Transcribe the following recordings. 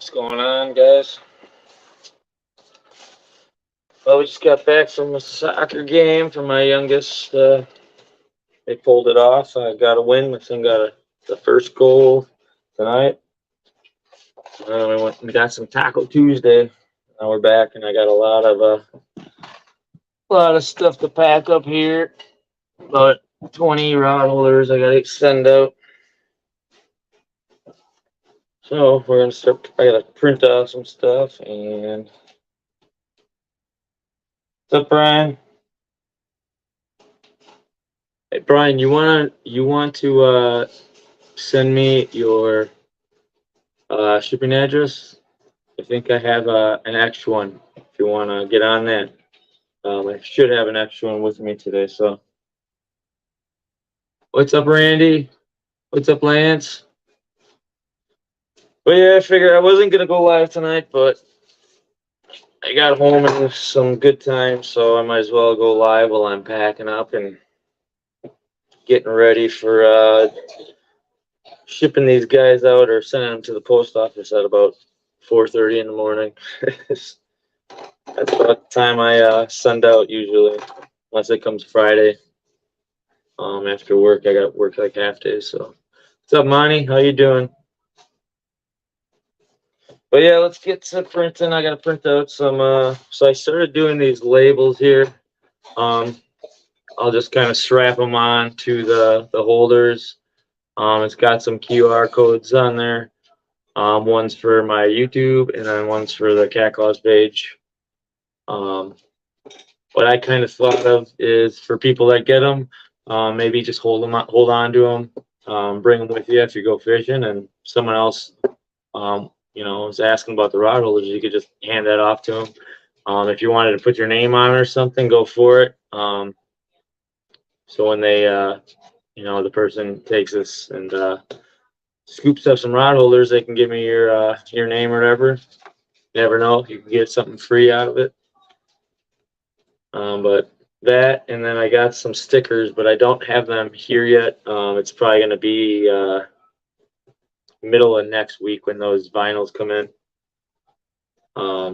What's going on, guys? Well, we just got back from a soccer game for my youngest. They pulled it off. I got a win. My son got the first goal tonight. We got some Taco Tuesday. Now we're back, and I got a lot of stuff to pack up here. About 20 rod holders I got to extend out. So we're gonna start. I gotta print out some stuff. And what's up, Brian? Hey, Brian, you want to send me your shipping address? I think I have an extra one. If you want to get on that, I should have an extra one with me today. So, what's up, Randy? What's up, Lance? Well, yeah, I figured I wasn't gonna go live tonight, but I got home in some good time, so I might as well go live while I'm packing up and getting ready for shipping these guys out or sending them to the post office at about 4:30 in the morning. That's about the time I send out usually, unless it comes Friday. After work, I got work like half days. So, what's up, Monty? How you doing? But yeah, let's get to printing. I got to print out some. So I started doing these labels here. I'll just kind of strap them on to the holders. It's got some QR codes on there. One's for my YouTube, and then one's for the clawz page. What I kind of thought of is for people that get them, maybe just hold on to them, bring them with you if you go fishing, and someone else, is asking about the rod holders, you could just hand that off to them. If you wanted to put your name on it or something, go for it. So when they, the person takes this and scoops up some rod holders, they can give me your name or whatever. You never know, you can get something free out of it. But that, and then I got some stickers, but I don't have them here yet. It's probably going to be middle of next week when those vinyls come in.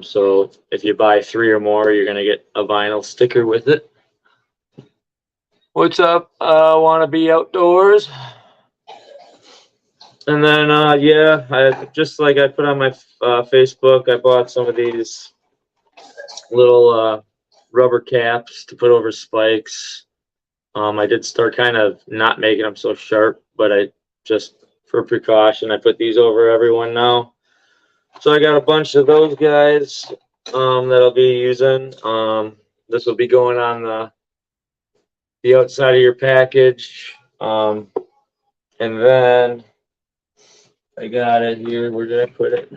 So if you buy 3 or more, you're going to get a vinyl sticker with it. What's up? Want to be outdoors? And then, I just like I put on my Facebook, I bought some of these little rubber caps to put over spikes. I did start kind of not making them so sharp, but I just, for precaution, I put these over everyone now. So I got a bunch of those guys that I'll be using. This will be going on the outside of your package. And then I got it here. Where did I put it?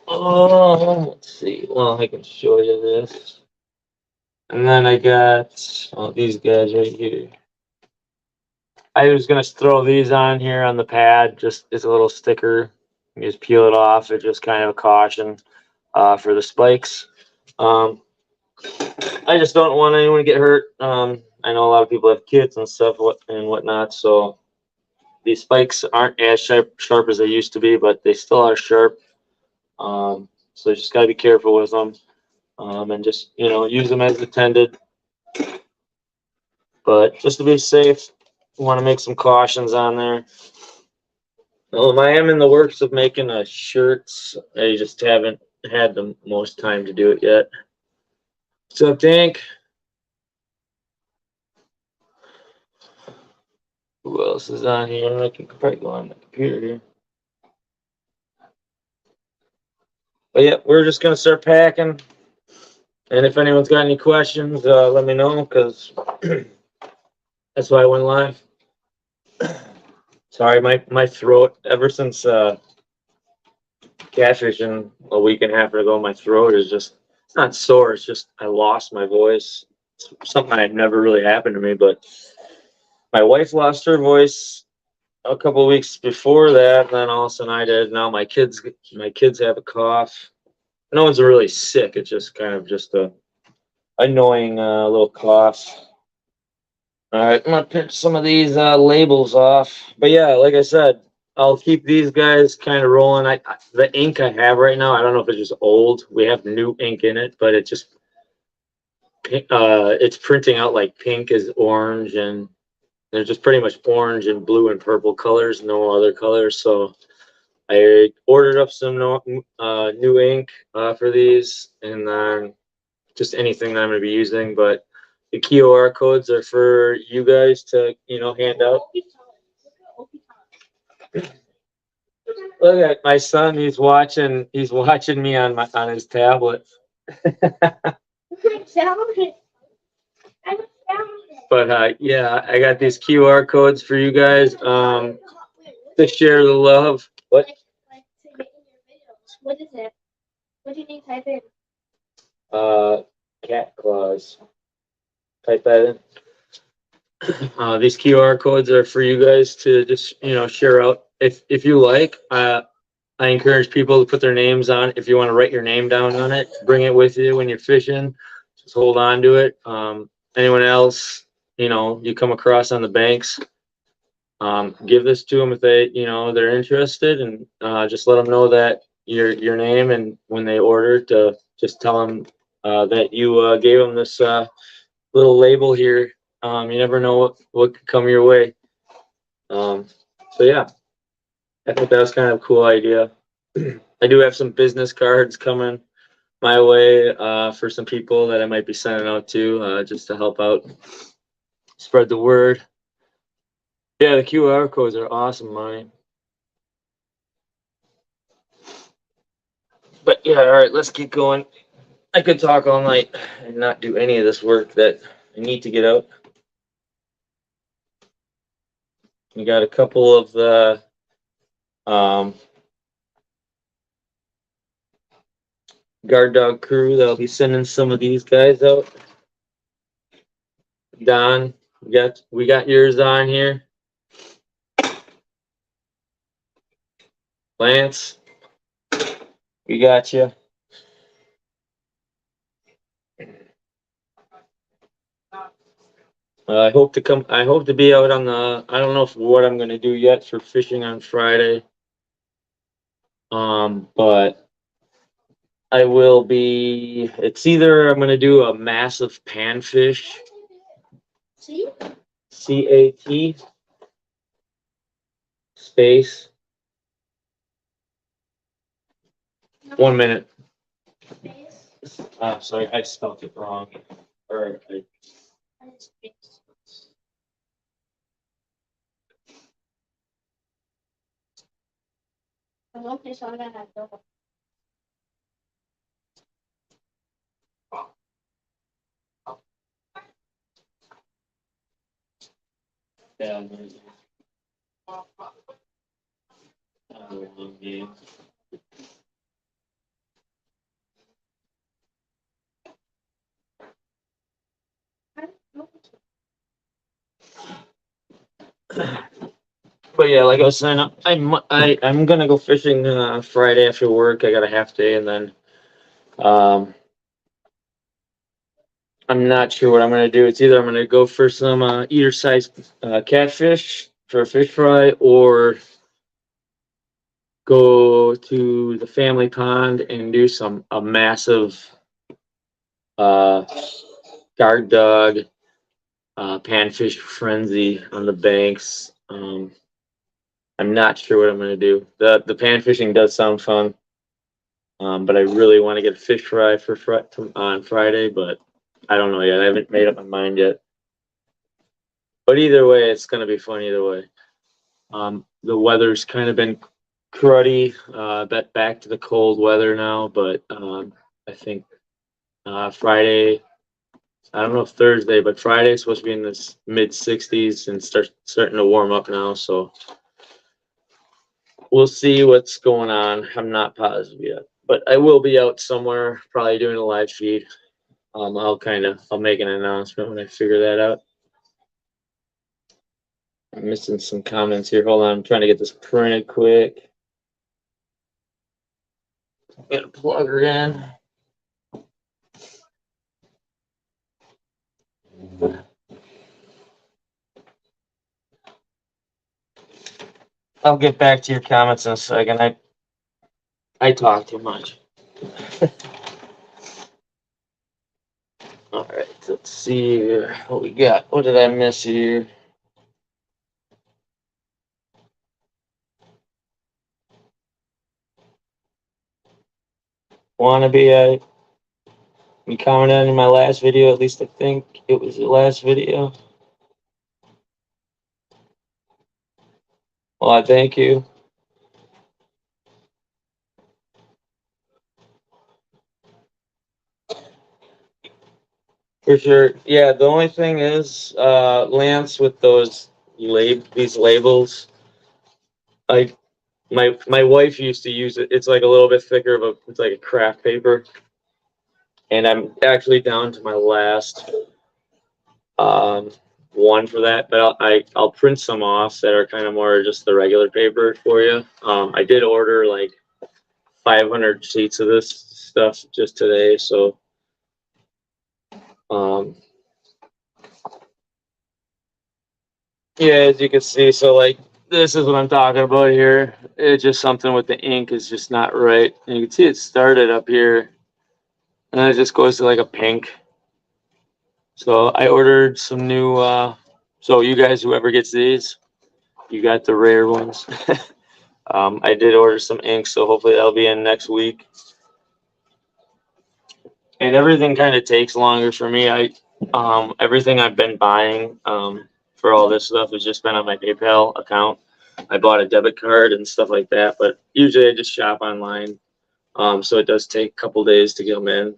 Oh, let's see. Well, I can show you this. And then I got these guys right here. I was going to throw these on here on the pad, just as a little sticker. You just peel it off. It's just kind of a caution for the spikes. I just don't want anyone to get hurt. I know a lot of people have kids and stuff and whatnot, so these spikes aren't as sharp as they used to be, but they still are sharp. So you just got to be careful with them, and just use them as intended. But just to be safe, you want to make some cautions on there. I am in the works of making shirts. I just haven't had the most time to do it yet. What's up, Tank? Who else is on here? I can probably go on the computer here. But yeah, we're just gonna start packing. And if anyone's got any questions, let me know, because that's why I went live. Sorry, my throat, ever since catfishing a week and a half ago, my throat is just, it's not sore, it's just I lost my voice. It's something that had never really happened to me, but my wife lost her voice a couple of weeks before that, and then all of a sudden I did. Now my kids have a cough. No one's really sick. It's just kind of just a annoying little cough. All right, I'm gonna pinch some of these labels off. But yeah, like I said, I'll keep these guys kind of rolling. The ink I have right now, I don't know if it's just old. We have new ink in it, but it's printing out like pink is orange, and they're just pretty much orange and blue and purple colors, no other colors. So I ordered up some new ink for these, and then just anything that I'm going to be using. But the QR codes are for you guys to, hand out. Look at my son. He's watching. He's watching me on his tablet. But yeah, I got these QR codes for you guys to share the love. What? What is it? What do you need to type in? Cat claws. Type that in. These QR codes are for you guys to just share out if you like. I encourage people to put their names on. If you want to write your name down on it, bring it with you when you're fishing. Just hold on to it. Anyone else, you come across on the banks, give this to them if they're interested, and just let them know that your name, and when they order, to just tell them that you gave them this little label here. You never know what could come your way. So yeah, I think that was kind of a cool idea. I do have some business cards coming my way for some people that I might be sending out to just to help out, spread the word. Yeah, the QR codes are awesome, Money. But yeah, all right, let's get going. I could talk all night and not do any of this work that I need to get out. We got a couple of the guard dog crew that'll be sending some of these guys out. Don, we got yours on here. Lance, we got you. I hope to come. I hope to be out on the. I don't know what I'm going to do yet for fishing on Friday. But I will be. It's either I'm going to do a massive panfish. CAT space. 1 minute. Sorry, I spelled it wrong. Or yeah. But yeah, like I was saying, I'm gonna go fishing Friday after work. I got a half day, and then um, I'm not sure what I'm gonna do. It's either I'm gonna go for some eater sized catfish for a fish fry, or go to the family pond and do a massive uh, guard dog panfish frenzy on the banks. I'm not sure what I'm gonna do. The pan fishing does sound fun, but I really want to get a fish fry on Friday, but I don't know yet. I haven't made up my mind yet. But either way, it's gonna be fun either way. The weather's kind of been cruddy, back to the cold weather now, but I think Friday, I don't know if Thursday, but Friday is supposed to be in this mid 60s and starting to warm up now. So we'll see what's going on. I'm not positive yet, but I will be out somewhere, probably doing a live feed. I'll make an announcement when I figure that out. I'm missing some comments here. Hold on, I'm trying to get this printed quick. I'm gonna plug her in. I'll get back to your comments in a second. I talk too much. All right, let's see here. What we got? What did I miss here? Wannabe, you commented on my last video, at least I think it was the last video. Well, I thank you. For sure. Yeah, the only thing is, Lance, with these labels, I my wife used to use it. It's like a little bit thicker it's like a craft paper. And I'm actually down to my last one for that, but I'll print some off that are kind of more just the regular paper for you. I did order like 500 sheets of this stuff just today, so yeah, as you can see, so like this is what I'm talking about here. It's just something with the ink is just not right. And you can see it started up here, and then it just goes to like a pink. So I ordered some new. So you guys, whoever gets these, you got the rare ones. I did order some ink, so hopefully that'll be in next week. And everything kind of takes longer for me. Everything I've been buying for all this stuff has just been on my PayPal account. I bought a debit card and stuff like that, but usually I just shop online. So it does take a couple days to get them in.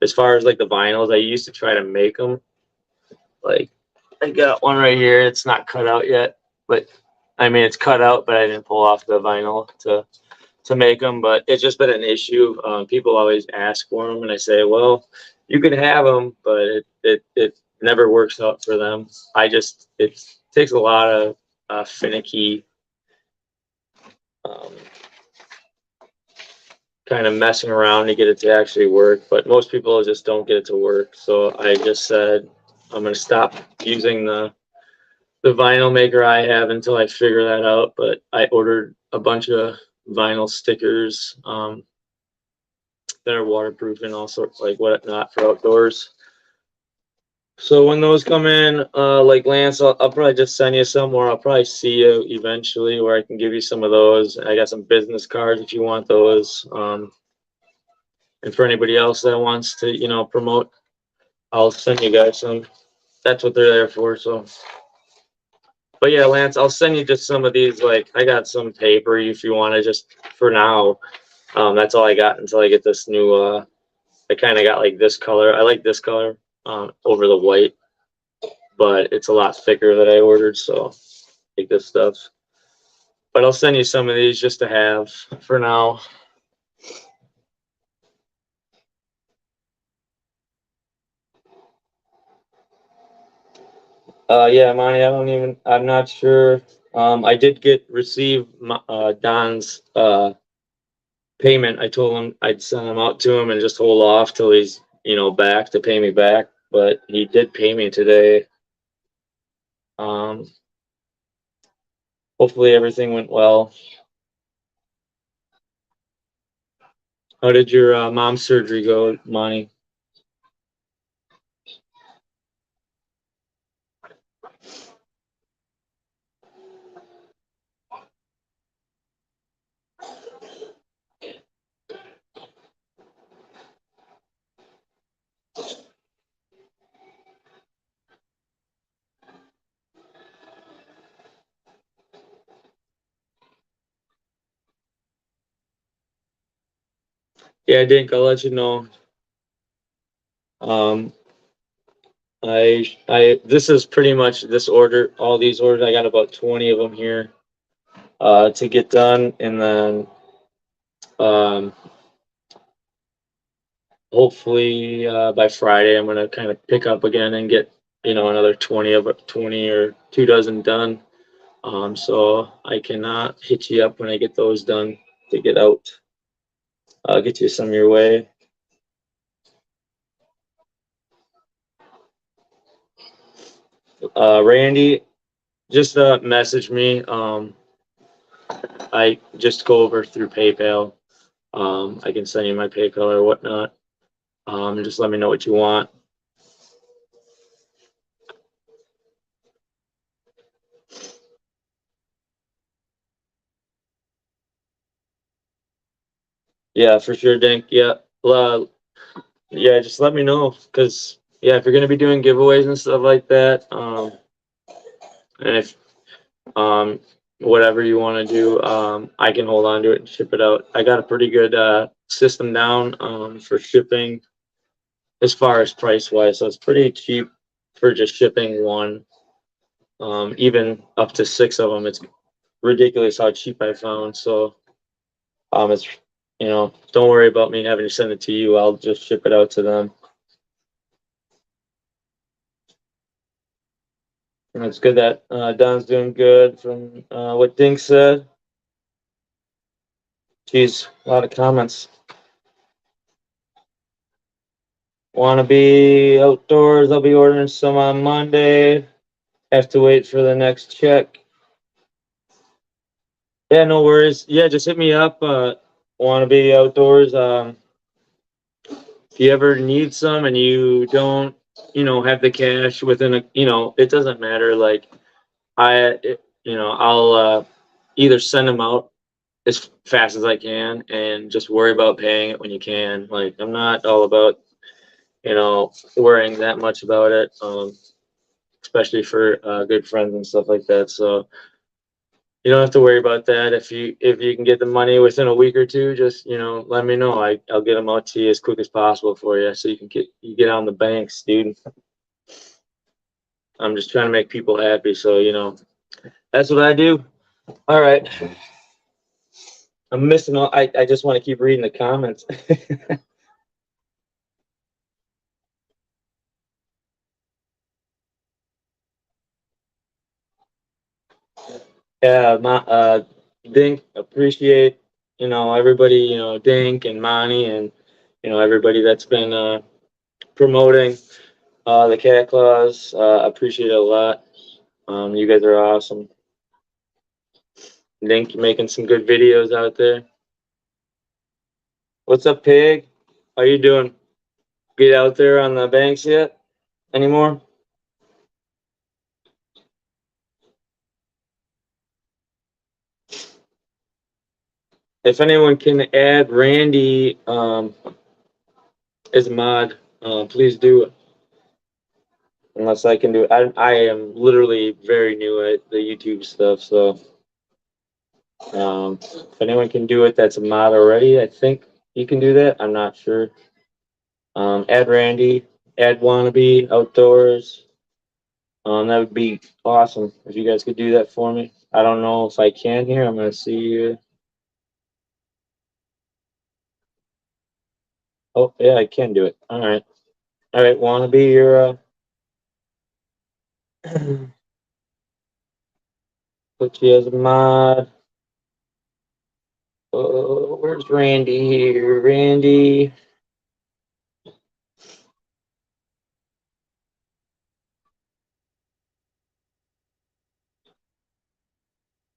As far as like the vinyls, I used to try to make them. Like I got one right here. It's not cut out yet, but I mean it's cut out, but I didn't pull off the vinyl to make them. But it's just been an issue. People always ask for them, and I say, well, you can have them, but it never works out for them. It takes a lot of finicky kind of messing around to get it to actually work. But most people just don't get it to work. So I just said I'm gonna stop using the vinyl maker I have until I figure that out. But I ordered a bunch of vinyl stickers that are waterproof and all sorts like whatnot for outdoors. So when those come in, like Lance, I'll probably just send you some, or I'll probably see you eventually where I can give you some of those. I got some business cards if you want those. And for anybody else that wants to, promote, I'll send you guys some. That's what they're there for. So, but yeah, Lance, I'll send you just some of these. Like I got some paper if you want to just for now. That's all I got until I get this new. I kind of got like this color. I like this color over the white, but it's a lot thicker that I ordered. So like this stuff. But I'll send you some of these just to have for now. Yeah, Monty, I'm not sure. I did receive Don's payment. I told him I'd send him out to him and just hold off till he's, back to pay me back. But he did pay me today. Hopefully everything went well. How did your mom's surgery go, Monty? Yeah, Dink, I'll let you know. This is pretty much this order, all these orders. I got about 20 of them here to get done, and then hopefully by Friday I'm gonna kind of pick up again and get another 20 or 2 dozen done. So I cannot hit you up when I get those done to get out. I'll get you some your way. Randy, just message me. I just go over through PayPal. I can send you my PayPal or whatnot. Just let me know what you want. Yeah, for sure, Dink. Yeah. Yeah, just let me know because yeah, if you're gonna be doing giveaways and stuff like that, and if um whatever you want to do, I can hold on to it and ship it out. I got a pretty good system down for shipping as far as price wise, so it's pretty cheap for just shipping one. Even up to 6 of them, it's ridiculous how cheap I found. So it's don't worry about me having to send it to you. I'll just ship it out to them. And it's good that Don's doing good from what Dink said. Geez, a lot of comments. Want to be outdoors? I'll be ordering some on Monday. Have to wait for the next check. Yeah, no worries. Yeah, just hit me up. Want to be outdoors? If you ever need some and you don't, have the cash within it doesn't matter. Like I'll either send them out as fast as I can and just worry about paying it when you can. Like I'm not all about, worrying that much about it, especially for good friends and stuff like that. So you don't have to worry about that. If you can get the money within a week or two, just let me know. I'll get them out to you as quick as possible for you, so you get on the banks, dude. I'm just trying to make people happy, so that's what I do. All right, I'm missing all. I just want to keep reading the comments. Yeah, Dink, appreciate everybody, Dink and Monty and everybody that's been promoting the cat claws. Appreciate it a lot. You guys are awesome. Dink, you're making some good videos out there. What's up, Pig? How you doing? Get out there on the banks yet? Anymore? If anyone can add Randy as a mod, please do it. Unless I can do it. I am literally very new at the YouTube stuff, so if anyone can do it that's a mod already, I think you can do that. I'm not sure. Add Randy, add Wannabe Outdoors. That would be awesome if you guys could do that for me. I don't know if I can here. I'm gonna see you. Oh yeah, I can do it. All right. All right, Wannabe, you're put you as a mod. Where's Randy here? Randy.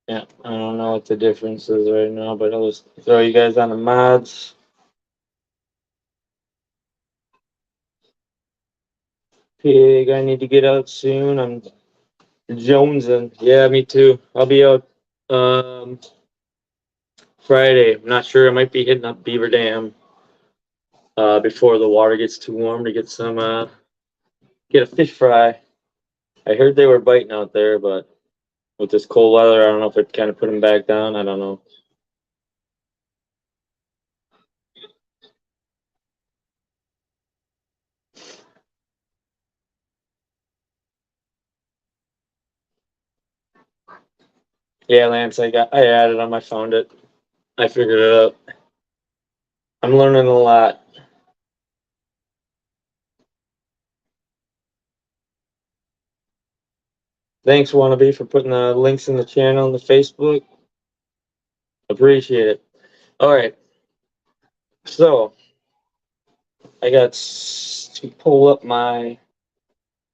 Yeah, I don't know what the difference is right now, but I'll just throw you guys on the mods. Pig, I need to get out soon. I'm jonesing. Yeah, me too. I'll be out Friday. I'm not sure. I might be hitting up Beaver Dam before the water gets too warm to get some get a fish fry. I heard they were biting out there, but with this cold weather, I don't know if it kind of put them back down. I don't know. Yeah, Lance, I added them. I found it. I figured it out. I'm learning a lot. Thanks, Wannabe, for putting the links in the channel and the Facebook. Appreciate it. All right. So I got to pull up my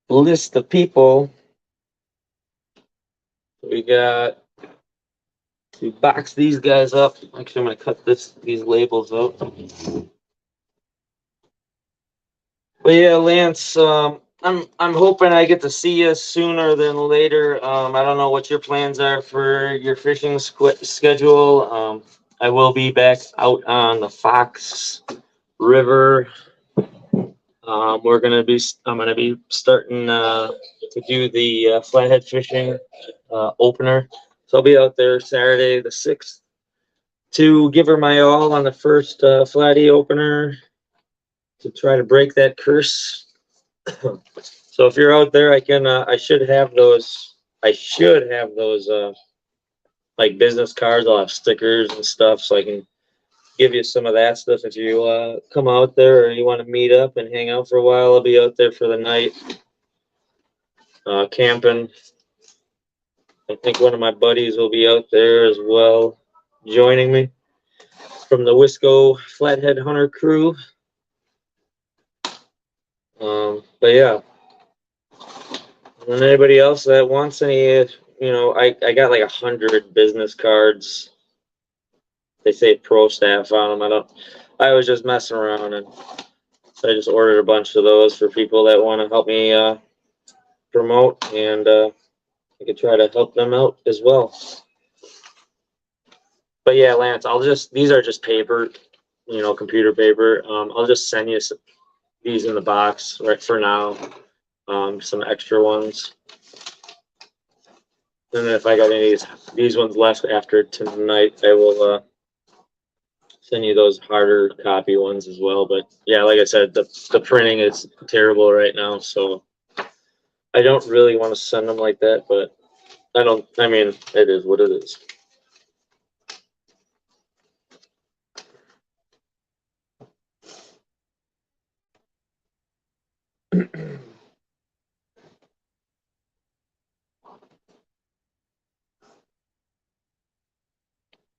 list of people. We got to box these guys up. Actually, I'm gonna cut these labels out. But yeah, Lance, I'm hoping I get to see you sooner than later. I don't know what your plans are for your fishing schedule. I will be back out on the Fox River. I'm gonna be starting to do the flathead fishing opener. So I'll be out there Saturday the 6th to give her my all on the first flatty opener to try to break that curse. So if you're out there, I should have those like business cards. I'll have stickers and stuff, so I can give you some of that stuff if you come out there or you want to meet up and hang out for a while. I'll be out there for the night, camping. I think one of my buddies will be out there as well, joining me from the Wisco Flathead Hunter crew. But yeah, and anybody else that wants any, I got like 100 business cards. They say pro staff on them. I was just messing around, and so I just ordered a bunch of those for people that want to help me promote, and I could try to help them out as well. But yeah, Lance, these are just paper, computer paper. I'll just send you these in the box right for now. Some extra ones. And then if I got any of these ones left after tonight, I will send you those harder copy ones as well. But yeah, like I said, the printing is terrible right now, so I don't really want to send them like that, but it is what it is.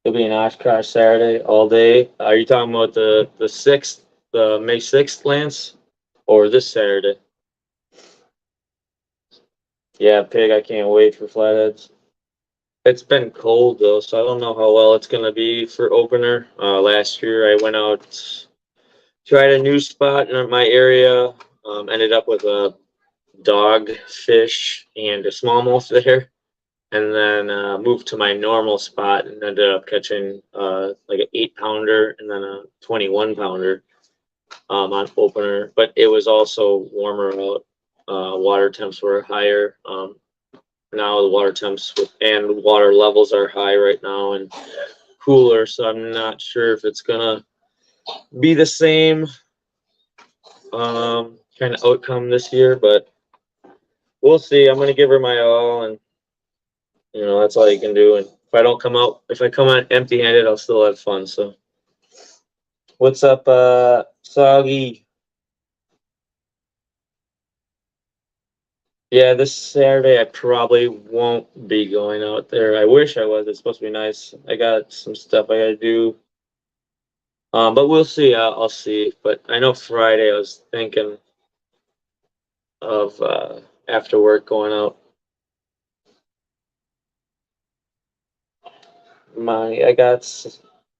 It'll be an Oshkosh Saturday all day. Are you talking about the 6th, the May 6th, Lance? Or this Saturday? Yeah, Pig, I can't wait for flatheads. It's been cold though, so I don't know how well it's gonna be for opener. Last year I went out, tried a new spot in my area, ended up with a dog fish and a smallmouth there, and then moved to my normal spot and ended up catching like an 8-pounder and then a 21-pounder on opener. But it was also warmer out. Water temps were higher. Now the water temps and water levels are high right now and cooler, so I'm not sure if it's gonna be the same kind of outcome this year, but we'll see. I'm gonna give her my all, and that's all you can do. And if I come out empty-handed, I'll still have fun. So, what's up, Soggy? Yeah, this Saturday I probably won't be going out there. I wish I was. It's supposed to be nice. I got some stuff I gotta do. But we'll see. I'll see. But I know Friday I was thinking of after work going out. I got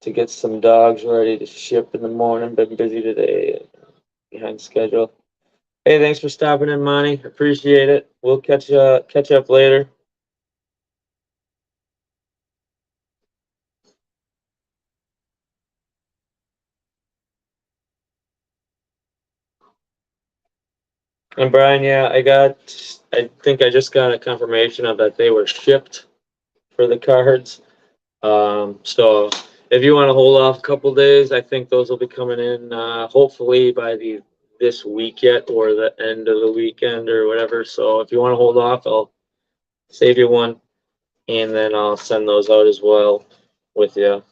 to get some dogs ready to ship in the morning. Been busy today, behind schedule. Hey, thanks for stopping in, Monty. Appreciate it. We'll catch up later. And Brian, yeah, I think I just got a confirmation of that they were shipped for the cards. So if you want to hold off a couple days, I think those will be coming in hopefully by this week yet or the end of the weekend or whatever. So if you want to hold off, I'll save you one, and then I'll send those out as well with you.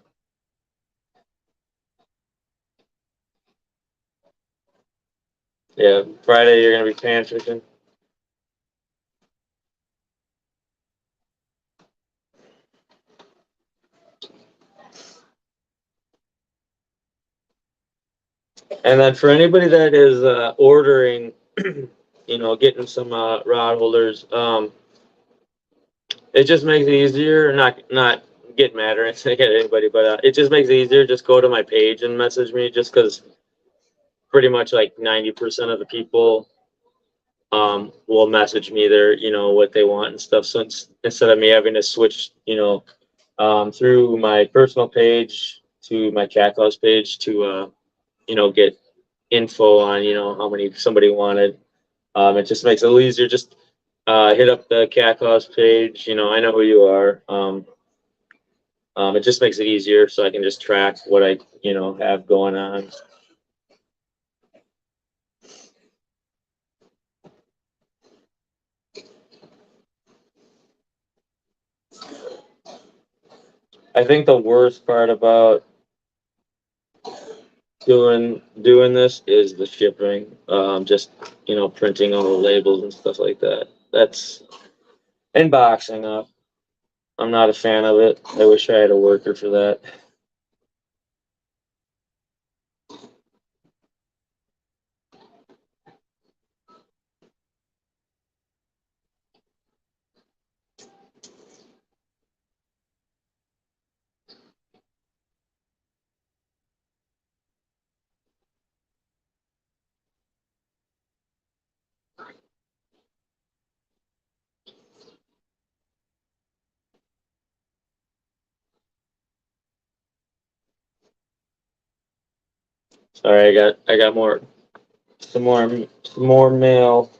Yeah, Friday you're gonna be pan fishing. And then for anybody that is ordering, getting some rod holders, it just makes it easier. Not get mad or anything at anybody, but it just makes it easier. Just go to my page and message me, just because pretty much like 90% of the people will message me their, what they want and stuff. So instead of me having to switch, through my personal page to my clawz page to, get info on, how many somebody wanted. It just makes it a little easier. Just hit up the clawz page. I know who you are. It just makes it easier so I can just track what I, have going on. I think the worst part about doing this is the shipping. Just printing all the labels and stuff like that. That's and boxing up. I'm not a fan of it. I wish I had a worker for that. Sorry, I got some more mail.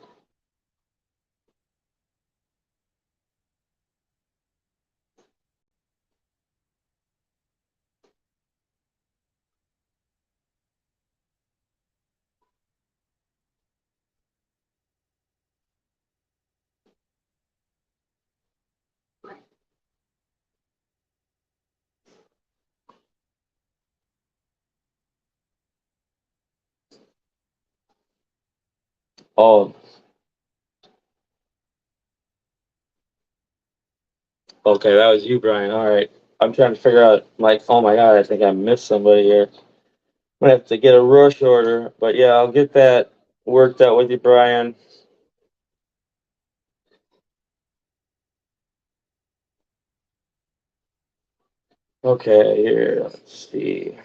Oh, okay, that was you, Brian. All right. I'm trying to figure out, like, oh my God, I think I missed somebody here. I'm gonna have to get a rush order, but yeah, I'll get that worked out with you, Brian. Okay, here, let's see.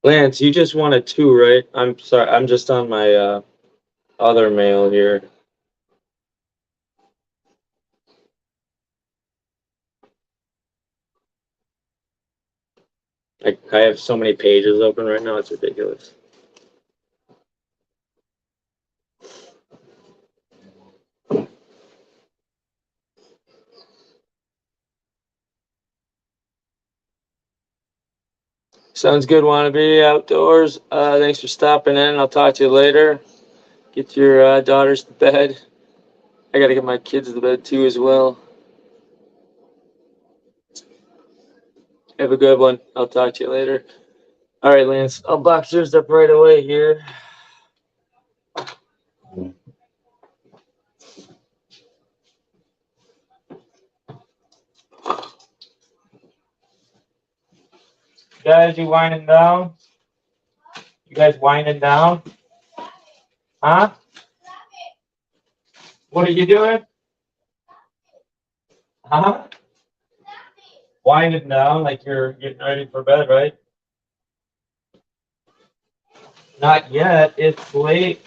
Lance, you just wanted two, right? I'm sorry, I'm just on my other mail here. I have so many pages open right now, it's ridiculous. Sounds good, wannabe outdoors. Thanks for stopping in. I'll talk to you later. Get your daughters to bed. I gotta get my kids to bed too as well. Have a good one. I'll talk to you later. All right, Lance. I'll box yours up right away here. Guys, you winding down? You guys winding down? Huh? What are you doing? Huh? Winding down like you're getting ready for bed, right? Not yet. It's late.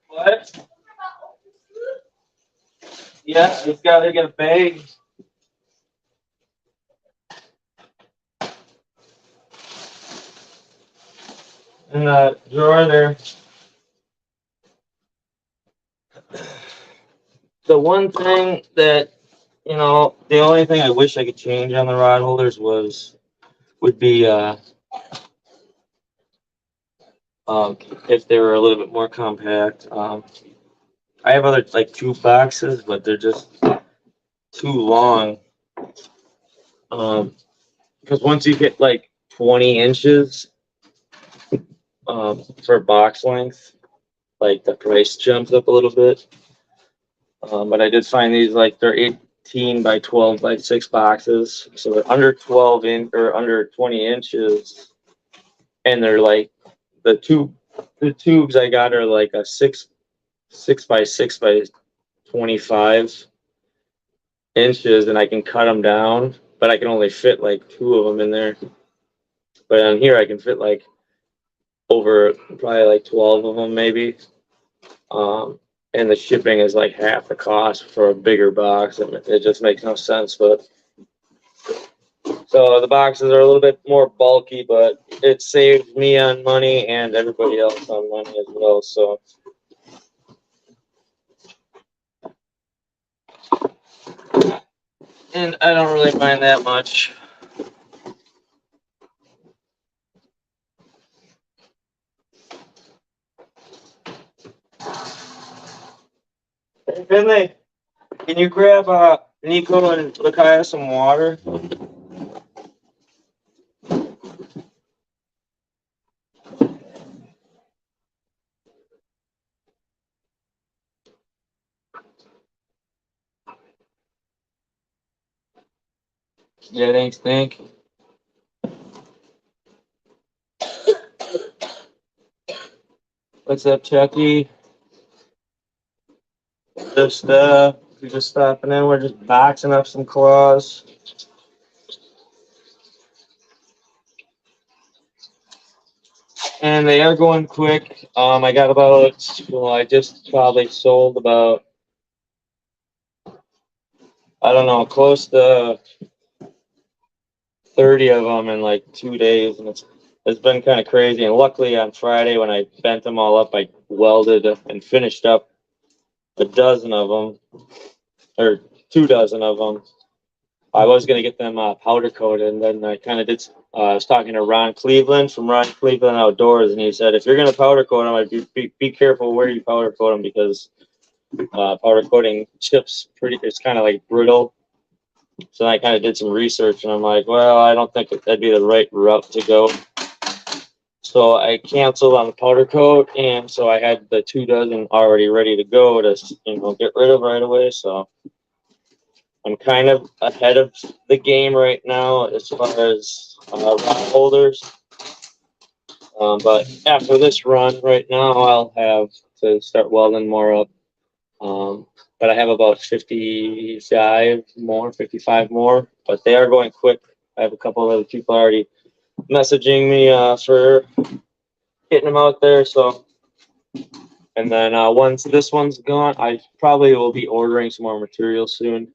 What? Yeah, he's got to get a bag. In the drawer there. The one thing that, the only thing I wish I could change on the rod holders would be if they were a little bit more compact. I have other like 2 boxes, but they're just too long. Because once you get like 20 inches for box length, like the price jumps up a little bit. But I did find these like they're 18 by 12 by 6 boxes, so they're under 12 in or under 20 inches, and they're like the tubes I got are like a 6 by 6 by 25 inches, and I can cut them down, but I can only fit like 2 of them in there. But on here I can fit like over probably like 12 of them maybe. And the shipping is like half the cost for a bigger box. It just makes no sense. But so the boxes are a little bit more bulky, but it saved me on money and everybody else on money as well. So and I don't really mind that much. Hey, Finley, can you grab Nico and Lakaya some water? Yeah, thanks, Nick. What's up, Chucky? We're just stopping in. We're just boxing up some claws. And they are going quick. I got about, well, I just probably sold about, I don't know, close to 30 of them in like 2 days. And it's been kind of crazy. And luckily on Friday when I bent them all up, I welded and finished up a dozen of them, or 2 dozen of them. I was going to get them powder coated, and then I kind of did. I was talking to Ron Cleveland from Ron Cleveland Outdoors, and he said, if you're going to powder coat them, I'd be careful where you powder coat them because powder coating chips it's kind of like brittle. So I kind of did some research, and I'm like, well, I don't think that'd be the right route to go. So I canceled on the powder coat, and so I had the 2 dozen already ready to go to get rid of right away. So I'm kind of ahead of the game right now as far as rod holders. But after this run right now, I'll have to start welding more up. But I have about 55 more, but they are going quick. I have a couple of other people already messaging me for getting them out there. So, and then once this one's gone, I probably will be ordering some more material soon.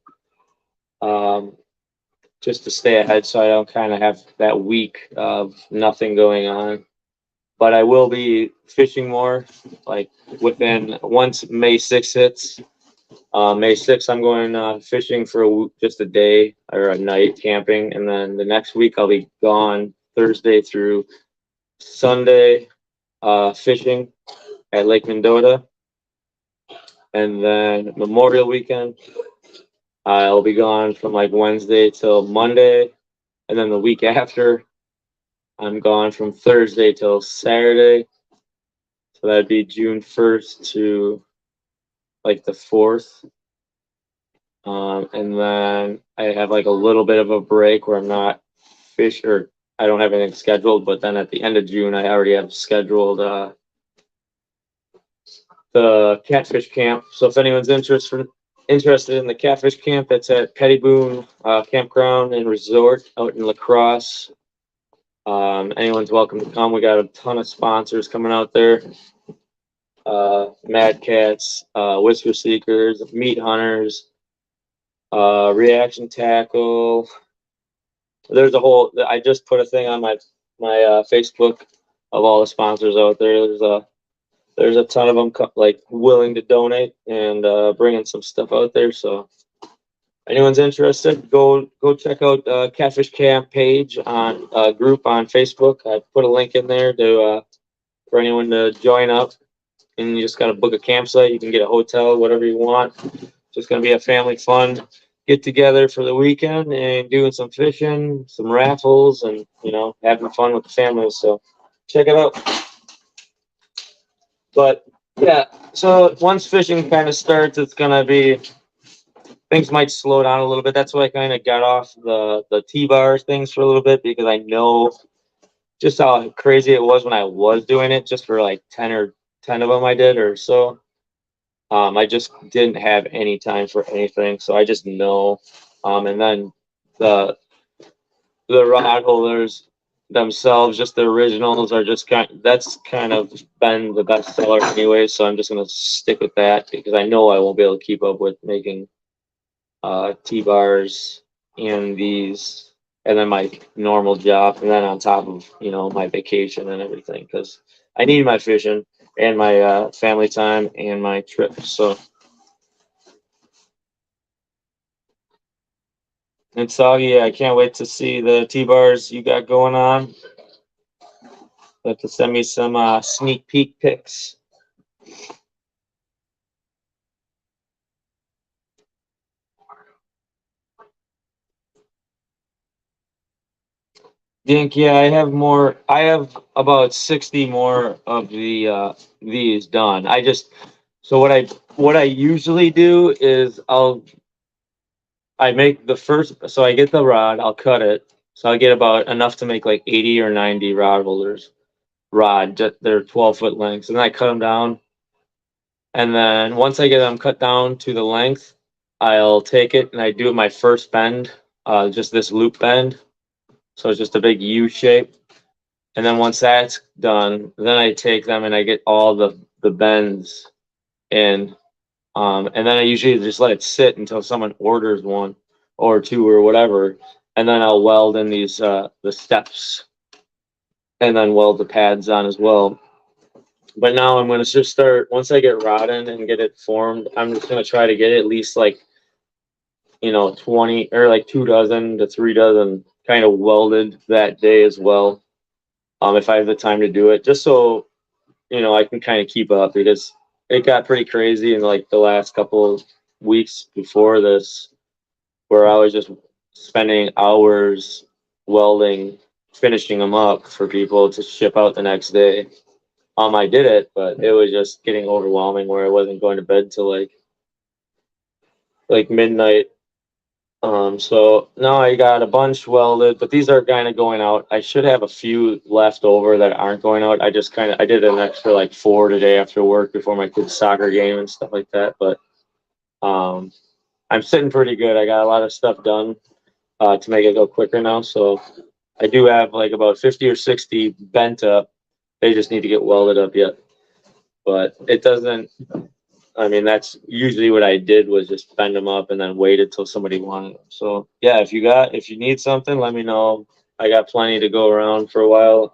Just to stay ahead so I don't kind of have that week of nothing going on. But I will be fishing more, like once May 6th hits. May 6th, I'm going fishing for just a day or a night camping. And then the next week, I'll be gone Thursday through Sunday fishing at Lake Mendota. And then Memorial Weekend, I'll be gone from like Wednesday till Monday. And then the week after, I'm gone from Thursday till Saturday. So that'd be June 1st to like the 4th. And then I have like a little bit of a break where I'm not or I don't have anything scheduled. But then at the end of June, I already have scheduled the catfish camp. So if anyone's interested in the catfish camp, that's at Pettyboone Campground and Resort out in La Crosse. Anyone's welcome to come. We got a ton of sponsors coming out there. Mad Cats, Whisker Seekers, Meat Hunters, Reaction Tackle. There's a whole. I just put a thing on my Facebook of all the sponsors out there. There's a ton of them like willing to donate and bringing some stuff out there. So anyone's interested, go check out Catfish Camp page on group on Facebook. I put a link in there to for anyone to join up. and you just got to book a campsite. You can get a hotel, whatever you want. Just going to be a family fun get together for the weekend and doing some fishing, some raffles, and having fun with the family. So check it out. But yeah, so once fishing kind of starts, it's gonna be things might slow down a little bit. That's why I kind of got off the T-bar things for a little bit, because I know just how crazy it was when I was doing it, just for like 10 of them I did or so. I just didn't have any time for anything, so I just know. And then the the rod holders themselves, just the originals, are just that's kind of been the best seller anyway. So I'm just gonna stick with that, because I know I won't be able to keep up with making T-bars and these, and then my normal job, and then on top of my vacation and everything, because I need my fishing and my family time and my trips. So and so yeah, I can't wait to see the T-bars you got going on. You have to send me some sneak peek pics. Dink, yeah, I have more. I have about 60 more of these done. So what I usually do is I make the first, so I get the rod, I'll cut it. So I get about enough to make like 80 or 90 rod holders. They're 12-foot lengths, and then I cut them down. And then once I get them cut down to the length, I'll take it and I do my first bend, just this loop bend. So it's just a big U shape. And then once that's done, then I take them and I get all the bends in. And then I usually just let it sit until someone orders one or two or whatever. And then I'll weld in these the steps, and then weld the pads on as well. But now I'm gonna just start, once I get rod in and get it formed, I'm just gonna try to get at least like 20 or like 2 dozen to 3 dozen kind of welded that day as well. If I have the time to do it, just so I can kind of keep up, because it got pretty crazy in like the last couple of weeks before this, where I was just spending hours welding, finishing them up for people to ship out the next day. I did it, but it was just getting overwhelming, where I wasn't going to bed till like midnight. So now I got a bunch welded, but these are kind of going out. I should have a few left over that aren't going out. I did an extra like 4 today after work before my kid's soccer game and stuff like that. But I'm sitting pretty good. I got a lot of stuff done to make it go quicker now. So I do have like about 50 or 60 bent up. They just need to get welded up yet. But it doesn't. I mean, that's usually what I did, was just bend them up and then waited till somebody wanted them. So yeah, if you need something, let me know. I got plenty to go around for a while.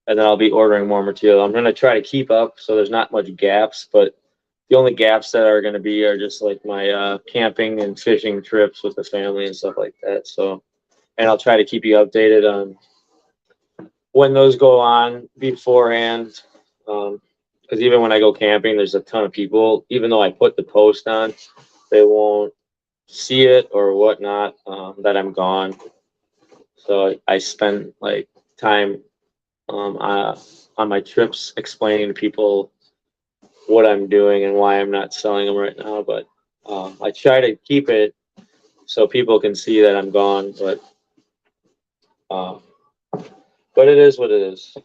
And then I'll be ordering more material. I'm gonna try to keep up so there's not much gaps, but the only gaps that are gonna be are just like my camping and fishing trips with the family and stuff like that. So, and I'll try to keep you updated on when those go on beforehand. Because even when I go camping, there's a ton of people. Even though I put the post on, they won't see it or whatnot, that I'm gone. So I spend like time on my trips explaining to people what I'm doing and why I'm not selling them right now. But I try to keep it so people can see that I'm gone. Uh, but it is what it is.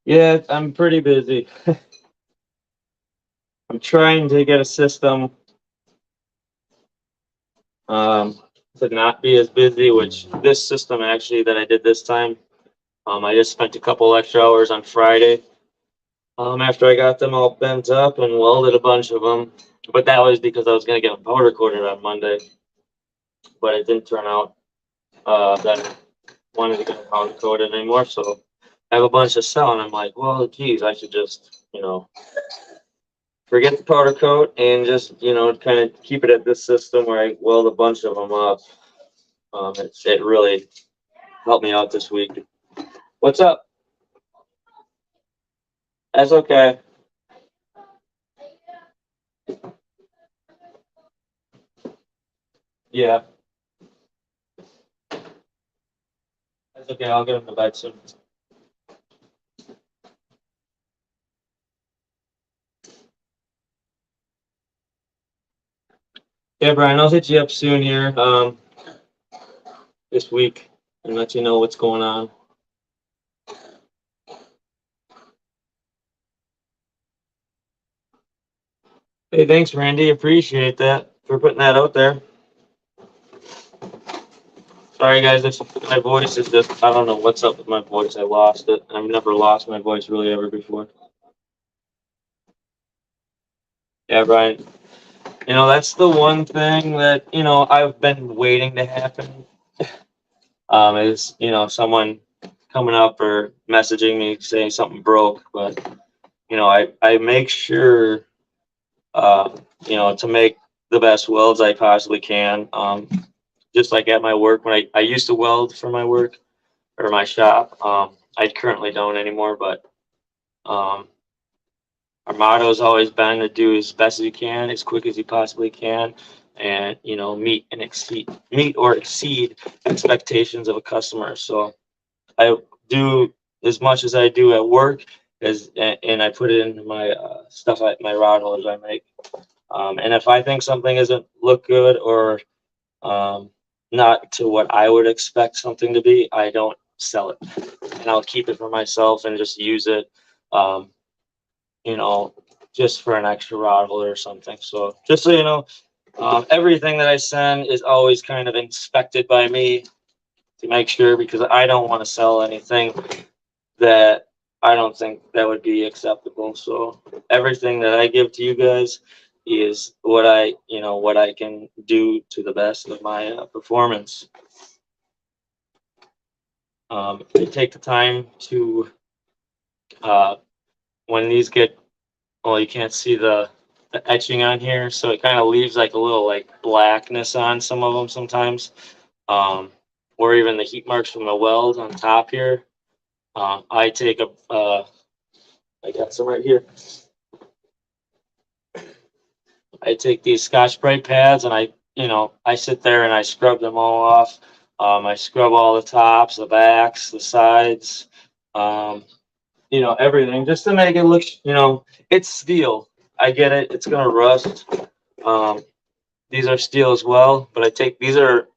Yeah, I'm pretty busy. I'm trying to get a system to not be as busy, which this system actually that I did this time, I just spent a couple extra hours on Friday, after I got them all bent up and welded a bunch of them. But that was because I was going to get them powder coated on Monday, but it didn't turn out that I wanted to get them powder coated anymore. So I have a bunch to sell, and I'm like, well, geez, I should just, forget the powder coat and just, kind of keep it at this system where I weld a bunch of them up. It really helped me out this week. What's up? That's okay. Yeah, that's okay. I'll get him to bed soon. Yeah, Brian, I'll hit you up soon here, this week and let you know what's going on. Hey, thanks, Randy. Appreciate that for putting that out there. Sorry, guys. My voice is just, I don't know what's up with my voice. I lost it. I've never lost my voice really ever before. Yeah, Brian. That's the one thing that, I've been waiting to happen. Is, someone coming up or messaging me saying something broke. But, I make sure, to make the best welds I possibly can. Just like at my work, when I used to weld for my work or my shop, I currently don't anymore, but our motto has always been to do as best as you can, as quick as you possibly can, and meet or exceed expectations of a customer. So I do as much as I do at work, and I put it into my stuff, my rod holders I make. And if I think something doesn't look good or not to what I would expect something to be, I don't sell it, and I'll keep it for myself and just use it, you know, just for an extra rod holder or something. So just so you know, everything that I send is always kind of inspected by me to make sure, because I don't want to sell anything that I don't think that would be acceptable. So everything that I give to you guys is what I can do to the best of my performance. I take the time to, when these get, well, you can't see the etching on here, so it kind of leaves like a little like blackness on some of them sometimes, or even the heat marks from the weld on top here. I take I got some right here. I take these Scotch-Brite pads and I sit there and I scrub them all off. I scrub all the tops, the backs, the sides, everything, just to make it look, it's steel. I get it. It's gonna rust. Um, these are steel as well, but these are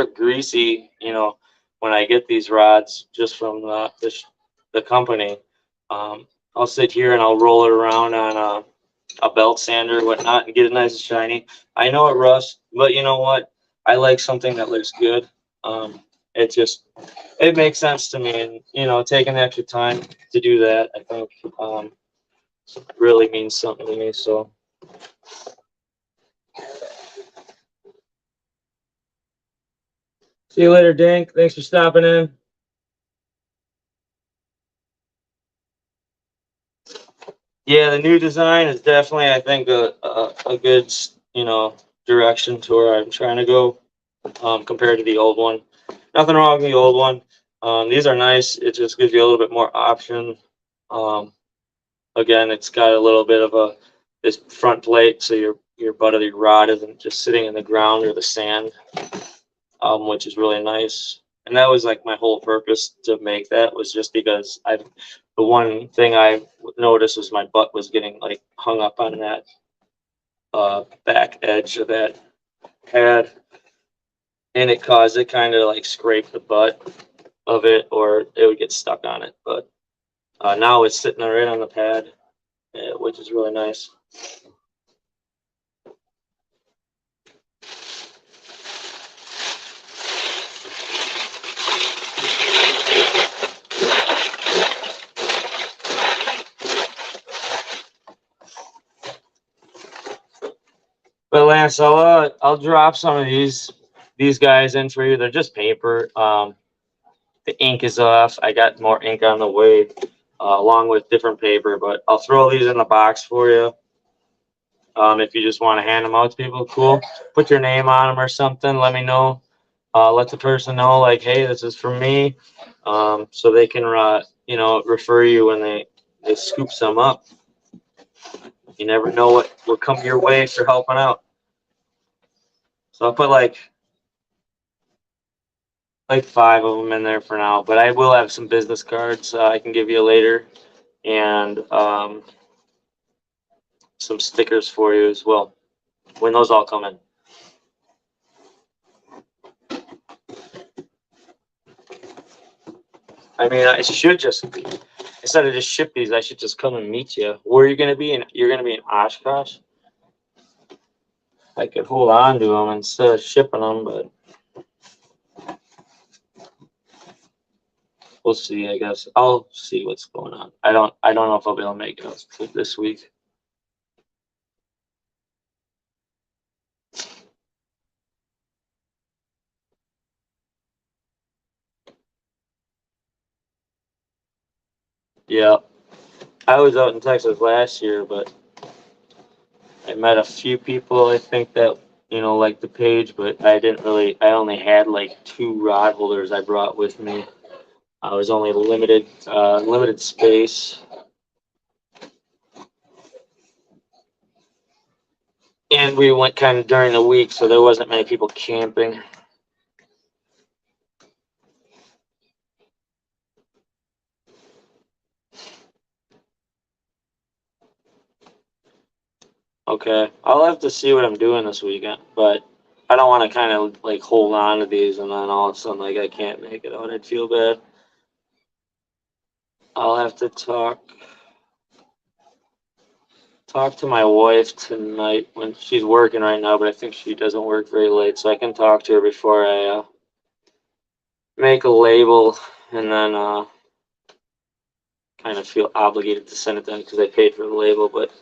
greasy, when I get these rods just from the company. I'll sit here and I'll roll it around on a belt sander or whatnot and get it nice and shiny. I know it rusts, but you know what? I like something that looks good. It makes sense to me, and taking the extra time to do that, I think, really means something to me. So. See you later, Dink. Thanks for stopping in. Yeah, the new design is definitely, I think, a good, direction to where I'm trying to go, compared to the old one. Nothing wrong with the old one. These are nice. It just gives you a little bit more option. Again, it's got a little bit of this front plate, so your butt of your rod isn't just sitting in the ground or the sand, which is really nice. And that was like my whole purpose to make that, was just because the one thing I noticed was my butt was getting like hung up on that back edge of that pad, and it caused it kind of like scrape the butt of it, or it would get stuck on it. But now it's sitting right on the pad, which is really nice. But Lance, I'll drop some of these guys in for you. They're just paper. the ink is off. I got more ink on the way, along with different paper, but I'll throw these in the box for you. If you just want to hand them out to people, cool. Put your name on them or something. Let me know. Let the person know, like, hey, this is from me, so they can, refer you when they scoop some up. You never know what will come your way for helping out. So I'll put like 5 of them in there for now, but I will have some business cards I can give you later, and some stickers for you as well when those all come in. I mean, I should just, instead of just ship these, I should just come and meet you. Where are you gonna be? You're gonna be in Oshkosh. I could hold on to them instead of shipping them, but we'll see. I guess I'll see what's going on. I don't know if I'll be able to make it this week. Yeah, I was out in Texas last year, but I met a few people. I think that like the page, but I didn't really. I only had like 2 rod holders I brought with me. I was only limited space. And we went kind of during the week, so there wasn't many people camping. Okay, I'll have to see what I'm doing this weekend, but I don't want to kind of like hold on to these and then all of a sudden like I can't make it out. I'd feel bad. I'll have to talk to my wife tonight when she's working right now, but I think she doesn't work very late, so I can talk to her before I make a label, and then kind of feel obligated to send it to them because I paid for the label. But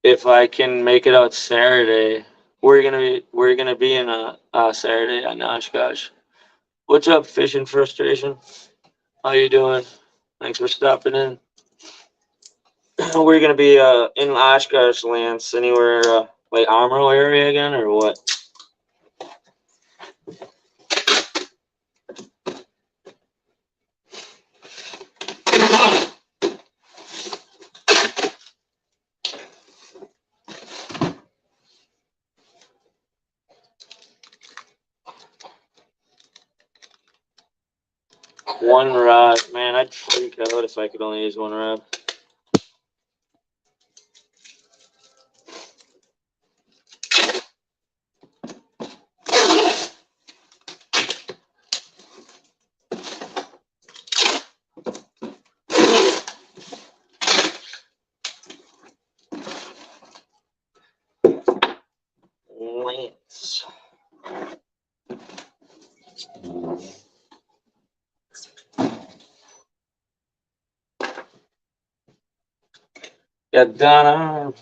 if I can make it out Saturday, we're gonna be in Saturday on Oshkosh. What's up, Fishing Frustration? How you doing? Thanks for stopping in. We're gonna be in Oshkosh, Lance. Anywhere like Amarillo area again, or what? One rod, man. I'd freak out if I could only use one rod. Lance. Yeah, Donna.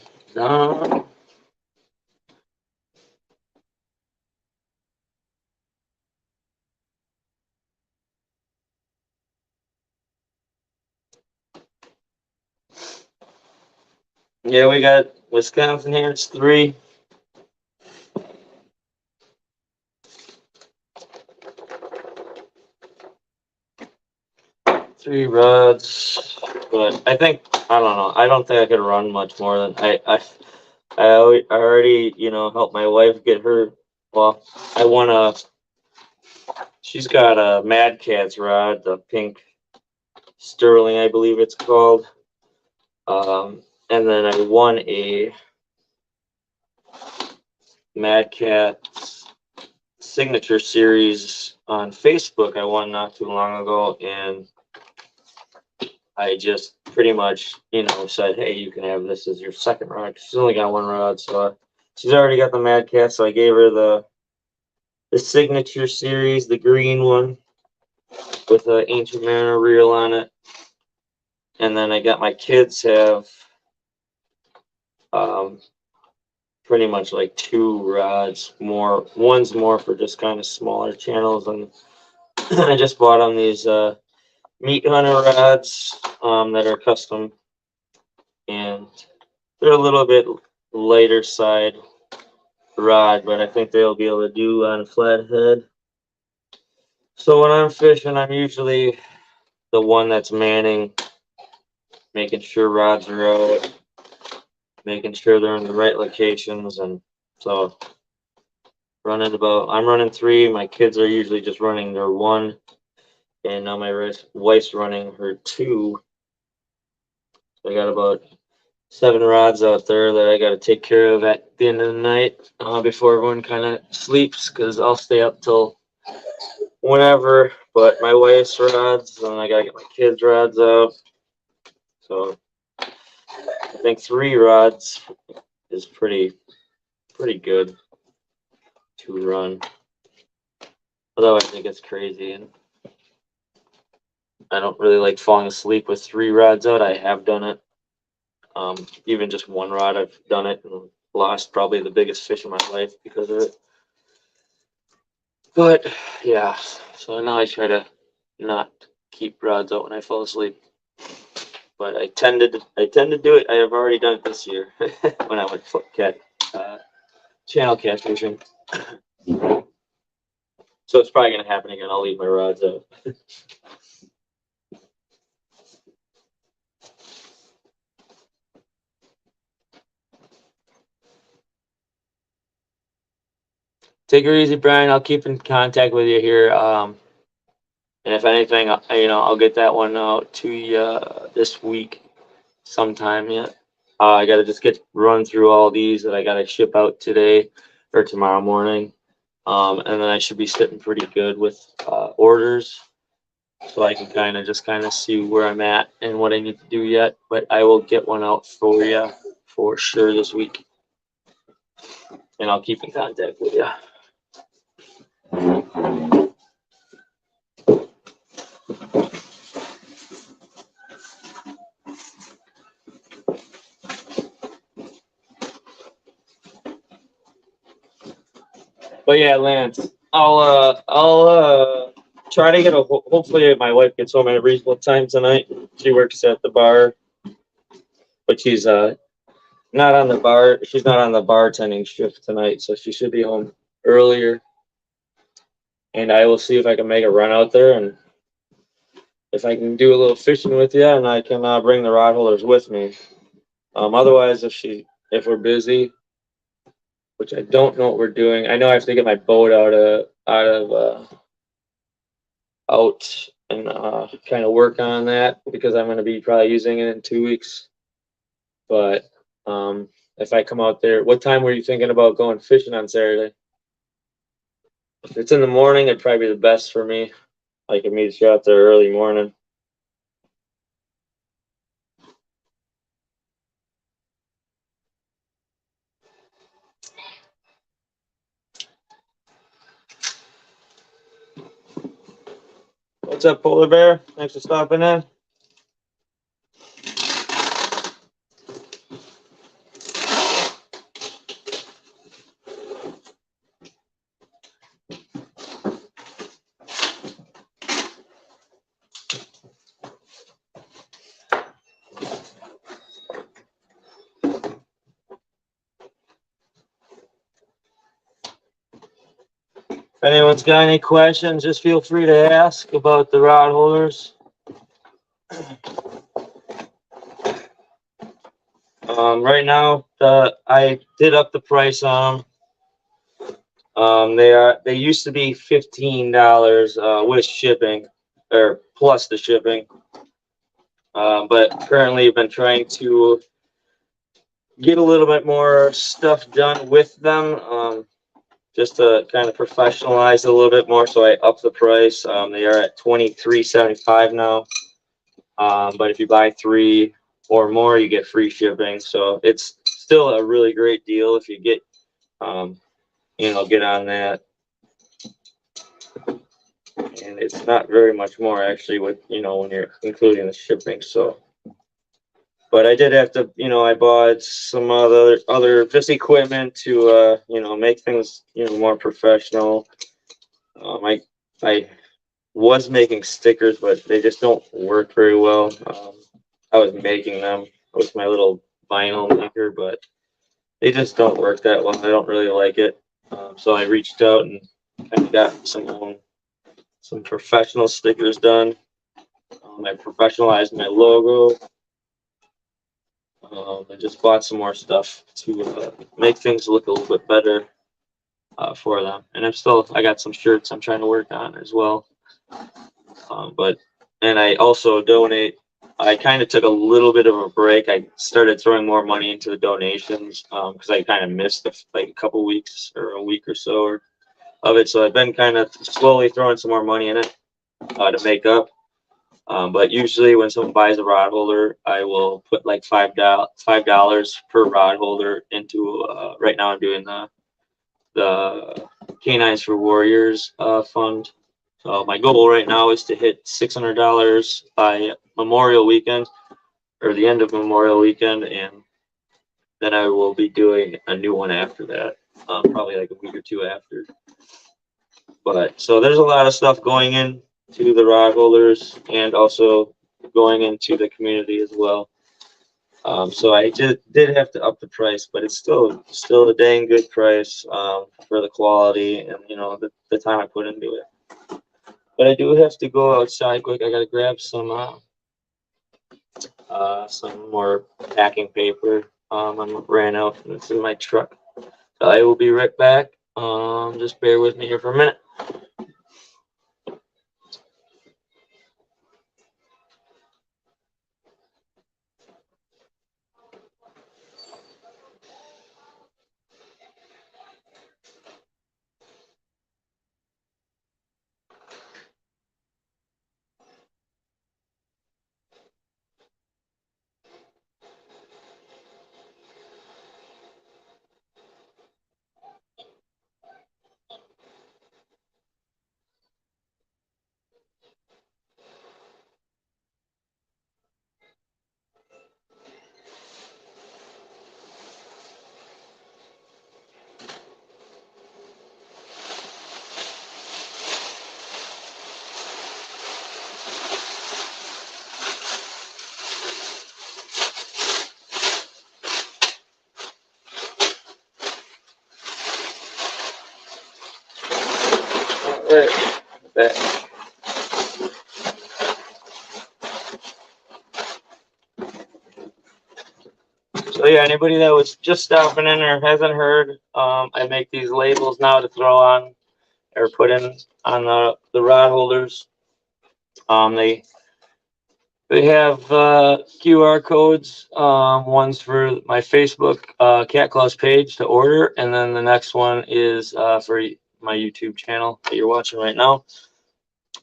Yeah, we got Wisconsin here. It's 3. Three rods, but I don't know. I don't think I could run much more than I already, helped my wife get her. Well, I want she's got a Mad Catz rod, the pink Sterling, I believe it's called. And then I won a Mad Catz signature series on Facebook. I won not too long ago, and I just pretty much, said, hey, you can have this as your second rod. She's only got one rod, so she's already got the Mad Catz, so I gave her the signature series, the green one with an Ancient Mariner reel on it. And then I got my kids have pretty much like 2 rods more. One's more for just kind of smaller channels, and I just bought them these meat hunter rods that are custom, and they're a little bit lighter side rod, but I think they'll be able to do on flathead. So when I'm fishing, I'm usually the one that's manning, making sure rods are out, making sure they're in the right locations, and so I'm running 3. My kids are usually just running their 1, and now my wife's running her 2. So I got about 7 rods out there that I got to take care of at the end of the night before everyone kind of sleeps, because I'll stay up till whenever. But my wife's rods, and I got to get my kids' rods out. So I think 3 rods is pretty good to run. Although I think it's crazy, and I don't really like falling asleep with 3 rods out. I have done it. Even just 1 rod, I've done it and lost probably the biggest fish in my life because of it. But yeah, so now I try to not keep rods out when I fall asleep. But I tend to do it. I have already done it this year when I went channel cat fishing. So it's probably gonna happen again. I'll leave my rods out. Take her easy, Brian. I'll keep in contact with you here. And if anything, I'll get that one out to you this week sometime yet. I got to just run through all these that I got to ship out today or tomorrow morning. And then I should be sitting pretty good with orders. So I can kind of see where I'm at and what I need to do yet. But I will get one out for you for sure this week. And I'll keep in contact with you. But yeah, Lance, I'll try to hopefully my wife gets home at a reasonable time tonight. She works at the bar, but she's not on the bar. She's not on the bartending shift tonight, so she should be home earlier. And I will see if I can make a run out there, and if I can do a little fishing with you, and I can bring the rod holders with me. Otherwise, if we're busy, which I don't know what we're doing. I know I have to get my boat out and kind of work on that because I'm going to be probably using it in 2 weeks. But if I come out there, what time were you thinking about going fishing on Saturday? If it's in the morning, it'd probably be the best for me. I could meet you out there early morning. What's up, Polar Bear? Thanks for stopping in. If anyone's got any questions, just feel free to ask about the rod holders. Right now, I did up the price on them. They used to be $15 with shipping, or plus the shipping. But currently, I've been trying to get a little bit more stuff done with them, just to kind of professionalize it a little bit more. So I upped the price. They are at $23.75 now. But if you buy 3 or more, you get free shipping. So it's still a really great deal if you get on that. And it's not very much more actually when you're including the shipping. So, but I did have to, I bought some other just equipment to, make things, more professional. I was making stickers, but they just don't work very well. I was making them with my little vinyl maker, but they just don't work that well. I don't really like it. So I reached out and kind of got some professional stickers done. I professionalized my logo. I just bought some more stuff to make things look a little bit better for them. And I got some shirts I'm trying to work on as well. And I also donate. I kind of took a little bit of a break. I started throwing more money into the donations because I kind of missed like a couple weeks or a week or so of it. So I've been kind of slowly throwing some more money in it to make up. But usually when someone buys a rod holder, I will put like $5 per rod holder into. Right now I'm doing the Canines for Warriors fund. So my goal right now is to hit $600 by Memorial Weekend, or the end of Memorial Weekend, and then I will be doing a new one after that, probably like a week or two after. But so there's a lot of stuff going into the rod holders and also going into the community as well. So I did have to up the price, but it's still a dang good price for the quality and the time I put into it. But I do have to go outside quick. I gotta grab some more packing paper. I ran out and it's in my truck. So I will be right back. Just bear with me here for a minute. Alright, back. So yeah, anybody that was just stopping in or hasn't heard, I make these labels now to throw on or put in on the rod holders. They have QR codes. One's for my Facebook Cat Claws page to order, and then the next one is for my YouTube channel that you're watching right now.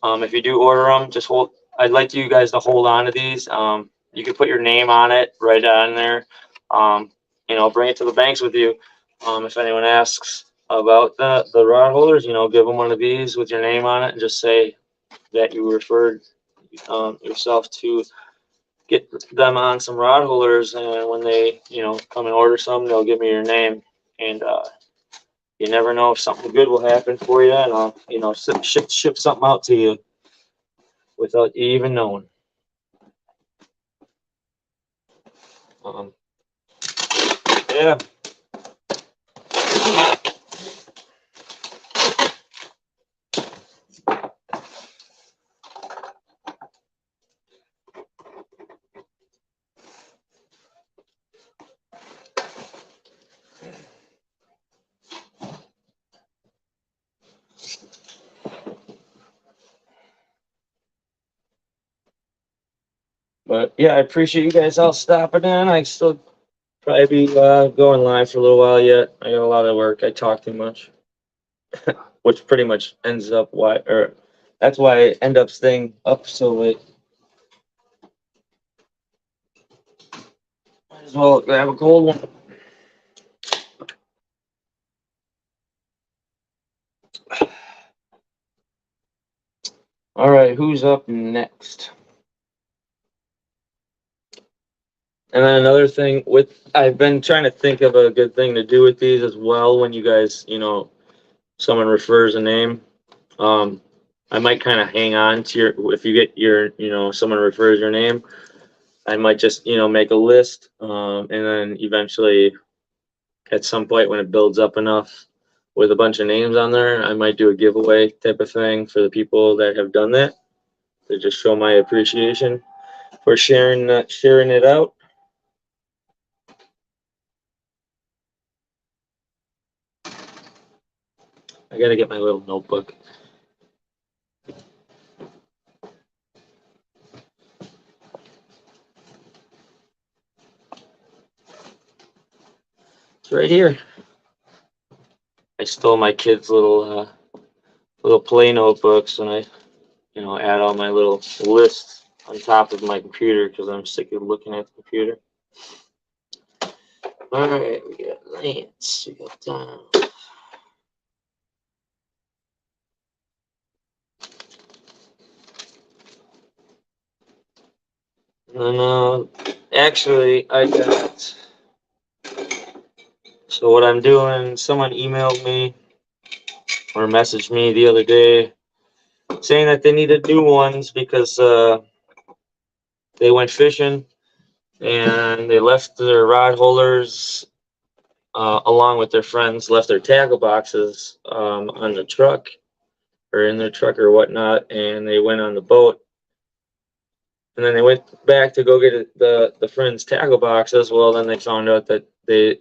If you do order them, just hold. I'd like you guys to hold on to these. You can put your name on it right on there. Bring it to the banks with you. If anyone asks about the rod holders, give them one of these with your name on it and just say that you referred yourself to get them on some rod holders, and when they come and order some, they'll give me your name, and you never know if something good will happen for you, and I'll ship something out to you without you even knowing. Yeah. But yeah, I appreciate you guys all stopping in. I still probably be going live for a little while yet. I got a lot of work. I talk too much, which pretty much ends up that's why I end up staying up so late. Might as well grab a cold one. All right, who's up next? And then another thing I've been trying to think of a good thing to do with these as well when you guys, someone refers a name. I I might kind of hang on to if you get someone refers your name, I might just, make a list, and then eventually at some point when it builds up enough with a bunch of names on there, I might do a giveaway type of thing for the people that have done that to just show my appreciation for sharing it out. I gotta get my little notebook. It's right here. I stole my kid's little play notebooks, and I, add all my little lists on top of my computer because I'm sick of looking at the computer. All right, we got Lance, we got Don. And actually, I got. So what I'm doing, someone emailed me or messaged me the other day saying that they needed new ones because they went fishing and they left their rod holders along with their friends, left their tackle boxes on the truck or in their truck or whatnot, and they went on the boat. And then they went back to go get the friends' tackle boxes. Well, then they found out that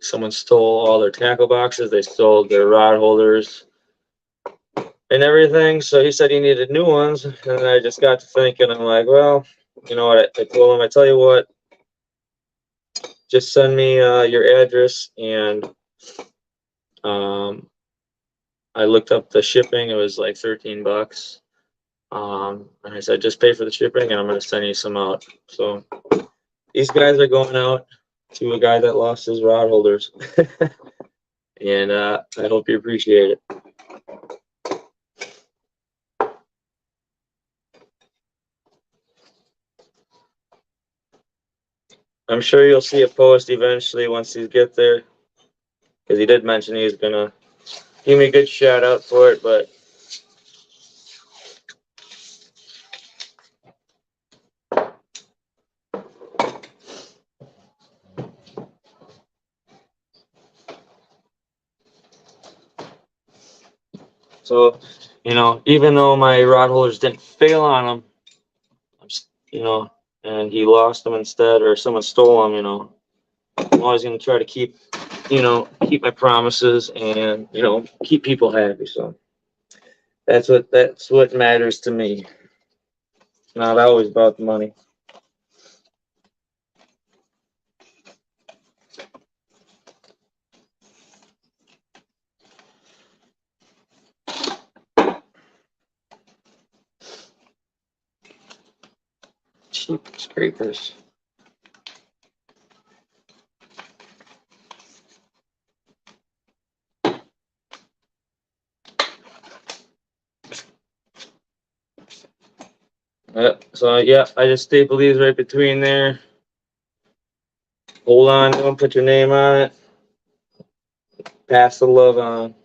someone stole all their tackle boxes. They stole their rod holders and everything. So he said he needed new ones, and I just got to thinking. I'm like, well, you know what? I told him, I tell you what, just send me your address, and I looked up the shipping. It was like $13. And I said, just pay for the shipping, and I'm going to send you some out. So these guys are going out to a guy that lost his rod holders. And I hope you appreciate it. I'm sure you'll see a post eventually once these get there, because he did mention he's going to give me a good shout out for it, but so, even though my rod holders didn't fail on him, and he lost them instead, or someone stole them, I'm always going to try to keep my promises and, keep people happy. So that's what matters to me. It's not always about the money. Cheap scrapers. So yeah, I just staple these right between there. Hold on to them, put your name on it. Pass the love on.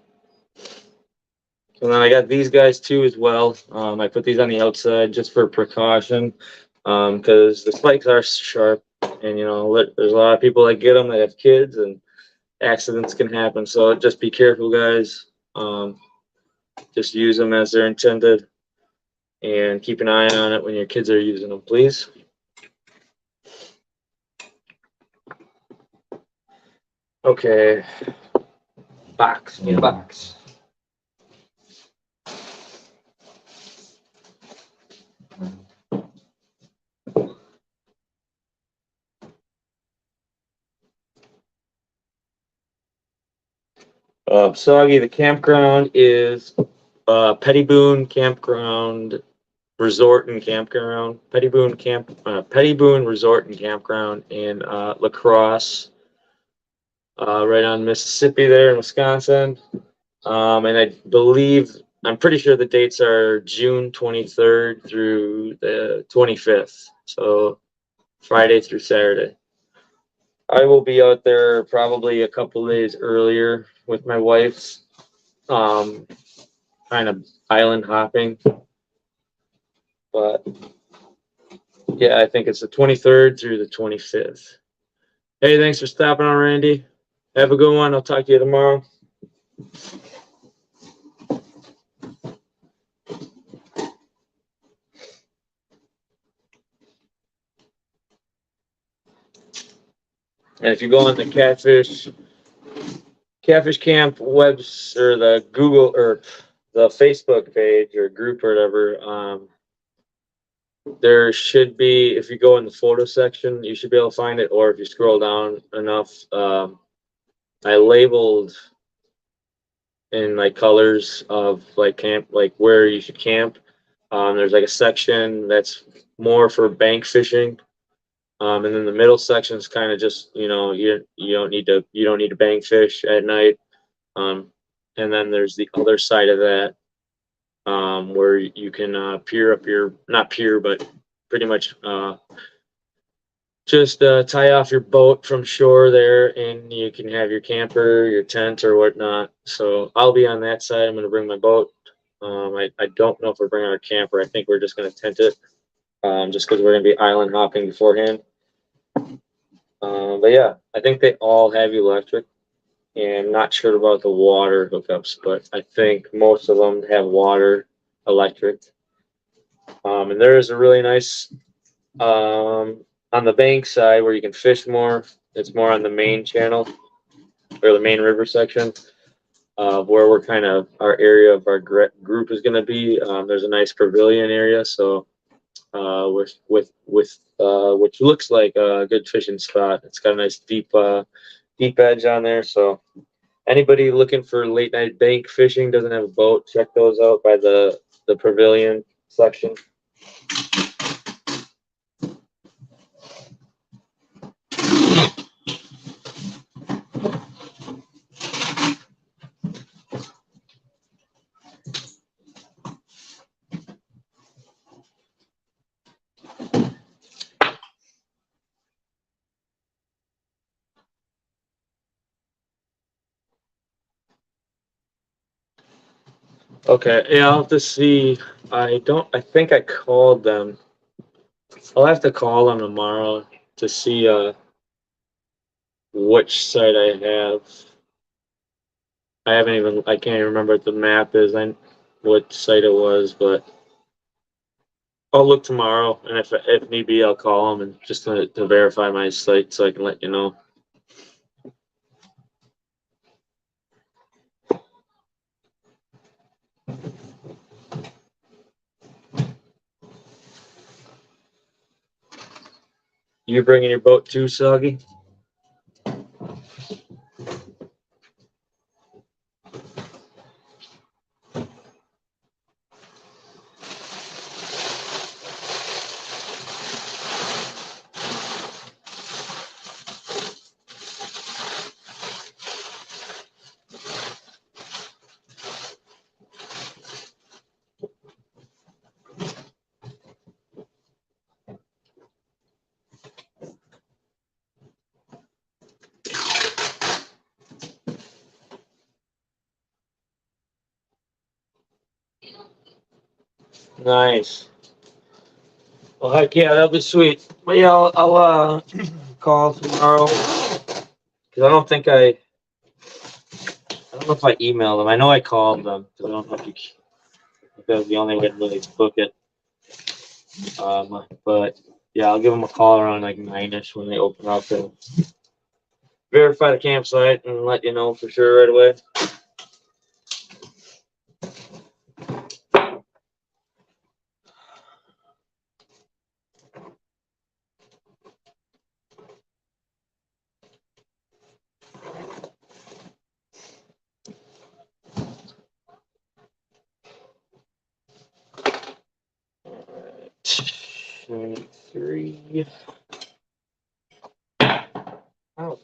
And then I got these guys too as well. I put these on the outside just for precaution, because the spikes are sharp, and there's a lot of people that get them that have kids, and accidents can happen. So just be careful, guys. Just use them as they're intended, and keep an eye on it when your kids are using them, please. Okay. Box. Need a box. Soggy, the campground is Pettyboon Campground Resort and Campground. Pettyboon Resort and Campground in La Crosse, right on Mississippi there in Wisconsin. And I'm pretty sure the dates are June 23rd through the 25th. So Friday through Saturday. I will be out there probably a couple days earlier with my wife, kind of island hopping. But yeah, I think it's the 23rd through the 25th. Hey, thanks for stopping on, Randy. Have a good one. I'll talk to you tomorrow. And if you go on the Catfish Camp webs or the Google or the Facebook page or group or whatever, there should be, if you go in the photo section, you should be able to find it. Or if you scroll down enough, I labeled in like colors of like camp, like where you should camp. There's like a section that's more for bank fishing. And then the middle section is kind of just, you don't need to bank fish at night. And then there's the other side of that, where you can pier up your, not pier, but pretty much just tie off your boat from shore there, and you can have your camper, your tent, or whatnot. So I'll be on that side. I'm going to bring my boat. I don't know if we're bringing our camper. I think we're just going to tent it, just because we're going to be island hopping beforehand. But yeah, I think they all have electric, and not sure about the water hookups, but I think most of them have water, electric. And there is a really nice, on the bank side where you can fish more. It's more on the main channel or the main river section, where we're kind of, our area of our group is going to be. There's a nice pavilion area, so with which looks like a good fishing spot. It's got a nice deep edge on there. So anybody looking for late night bank fishing, doesn't have a boat, check those out by the pavilion section. Okay, yeah, I'll have to see. I think I called them. I'll have to call them tomorrow to see which site I have. I can't even remember what the map is, what site it was, but I'll look tomorrow, and if need be, I'll call them and just to verify my site so I can let you know. You bringing your boat too, Soggy? Nice. Well, heck yeah, that'll be sweet. But yeah, I'll call tomorrow because I don't know if I emailed them. I know I called them because I don't know if that was the only way to really book it. But yeah, I'll give them a call around like 9ish when they open up and verify the campsite and let you know for sure right away. Alright. 23. Oh.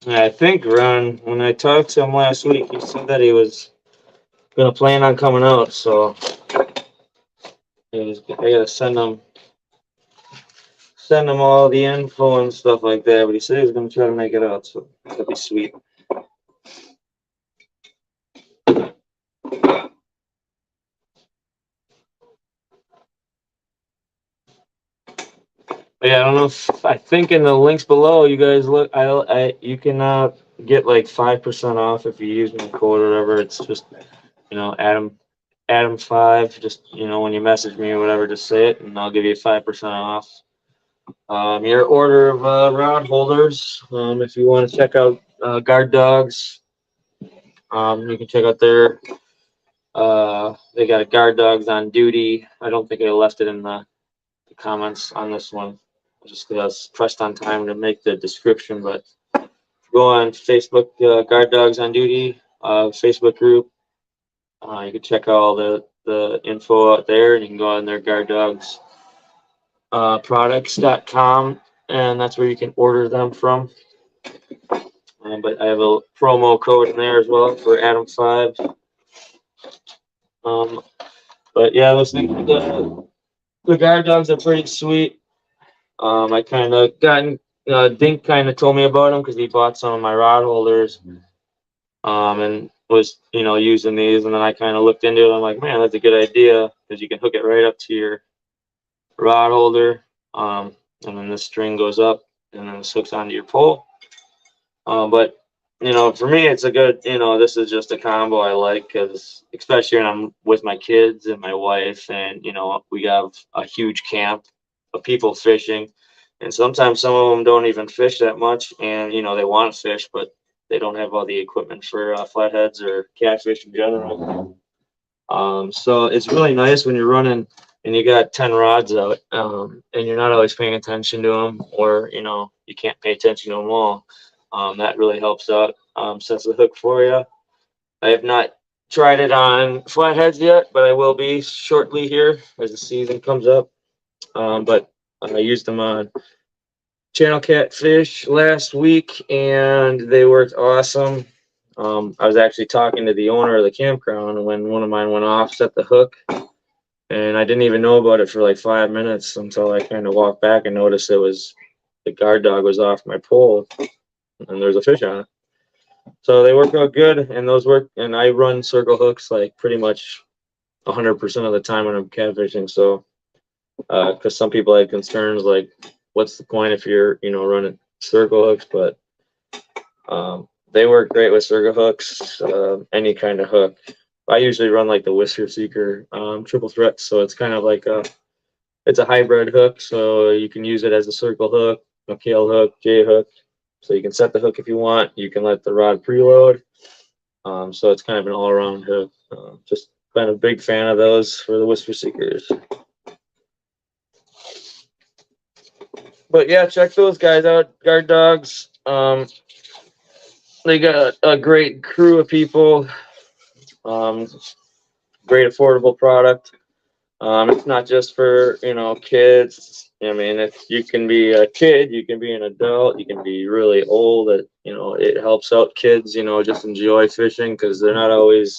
Yeah, I think Ron, when I talked to him last week, he said that he was gonna plan on coming out. So I gotta send him all the info and stuff like that. But he said he was gonna try to make it out. So that'd be sweet. But yeah, I don't know if I think in the links below, you guys look. You can get like 5% off if you use my code or whatever. It's just Adam5. Just when you message me or whatever, just say it, and I'll give you 5% off. Your order of rod holders. If you want to check out Guard Dogs, you can check out their. They got a Guard Dogs on duty. I don't think I left it in the comments on this one. I just pressed on time to make the description, but go on Facebook, Guard Dogs on Duty Facebook group. You can check out all the info out there, and you can go on their Guard Dogs products.com, and that's where you can order them from. But I have a promo code in there as well for Adam5. But yeah, those things, the Guard Dogs are pretty sweet. I kind of Dink kind of told me about them because he bought some of my rod holders, and was using these, and then I kind of looked into it. I'm like, man, that's a good idea because you can hook it right up to your rod holder, and then the string goes up, and then this hooks onto your pole. But for me, it's a good. This is just a combo I like because especially when I'm with my kids and my wife, and we have a huge camp of people fishing. And sometimes some of them don't even fish that much, and they want to fish, but they don't have all the equipment for flatheads or catfish in general. So it's really nice when you're running and you got 10 rods out, and you're not always paying attention to them, or you can't pay attention to them all. That really helps out. Sets the hook for you. I have not tried it on flatheads yet, but I will be shortly here as the season comes up. But I used them on channel catfish last week, and they worked awesome. I was actually talking to the owner of the campground when one of mine went off, set the hook, and I didn't even know about it for like 5 minutes until I kind of walked back and noticed the guard dog was off my pole, and there's a fish on it. So they work out good, and those work. And I run circle hooks like pretty much 100% of the time when I'm catfishing. So, because some people have concerns like, what's the point if you're running circle hooks? But they work great with circle hooks, any kind of hook. I usually run like the Whisker Seeker triple threat, so it's kind of like it's a hybrid hook, so you can use it as a circle hook, a kale hook, J hook. So you can set the hook if you want. You can let the rod preload. So it's kind of an all-around hook. Just been a big fan of those for the Whisker Seekers. But yeah, check those guys out, Guard Dogs. They got a great crew of people. Great affordable product. It's not just for kids. I mean, you can be a kid, you can be an adult, you can be really old. It helps out kids. Just enjoy fishing because they're not always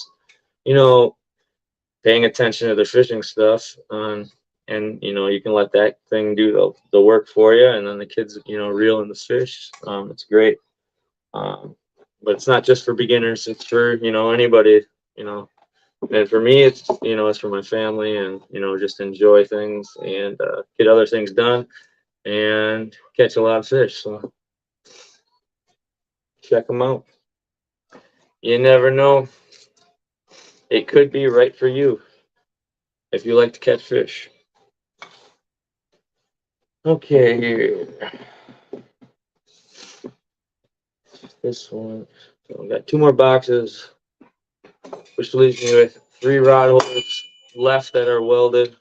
paying attention to their fishing stuff. And you can let that thing do the work for you, and then the kids reel in the fish. It's great. But it's not just for beginners. It's for anybody. And for me, it's for my family, and just enjoy things and get other things done and catch a lot of fish. So check them out. You never know. It could be right for you if you like to catch fish. Okay, here. This one. So we got 2 more boxes, which leaves me with 3 rod holders left that are welded.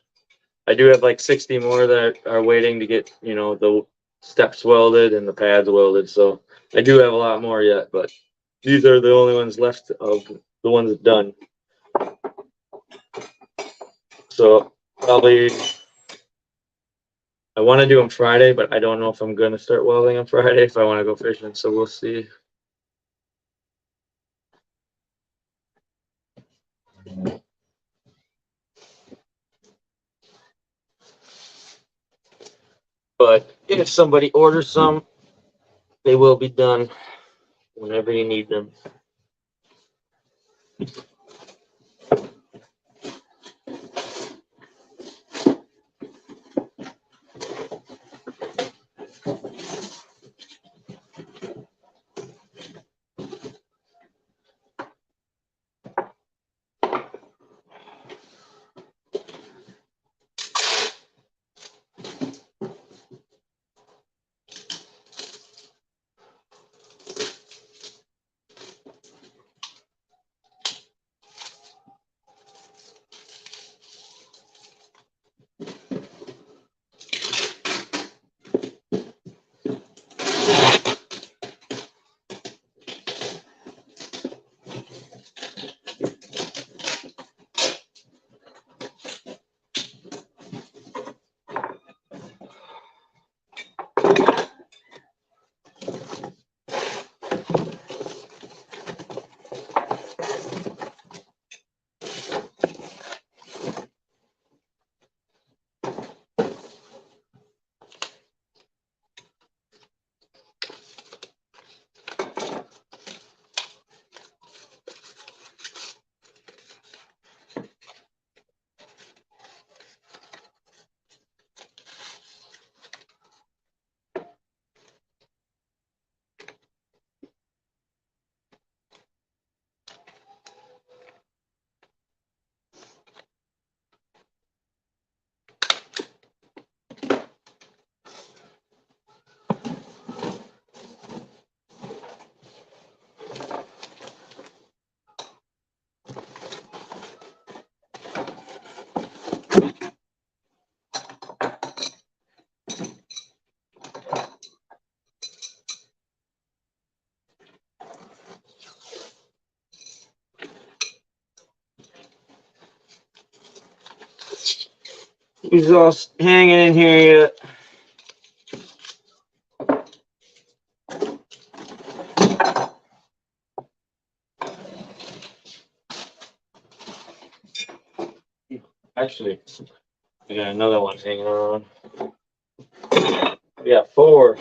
I do have like 60 more that are waiting to get, the steps welded and the pads welded. So I do have a lot more yet, but these are the only ones left of the ones done. So probably I want to do them Friday, but I don't know if I'm going to start welding on Friday if I want to go fishing. So we'll see. But if somebody orders some, they will be done whenever you need them. He's all hanging in here yet. Actually, we got another one hanging on. We got 4.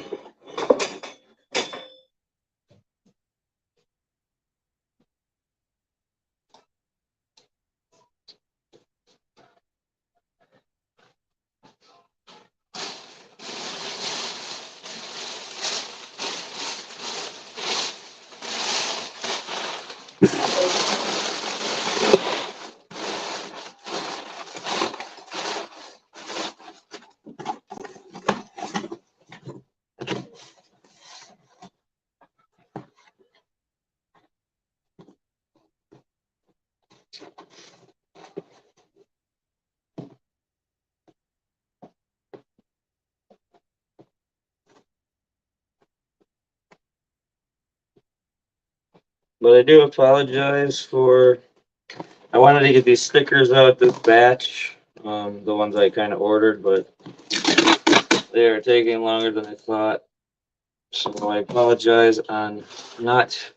But I do apologize for. I wanted to get these stickers out this batch, the ones I kind of ordered, but they are taking longer than I thought. So I apologize on not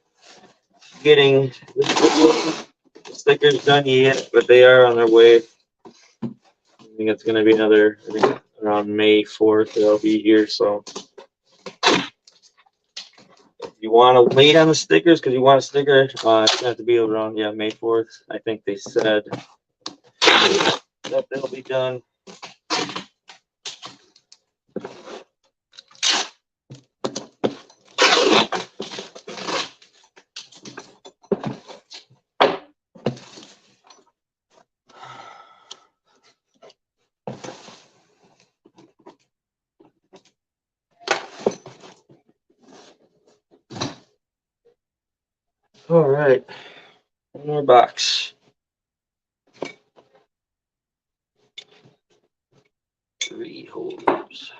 getting the stickers done yet, but they are on their way. I think it's going to be another, I think around May 4th, they'll be here. So if you want to wait on the stickers because you want a sticker, it's going to have to be around, yeah, May 4th. I think they said that they'll be done. All right, one more box. 3 holders.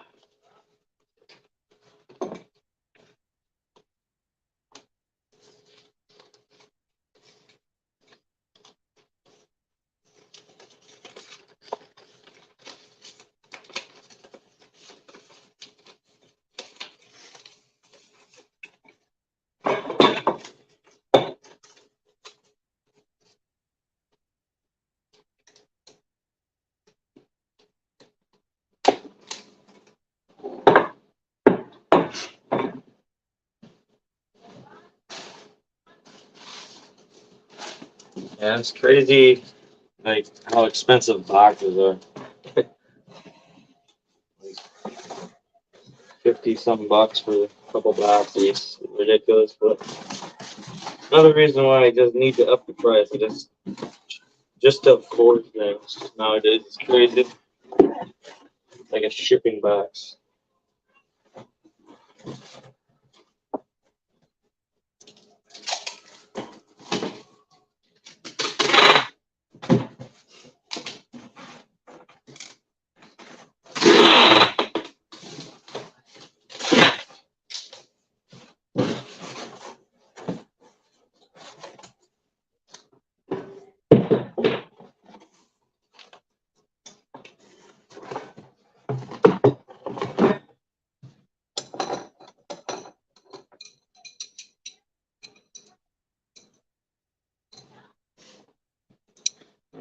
Yeah, it's crazy, like how expensive boxes are. Like 50 some bucks for a couple boxes. Ridiculous, but another reason why I just need to up the price. Just to afford things nowadays. It's crazy. It's like a shipping box.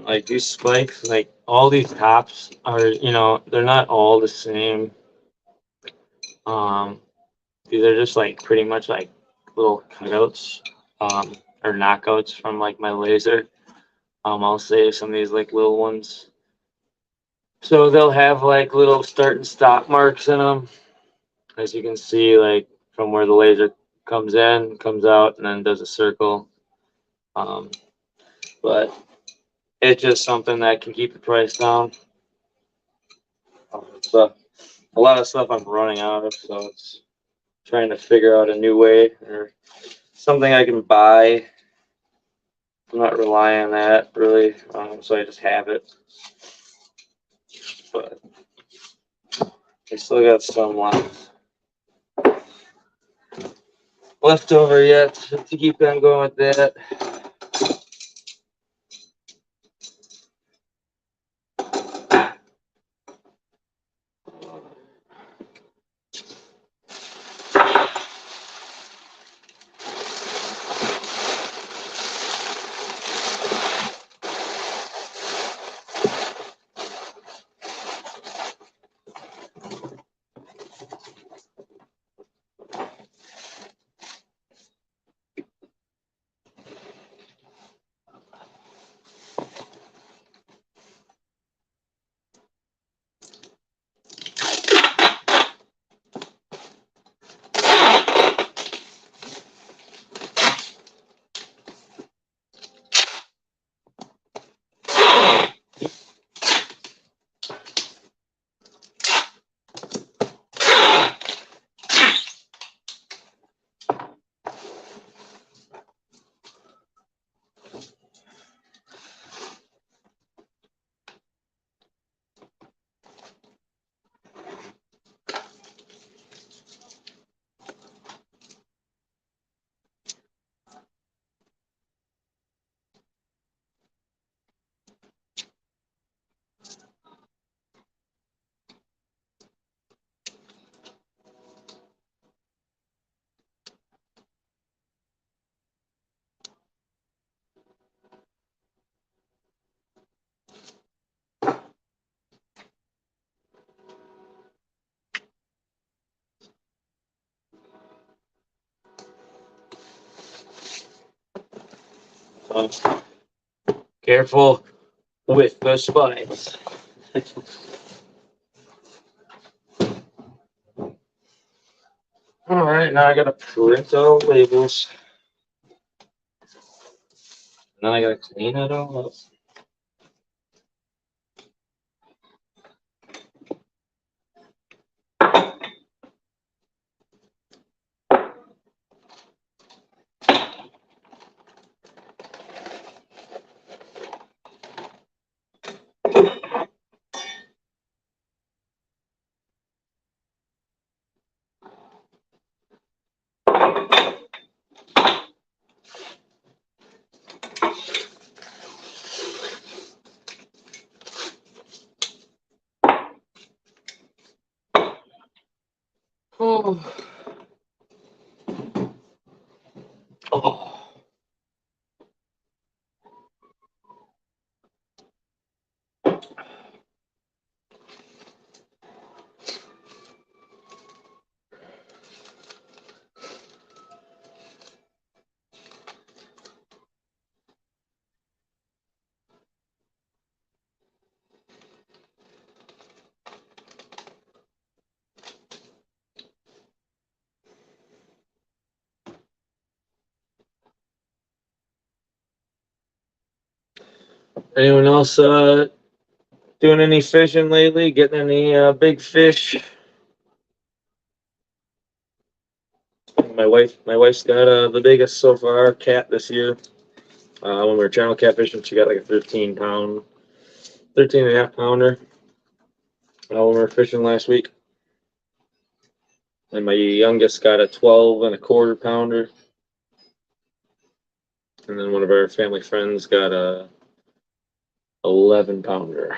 Like these spikes, like all these tops are, they're not all the same. Um, these are just like pretty much like little cutouts, or knockouts from like my laser. I'll save some of these like little ones. So they'll have like little start and stop marks in them, as you can see, like from where the laser comes in, comes out, and then does a circle. But it's just something that can keep the price down. So a lot of stuff I'm running out of, so it's trying to figure out a new way or something I can buy. I'm not relying on that really, so I just have it. But I still got some left over yet to keep on going with that. Careful with the spikes. All right, now I gotta print all labels. And then I gotta clean it all up. Oh. Oh. Anyone else doing any fishing lately? Getting any big fish? My wife's got the biggest so far cat this year. When we were channel catfishing, she got like a 13 pound, 13 and a half pounder. When we were fishing last week, and my youngest got a 12 and a quarter pounder, and then one of our family friends got a 11 pounder.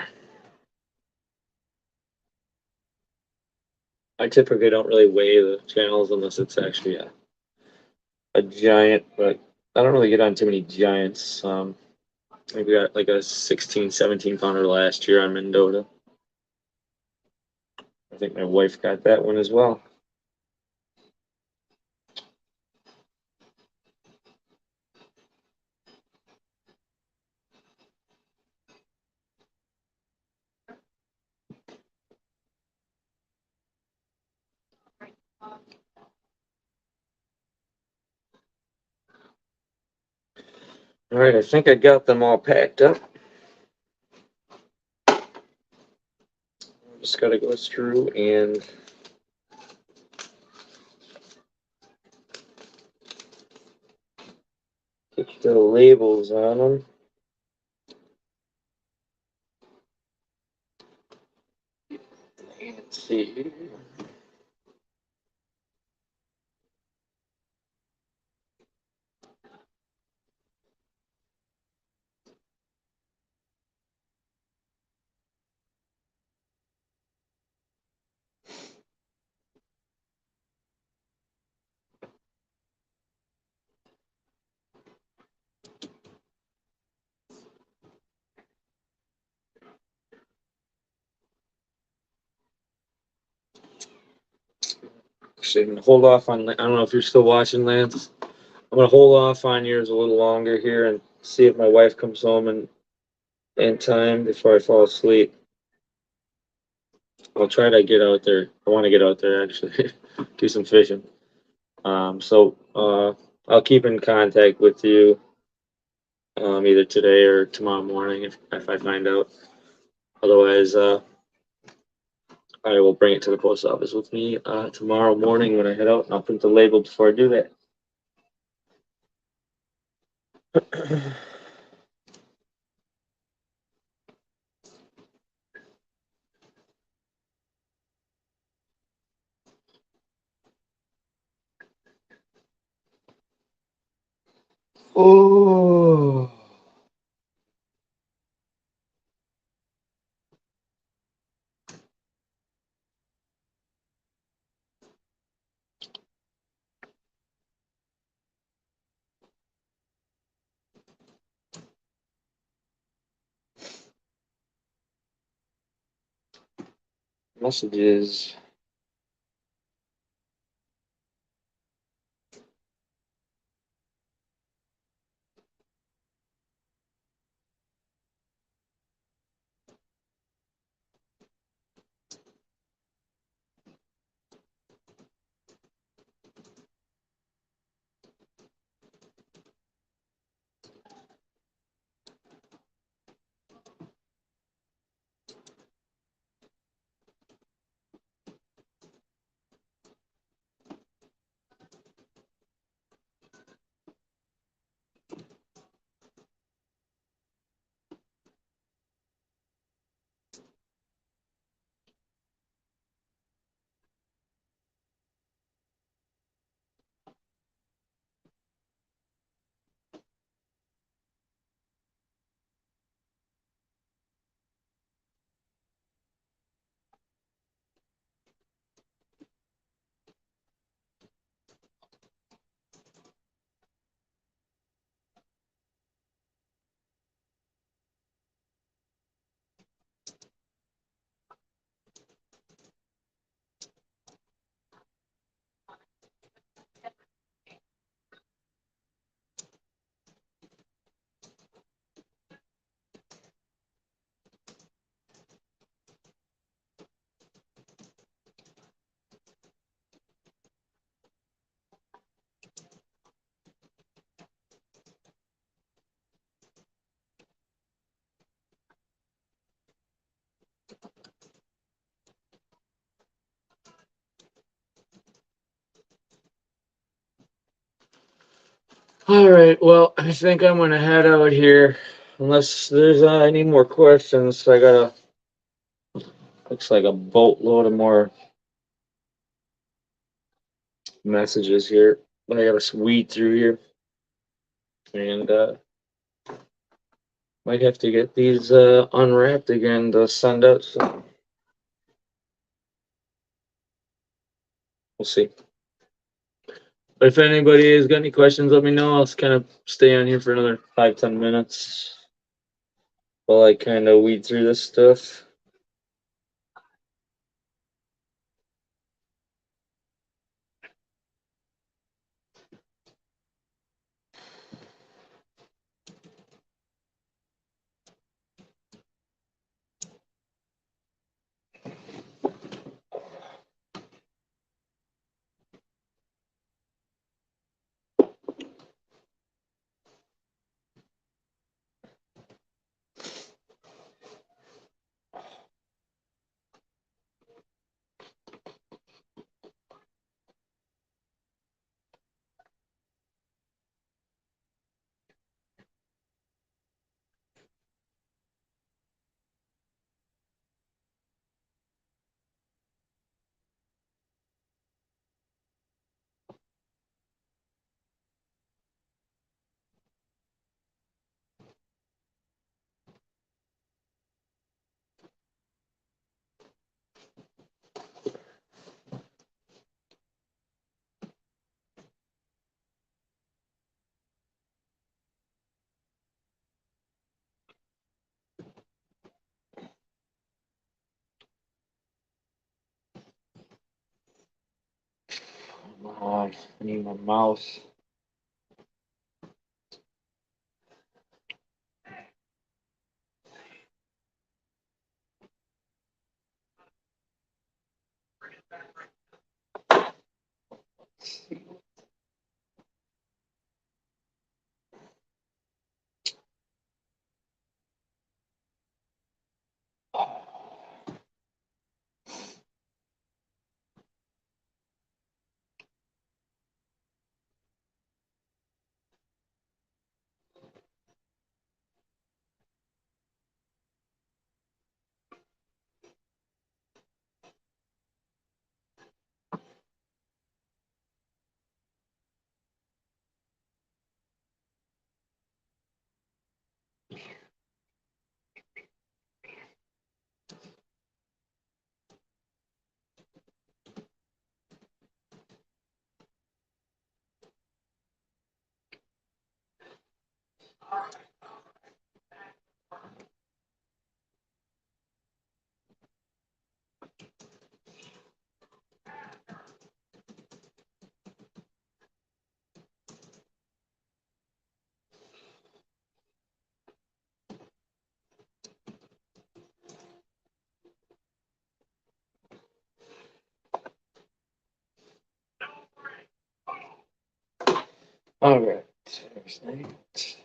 I typically don't really weigh the channels unless it's actually a giant, but I don't really get on too many giants. I think we got like a 16, 17 pounder last year on Mendota. I think my wife got that one as well. All right, I think I got them all packed up. Just got to go through and get the labels on them. Let's see. Actually, I'm gonna hold off on. I don't know if you're still watching, Lance. I'm gonna hold off on yours a little longer here and see if my wife comes home in time before I fall asleep. I'll try to get out there. I want to get out there actually, do some fishing. So I'll keep in contact with you either today or tomorrow morning if I find out. Otherwise, I will bring it to the post office with me tomorrow morning when I head out, and I'll print the label before I do that. Oh. Messages. All right. Well, I think I'm gonna head out here. Unless there's any more questions, I got looks like a boatload of more messages here. But I gotta weed through here, and might have to get these unwrapped again to send out. So we'll see. But if anybody has got any questions, let me know. I'll kind of stay on here for another 5-10 minutes while I kind of weed through this stuff. Oh, I need my mouse. All right. There's that.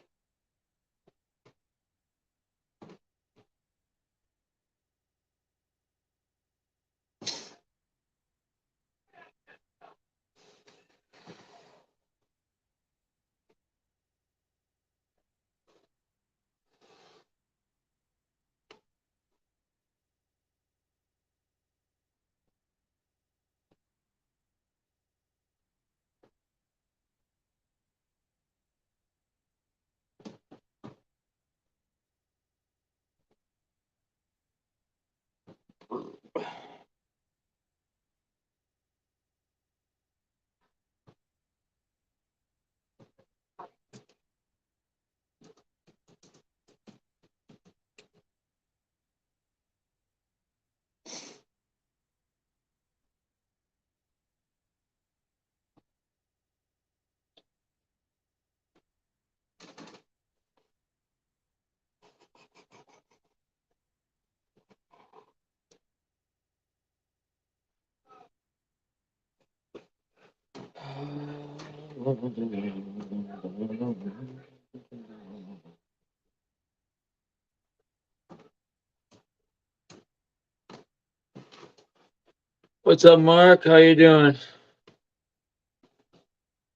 What's up, Mark? How you doing?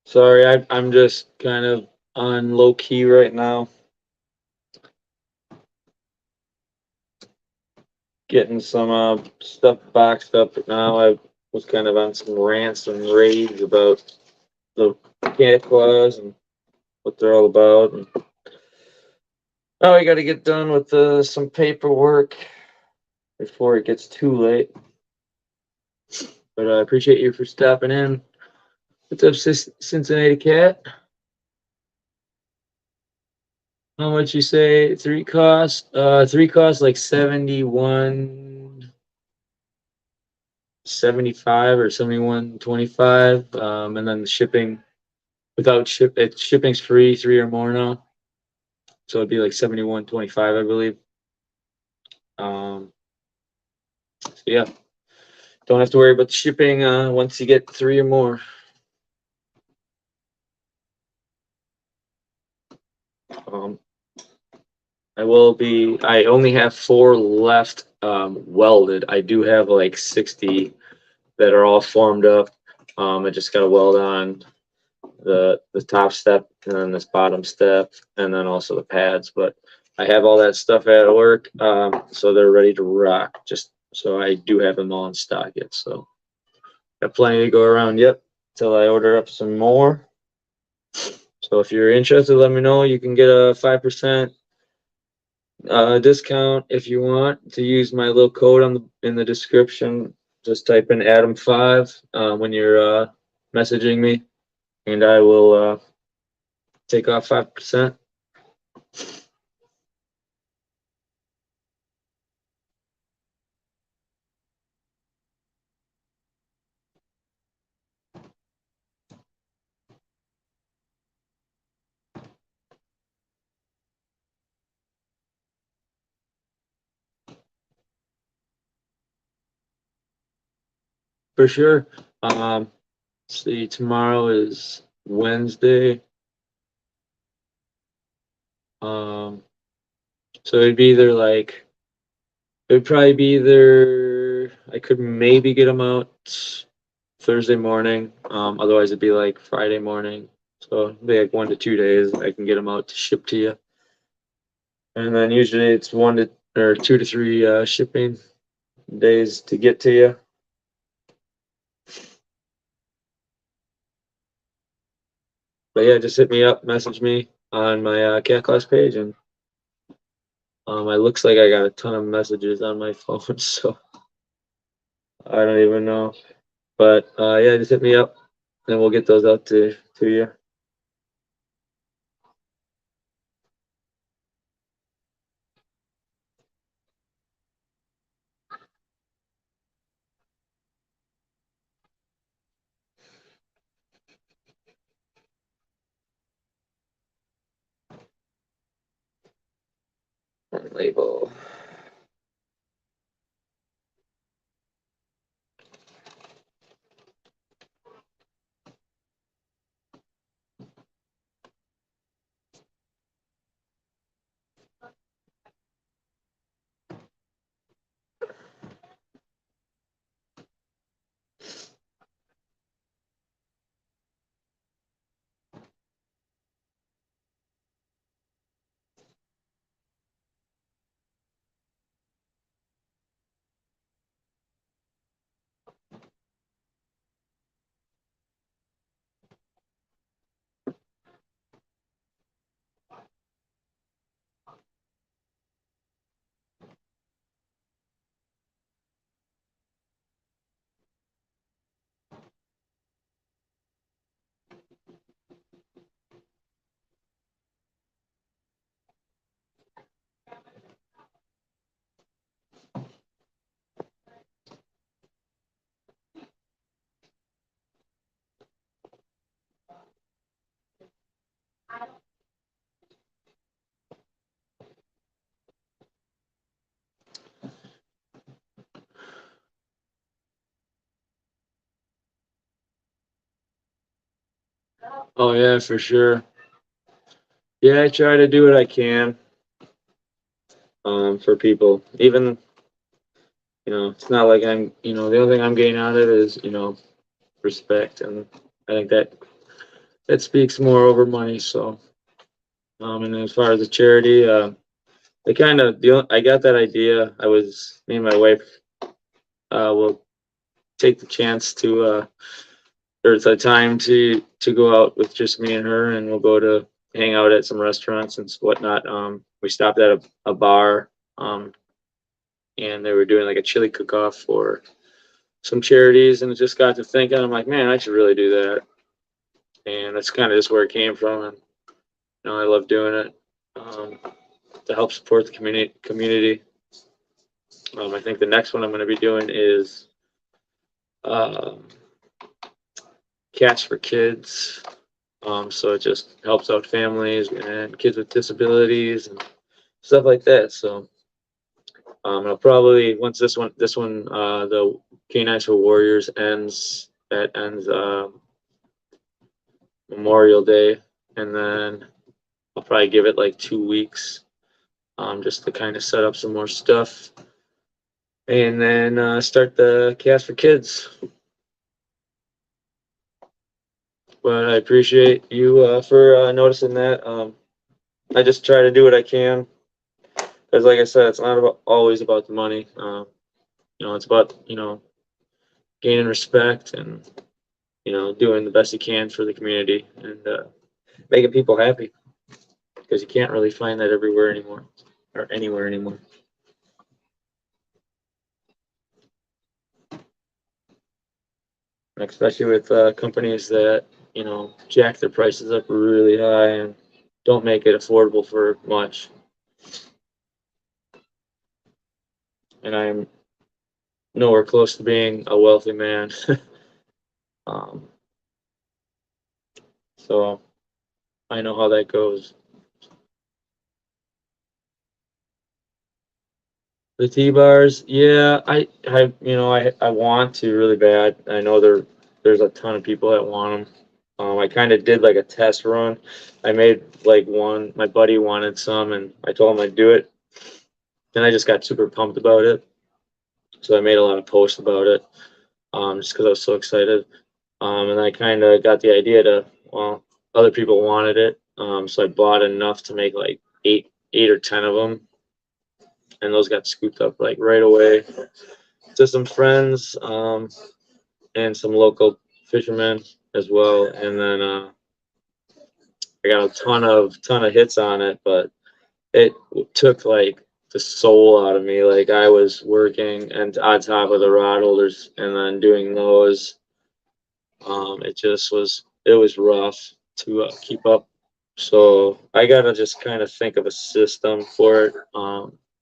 Sorry, I'm just kind of on low key right now. Getting some stuff boxed up now. I was kind of on some rants and raves about the clawz and what they're all about. And now I got to get done with some paperwork before it gets too late. But I appreciate you for stopping in. What's up, Cincinnati Cat? How much you say three cost? Three costs like 71.75 or 71.25. And then the shipping without shipping's free, 3 or more now. So it'd be like 71.25, I believe. So yeah, don't have to worry about the shipping once you get 3 or more. I only have 4 left welded. I do have like 60 that are all formed up. I just got to weld on the top step and then this bottom step and then also the pads. But I have all that stuff at work, so they're ready to rock. Just so I do have them all in stock yet. So got plenty to go around yet till I order up some more. So if you're interested, let me know. You can get a 5% discount if you want to use my little code in the description. Just type in Adam5 when you're messaging me, and I will take off 5%. For sure. See, tomorrow is Wednesday. So it'd probably be either I could maybe get them out Thursday morning. Otherwise it'd be like Friday morning. So it'd be like 1 to 2 days I can get them out to ship to you. And then usually it's 2 to 3 shipping days to get to you. But yeah, just hit me up, message me on my Cat Class page, and it looks like I got a ton of messages on my phone, so I don't even know. But yeah, just hit me up, and we'll get those out to you. Label. Oh yeah, for sure. Yeah, I try to do what I can for people. Even it's not like I'm the only thing I'm getting out of it is respect, and I think that speaks more over money. So And as far as the charity, I got that idea. Me and my wife will take the chance or the time to go out with just me and her, and we'll go to hang out at some restaurants and whatnot. We stopped at a bar, and they were doing like a chili cook-off for some charities, and it just got to thinking, I'm like, man, I should really do that. And that's kind of just where it came from, and I love doing it to help support the community. I think the next one I'm going to be doing is um, Cats for Kids. So it just helps out families and kids with disabilities and stuff like that. So I'll probably once this one, the Canines for Warriors ends. That ends Memorial Day, and then I'll probably give it like 2 weeks, just to kind of set up some more stuff, and then start the Cast for Kids. But I appreciate you for noticing that. I just try to do what I can, because, like I said, it's not always about the money. It's about gaining respect and doing the best you can for the community and making people happy, because you can't really find that everywhere anymore or anywhere anymore. Especially with companies that jack their prices up really high and don't make it affordable for much. And I'm nowhere close to being a wealthy man. um, so I know how that goes. The T-bars, yeah, I want to really bad. I know there's a ton of people that want them. I kind of did like a test run. I made like one. My buddy wanted some, and I told him I'd do it. And I just got super pumped about it. So I made a lot of posts about it, just because I was so excited. And I kind of got the idea other people wanted it. So I bought enough to make like eight or 10 of them, and those got scooped up like right away to some friends, and some local fishermen as well. And then I got a ton of hits on it, but it took like the soul out of me. Like I was working and on top of the rod holders and then doing those. It was rough to keep up. So I gotta just kind of think of a system for it.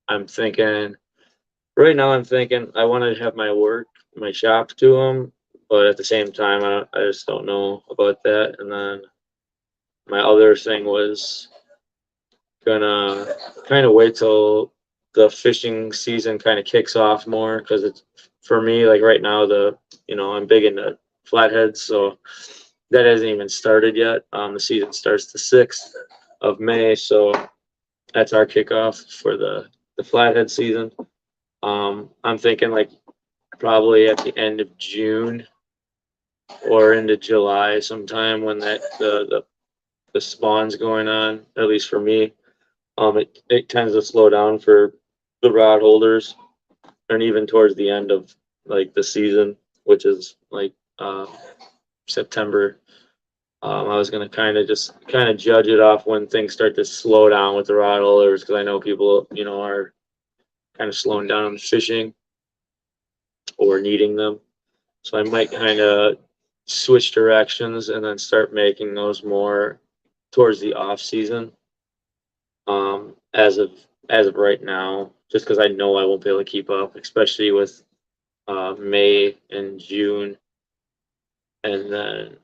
I'm thinking right now. I'm thinking I want to have my shop to them, but at the same time, I just don't know about that. And then my other thing was gonna kind of wait till the fishing season kind of kicks off more, because it's for me like right now I'm big into flatheads, so that hasn't even started yet. The season starts the 6th of May, so that's our kickoff for the flathead season. I'm thinking like probably at the end of June or into July sometime, when the spawn's going on, at least for me. It tends to slow down for the rod holders, and even towards the end of like the season, which is like September. I was gonna kind of judge it off when things start to slow down with the rod holders, because I know people are kind of slowing down on fishing or needing them. So I might kind of switch directions and then start making those more towards the off season. As of right now, just because I know I won't be able to keep up, especially with May and June, and then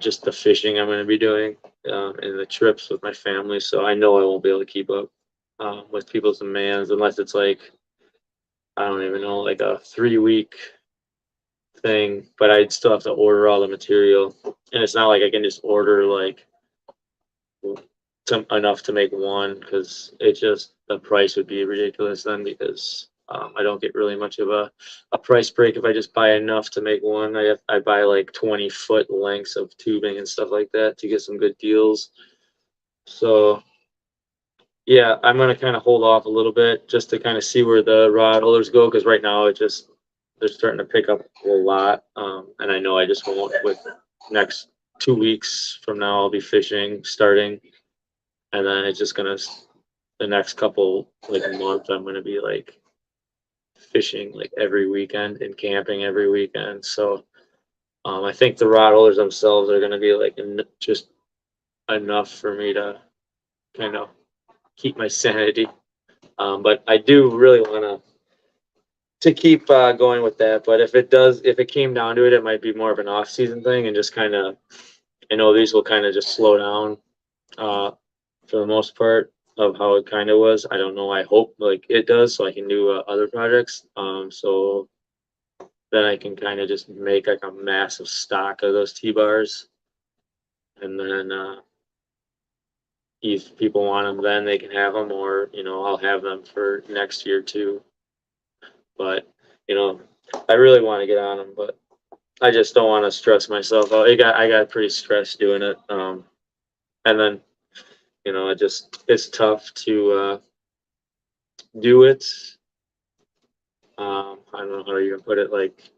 just the fishing I'm going to be doing, and the trips with my family. So I know I won't be able to keep up with people's demands, unless it's like, I don't even know, like a 3 week thing. But I'd still have to order all the material, and it's not like I can just order like enough to make one, because the price would be ridiculous then, because I don't get really much of a price break if I just buy enough to make one. I buy like 20-foot lengths of tubing and stuff like that to get some good deals. So Yeah, I'm gonna kind of hold off a little bit just to kind of see where the rod holders go because right now it just they're starting to pick up a lot, and I know I just won't with next 2 weeks from now I'll be fishing starting, and then it's just gonna the next couple like month I'm gonna be like fishing like every weekend and camping every weekend. So I think the rod holders themselves are gonna be like just enough for me to kind of keep my sanity. But I do really want to keep going with that. But if it came down to it, it might be more of an off season thing and just kind of, I know these will kind of just slow down uh, for the most part of how it kind of was. I don't know. I hope like it does, so I can do other projects. So then I can kind of just make like a massive stock of those T-bars, and then if people want them, then they can have them, or I'll have them for next year too. But you know, I really want to get on them, but I just don't want to stress myself out. I got pretty stressed doing it. And then it's tough to do it. I don't know how you can put it. Like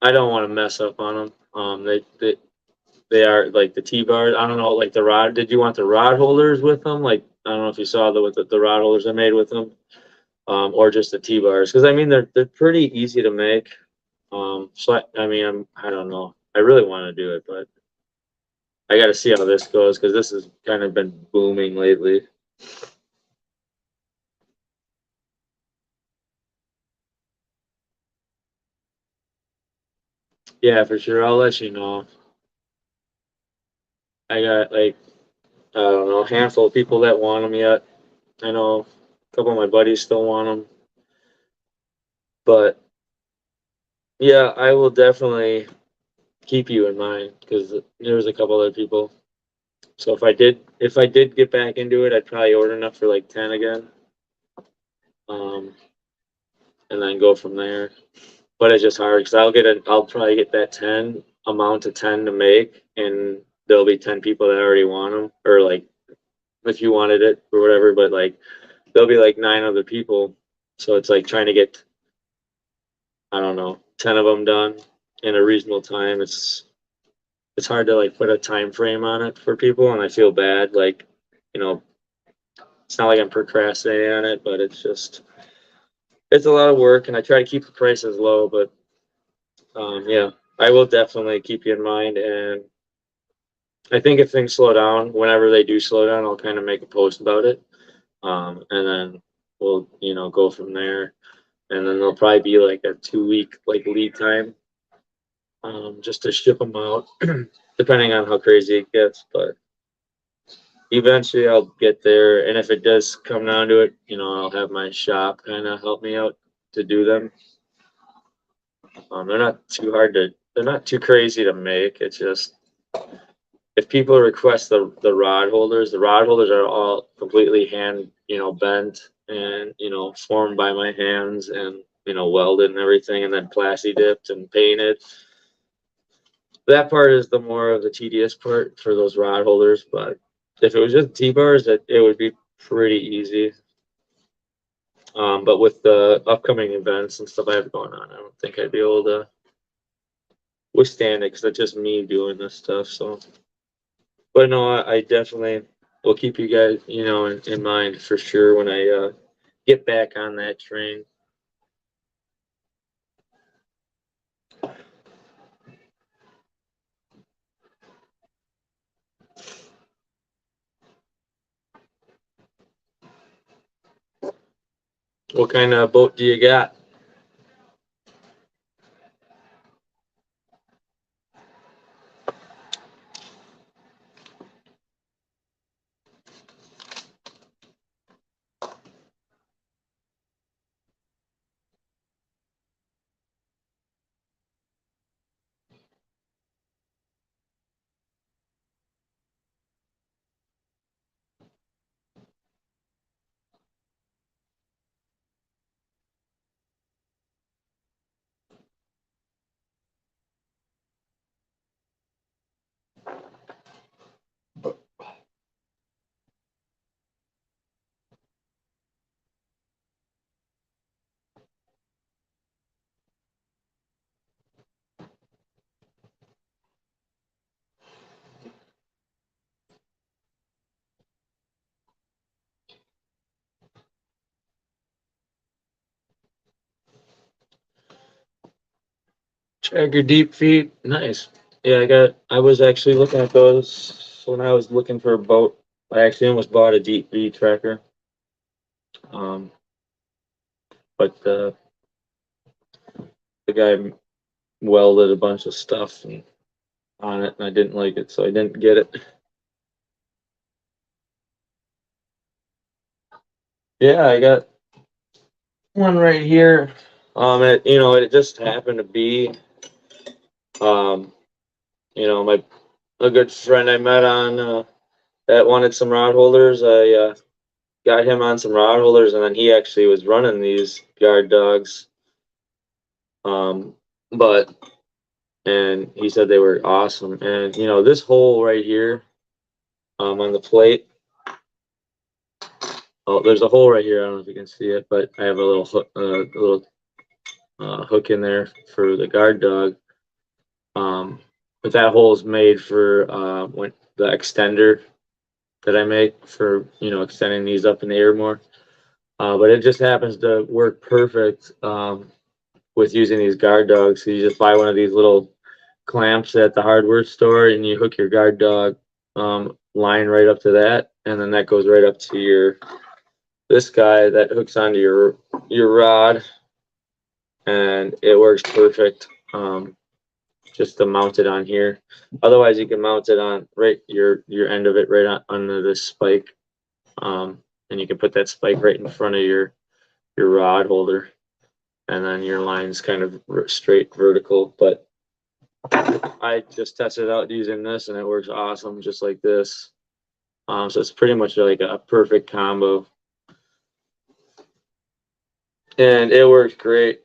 I don't want to mess up on them. They are like the T bars. I don't know, like the rod. Did you want the rod holders with them? Like I don't know if you saw the rod holders I made with them, or just the T bars. Because I mean they're pretty easy to make. So I mean I don't know. I really want to do it, but I got to see how this goes because this has kind of been booming lately. Yeah, for sure. I'll let you know. I got like I don't know a handful of people that want them yet. I know a couple of my buddies still want them, but yeah, I will definitely keep you in mind because there's a couple other people. So if I did get back into it, I'd probably order enough for like 10 again, um, and then go from there. But it's just hard because I'll probably get that 10 amount to 10 to make, and there'll be 10 people that already want them, or like if you wanted it or whatever. But like there'll be like 9 other people, so it's like trying to get I don't know 10 of them done in a reasonable time. It's hard to like put a time frame on it for people, and I feel bad. Like you know, it's not like I'm procrastinating on it, but it's a lot of work, and I try to keep the prices low. But yeah, I will definitely keep you in mind, and I think if things slow down, whenever they do slow down, I'll kind of make a post about it, and then we'll go from there. And then there'll probably be like a 2 week like lead time, just to ship them out, depending on how crazy it gets. But eventually, I'll get there, and if it does come down to it, I'll have my shop kind of help me out to do them. They're not too hard to, they're not too crazy to make. It's just if people request the rod holders are all completely hand, bent and, formed by my hands and, welded and everything and then plasti dipped and painted. That part is the more of the tedious part for those rod holders, but if it was just T-bars, it would be pretty easy. But with the upcoming events and stuff I have going on, I don't think I'd be able to withstand it because it's just me doing this stuff. So but no, I definitely will keep you guys, in mind for sure when I get back on that train. What kind of boat do you got? Tracker deep feed, nice. Yeah, I was actually looking at those when I was looking for a boat. I actually almost bought a deep feed tracker. Um, but the guy welded a bunch of stuff on it, and I didn't like it, so I didn't get it. Yeah, I got one right here. It just happened to be, um, my a good friend I met on that wanted some rod holders. I got him on some rod holders, and then he actually was running these guard dogs. Um, but and he said they were awesome. And this hole right here, on the plate. Oh, there's a hole right here. I don't know if you can see it, but I have a little hook in there for the guard dog. But that hole is made for when the extender that I make for extending these up in the air more. But it just happens to work perfect with using these guard dogs. So you just buy one of these little clamps at the hardware store, and you hook your guard dog line right up to that, and then that goes right up to this guy that hooks onto your rod, and it works perfect. Just to mount it on here. Otherwise, you can mount it on right your end of it right under this spike, and you can put that spike right in front of your rod holder, and then your line's kind of straight vertical. But I just tested out using this, and it works awesome, just like this. So it's pretty much like a perfect combo, and it works great.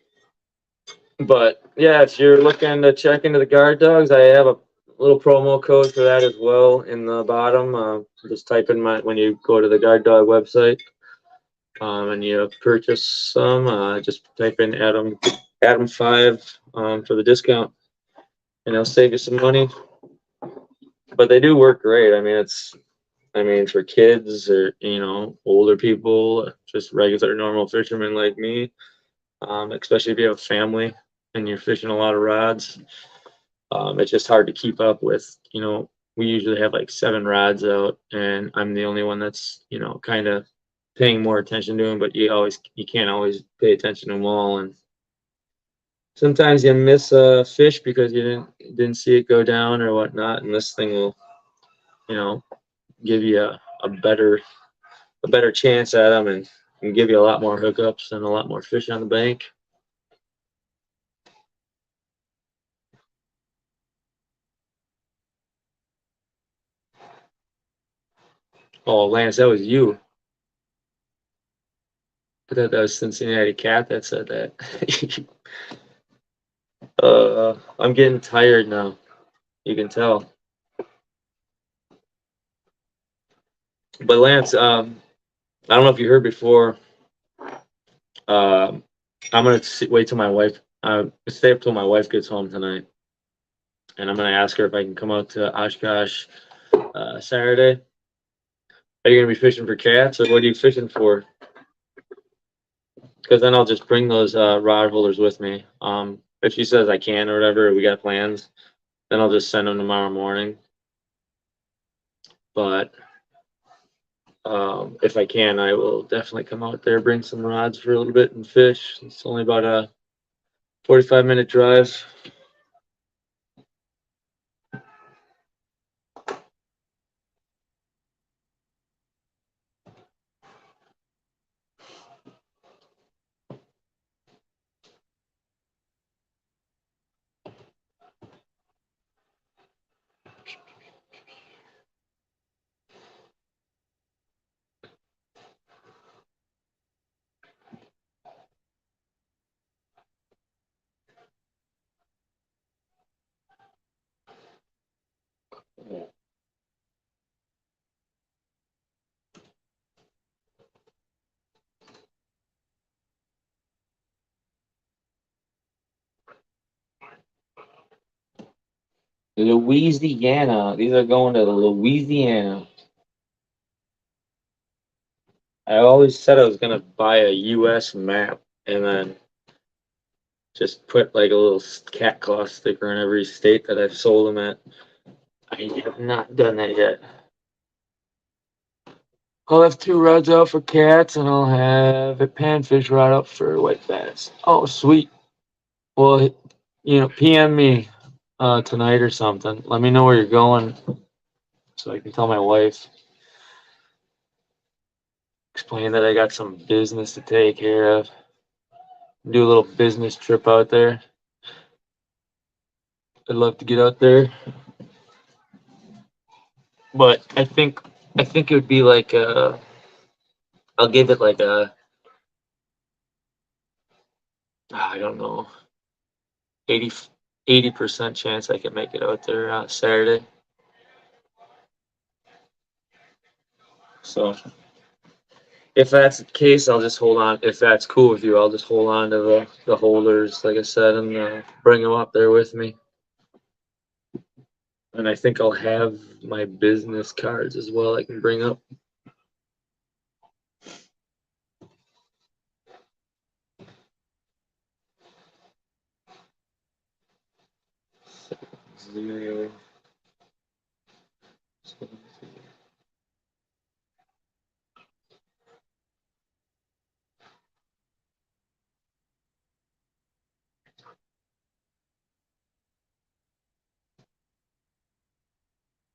But yeah, if you're looking to check into the guard dogs, I have a little promo code for that as well in the bottom. Just type in when you go to the guard dog website, and you purchase some. Just type in Adam5 for the discount, and it'll save you some money. But they do work great. For kids or older people, just regular normal fishermen like me, especially if you have a family and you're fishing a lot of rods. It's just hard to keep up with. We usually have like 7 rods out, and I'm the only one that's kind of paying more attention to them. But you can't always pay attention to them all, and sometimes you miss a fish because you didn't see it go down or whatnot. And this thing will give you a better chance at them, and give you a lot more hookups and a lot more fish on the bank. Oh, Lance, that was you. I thought that was Cincinnati Cat that said that. I'm getting tired now. You can tell. But Lance, I don't know if you heard before. I'm gonna wait till my wife. Stay up till my wife gets home tonight, and I'm gonna ask her if I can come out to Oshkosh Saturday. Are you gonna be fishing for cats, or what are you fishing for? Because then I'll just bring those rod holders with me. If she says I can or whatever, we got plans, then I'll just send them tomorrow morning. But if I can, I will definitely come out there, bring some rods for a little bit and fish. It's only about a 45-minute drive. Louisiana. These are going to Louisiana. I always said I was gonna buy a U.S. map, and then just put like a little cat claw sticker in every state that I've sold them at. I have not done that yet. I'll have 2 rods out for cats, and I'll have a panfish rod up for white bass. Oh, sweet. Well, PM me tonight or something. Let me know where you're going, so I can tell my wife. Explain that I got some business to take care of. Do a little business trip out there. I'd love to get out there, but I think it would be like I'll give it like I don't know, 80% chance I can make it out there Saturday. So if that's the case, I'll just hold on. If that's cool with you, I'll just hold on to the holders, like I said, and bring them up there with me. And I think I'll have my business cards as well. I can bring up. Zero.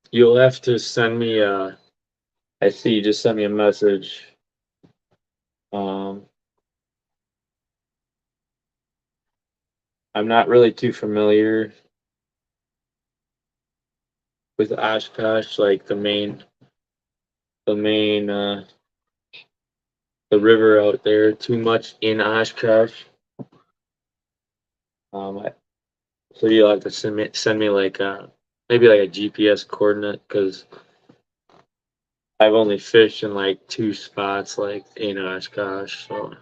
You'll have to send me I see you just sent me a message. I'm not really too familiar with Oshkosh, like the main the river out there too much in Oshkosh. So you'll have to send me like maybe like a GPS coordinate, because I've only fished in like 2 spots like in Oshkosh. So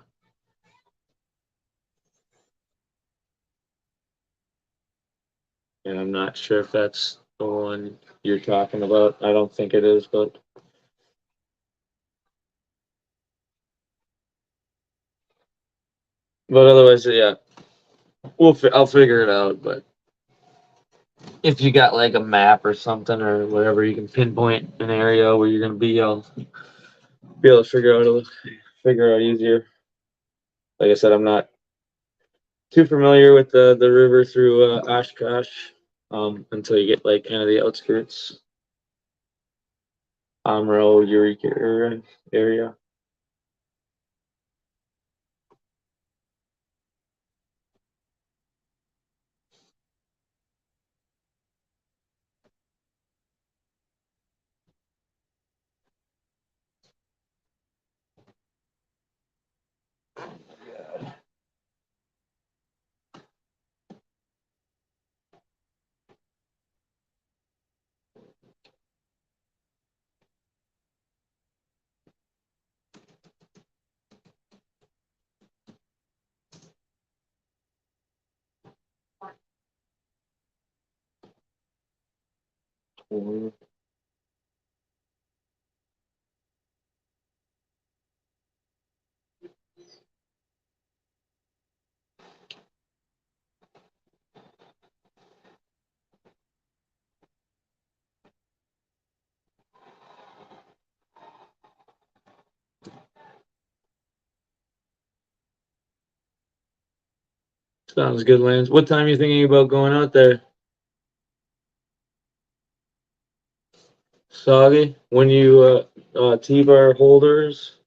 and I'm not sure if that's the one you're talking about. I don't think it is, but otherwise, yeah, I'll figure it out. But if you got like a map or something or whatever, you can pinpoint an area where you're gonna be. I'll be able to figure out easier. Like I said, I'm not too familiar with the river through Oshkosh until you get like kind of the outskirts, Amro, Eureka area. Mhm. Sounds good, Lance. What time are you thinking about going out there? Soggy? When you T-bar holders?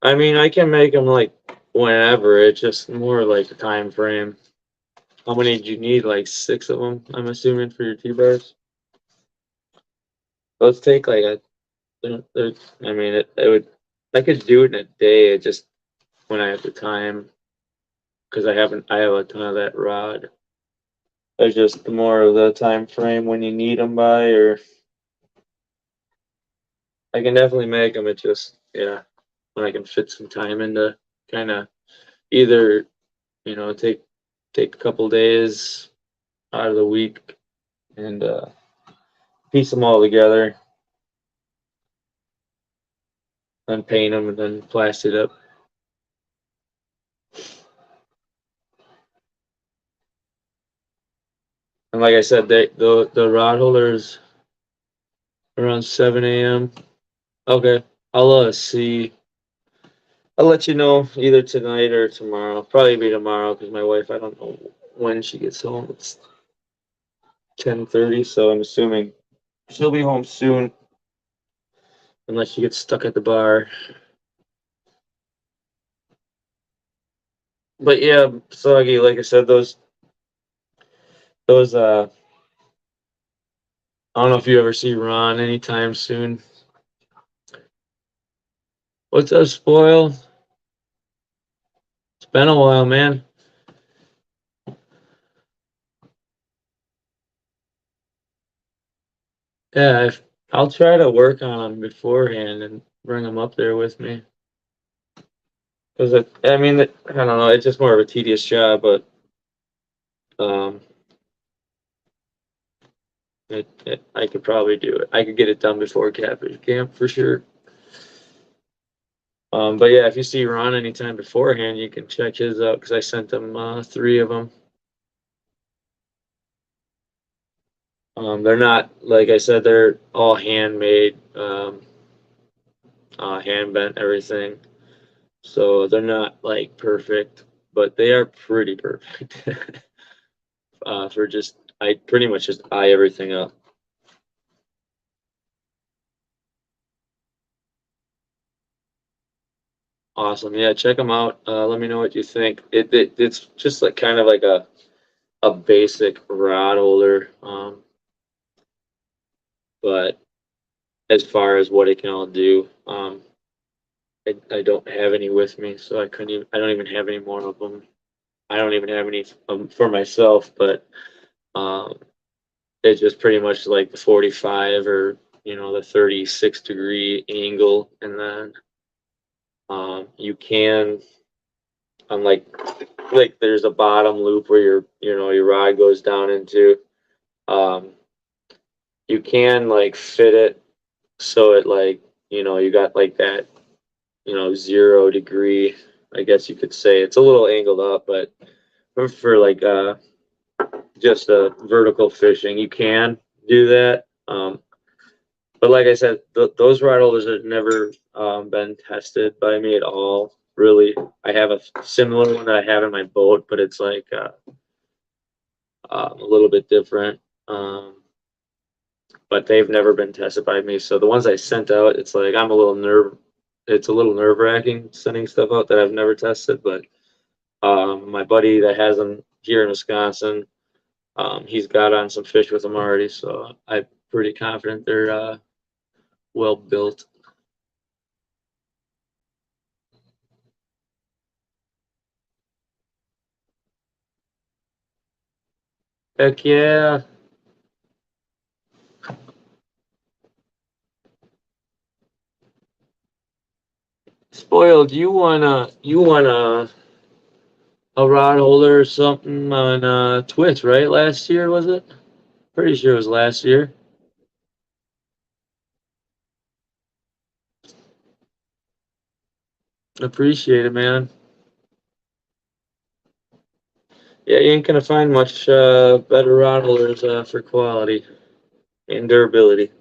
I mean, I can make them like whenever. It's just more like a time frame. How many do you need? Like 6 of them, I'm assuming, for your T-bars. Let's take like I mean, it would. I could do it in a day. It just when I have the time, because I have a ton of that rod. It's just more of the time frame when you need them by, or I can definitely make them. It just when I can fit some time into kind of either take a couple days out of the week and piece them all together, then paint them and then plaster it up. And like I said, the rod holders around 7 a.m. Okay, I'll see. I'll let you know either tonight or tomorrow. Probably be tomorrow because my wife, I don't know when she gets home. It's 10:30, so I'm assuming she'll be home soon, unless she gets stuck at the bar. But yeah, Soggy, like I said, those I don't know if you ever see Ron anytime soon. What's up, Spoil? It's been a while, man. Yeah, I'll try to work on them beforehand and bring them up there with me. Because I mean, I don't know, it's just more of a tedious job, but um, I could probably do it. I could get it done before Cabbage Camp for sure. But yeah, if you see Ron anytime beforehand, you can check his out because I sent him 3 of them. They're not, like I said, they're all handmade, hand bent, everything. So they're not like perfect, but they are pretty perfect. For just, I pretty much just eye everything up. Awesome. Yeah, check them out. Let me know what you think. It's just like kind of like a basic rod holder. But as far as what it can all do, I don't have any with me, so I don't even have any more of them. I don't even have any for myself, but um, it's just pretty much like the 45 or the 36-degree angle, and then you can, unlike, like there's a bottom loop where your rod goes down into. Um, you can like fit it so it like you got like that 0 degree. I guess you could say it's a little angled up, but for like just vertical fishing, you can do that. But like I said, those rod holders have never been tested by me at all. Really, I have a similar one that I have in my boat, but it's like a little bit different. But they've never been tested by me. So the ones I sent out, it's like it's a little nerve wracking sending stuff out that I've never tested. But my buddy that has them here in Wisconsin, he's got on some fish with them already. So I'm pretty confident they're well built. Heck yeah. Spoiled, you won a rod holder or something on Twitch, right? Last year, was it? Pretty sure it was last year. Appreciate it, man. Yeah, you ain't gonna find much better rod holders for quality and durability.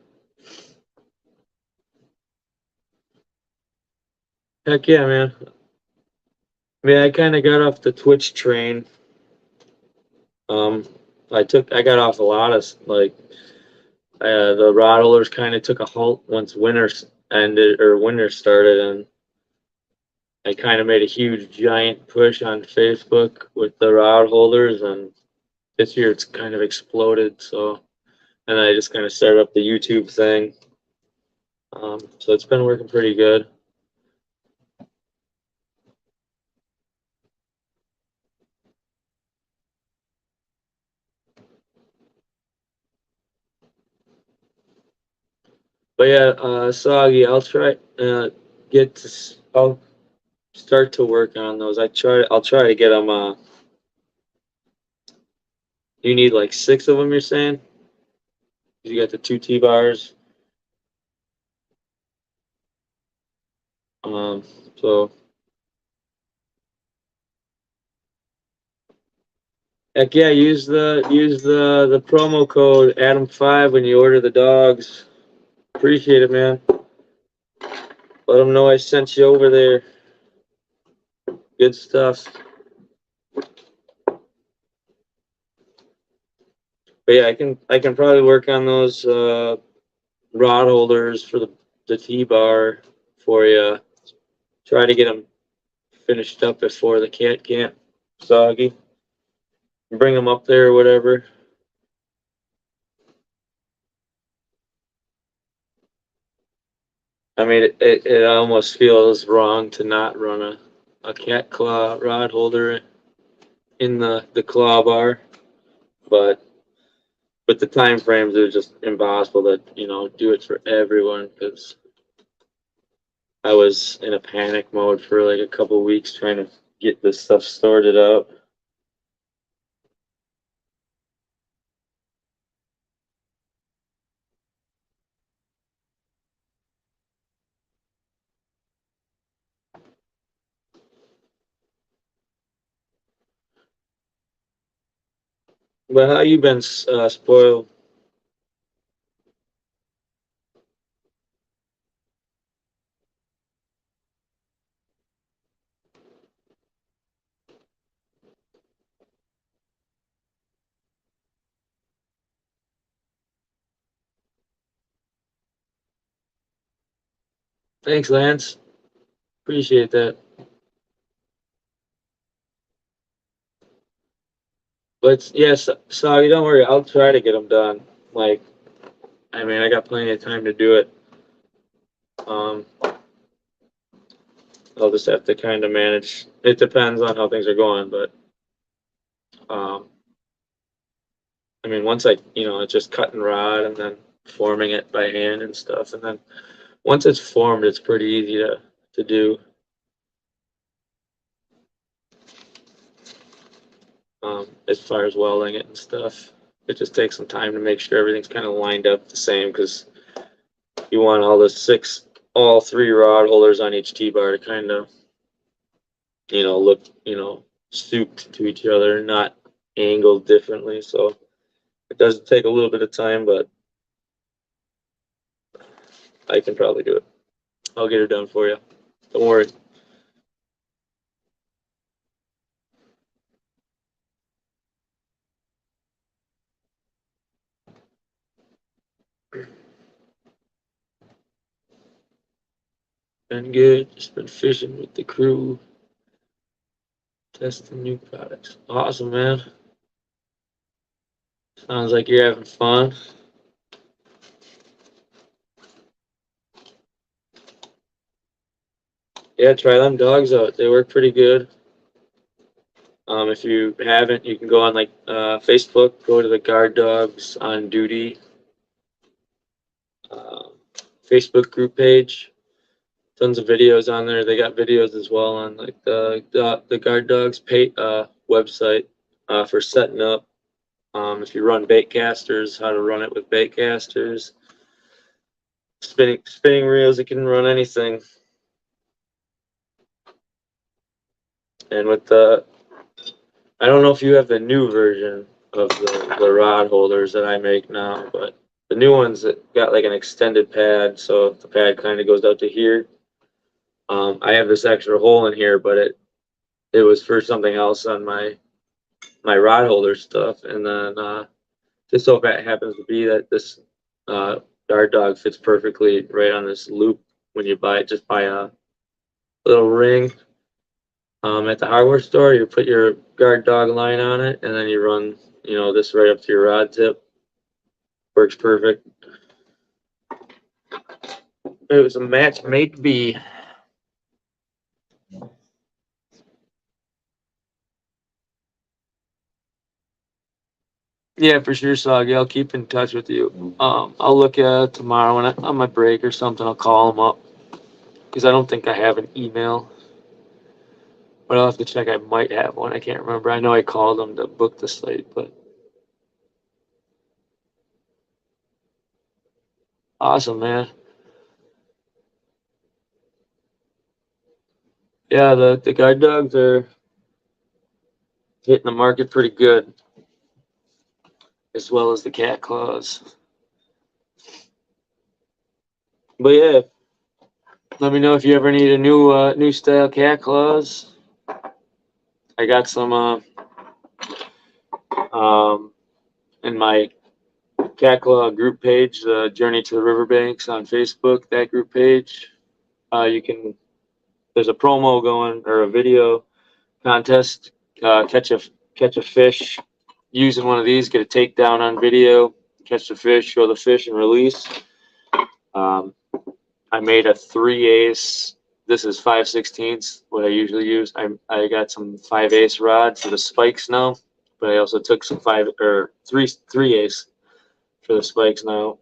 Heck yeah, man. I mean, I kind of got off the Twitch train. Um, I got off a lot of like the rod holders kind of took a halt once winter ended or winter started, and I kind of made a huge giant push on Facebook with the rod holders, and this year it's kind of exploded. So, and I just kind of started up the YouTube thing. So it's been working pretty good. But yeah, Soggy, I'll start to work on those. I'll try to get them. You need like 6 of them, you're saying? You got the 2 T-bars. Um, so Heck yeah, use the promo code Adam5 when you order the dogs. Appreciate it, man. Let them know I sent you over there. Good stuff. But yeah, I can probably work on those rod holders for the T-bar for you. Try to get them finished up before the cat camp, Soggy. Bring them up there or whatever. I mean, it almost feels wrong to not run a cat claw rod holder in the claw bar, but the time frames are just impossible to do it for everyone because I was in a panic mode for like a couple weeks trying to get this stuff sorted out. But how you been, spoiled? Thanks, Lance. Appreciate that. But yes, Soggy, don't worry. I'll try to get them done. Like, I mean, I got plenty of time to do it. Um, I'll just have to kind of manage. It depends on how things are going, but um, I mean, once it's just cutting rod and then forming it by hand and stuff, and then once it's formed, it's pretty easy to do. As far as welding it and stuff, it just takes some time to make sure everything's kind of lined up the same because you want all three rod holders on each T-bar to kind of, look, souped to each other, not angled differently. So it does take a little bit of time, but I can probably do it. I'll get it done for you. Don't worry. Been good. Just been fishing with the crew, testing new products. Awesome, man. Sounds like you're having fun. Yeah, try them dogs out. They work pretty good. If you haven't, you can go on like Facebook, go to the Guard Dogs on Duty uh, Facebook group page. Tons of videos on there. They got videos as well on like the Guard Dogs website for setting up. If you run bait casters, how to run it with bait casters. Spinning reels, it can run anything. And with I don't know if you have the new version of the rod holders that I make now, but the new ones that got like an extended pad, so the pad kind of goes out to here. I have this extra hole in here, but it was for something else on my rod holder stuff, and then just so it happens to be that this guard dog fits perfectly right on this loop when you buy it. Just buy a little ring at the hardware store. You put your guard dog line on it, and then you run this right up to your rod tip. Works perfect. It was a match made to be. Yeah, for sure, Soggy. I'll keep in touch with you. I'll look at it tomorrow when on my break or something. I'll call them up because I don't think I have an email, but I'll have to check. I might have one. I can't remember. I know I called them to book the site, but awesome, man. Yeah, the guide dogs are hitting the market pretty good. as well as the cat claws. But yeah, let me know if you ever need a new style cat claws. I got some in my cat claw group page, the Journey to the Riverbanks on Facebook. That group page, you can. There's a promo going or a video contest. Catch a fish using one of these. Get a takedown on video. Catch the fish, show the fish, and release. Um, I made a 3/8. This is 5/16, what I usually use. I got some 5/8 rod for the spikes now, but I also took some 3/8 for the spikes now.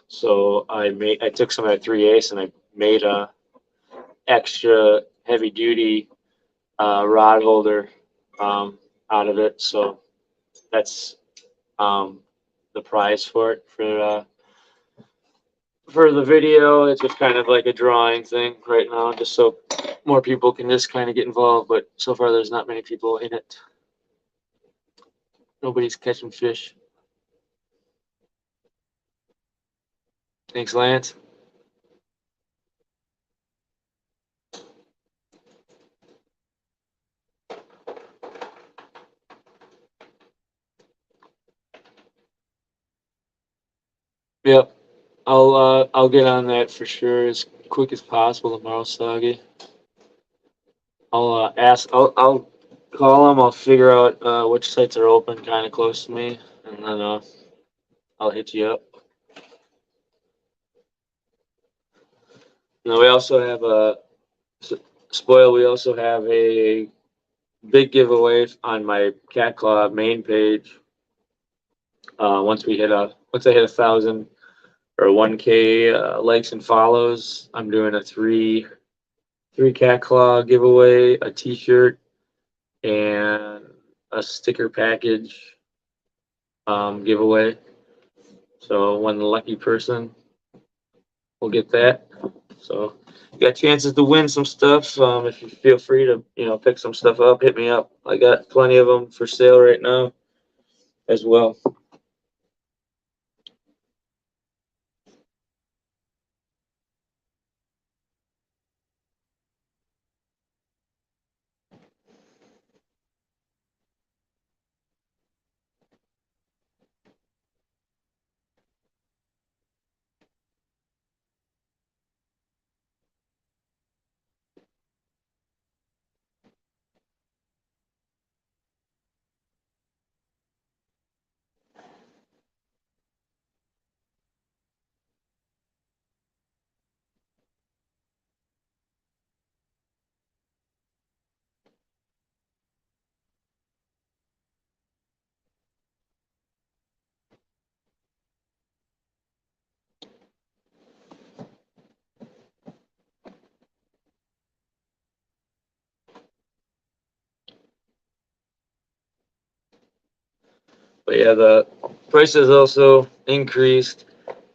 So I took some of that 3/8 and I made a extra heavy duty rod holder out of it. So that's the prize for it for the video. It's just kind of like a drawing thing right now, just so more people can just kind of get involved. But so far, there's not many people in it. Nobody's catching fish. Thanks, Lance. Yep, I'll get on that for sure as quick as possible tomorrow, Soggy. I'll call them. I'll figure out which sites are open, kind of close to me, and then I'll hit you up. Now we also have spoil. We also have a big giveaway on my Cat Claw main page. Once I hit 1,000 or 1K likes and follows, I'm doing a three Cat Claw giveaway, a T-shirt, and a sticker package giveaway. So one lucky person will get that. So you got chances to win some stuff. If you feel free to pick some stuff up, hit me up. I got plenty of them for sale right now as well. But yeah, the prices also increased.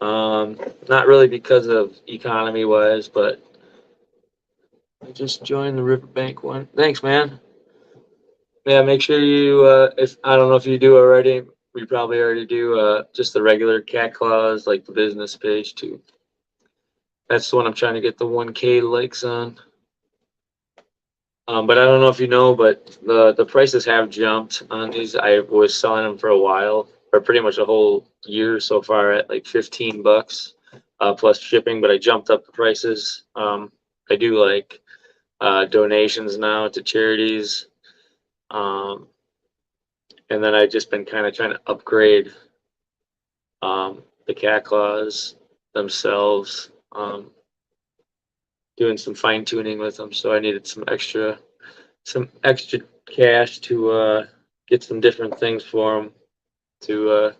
Not really because of economy wise, but I just joined the Riverbank one. Thanks, man. Yeah, make sure you if I don't know if you do already, we probably already do just the regular Cat Claws, like the business page too. That's the one I'm trying to get the 1K likes on. But I don't know if you know, but the prices have jumped on these. I was selling them for a while, or pretty much a whole year so far at like $15 plus shipping. But I jumped up the prices. I do like donations now to charities, and then I've just been kind of trying to upgrade the cat claws themselves, doing some fine tuning with them. So I needed some extra cash to get some different things for them to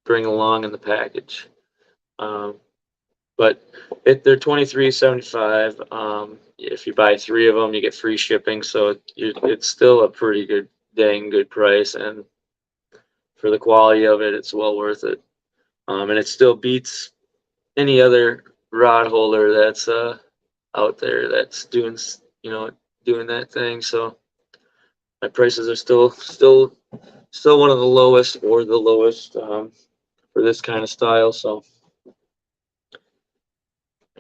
bring along in the package. But they're $23.75. If you buy 3 of them, you get free shipping. So it's still a pretty dang good price, and for the quality of it, it's well worth it. And it still beats any other rod holder that's out there that's doing that thing. So my prices are still still one of the lowest or the lowest for this kind of style. So,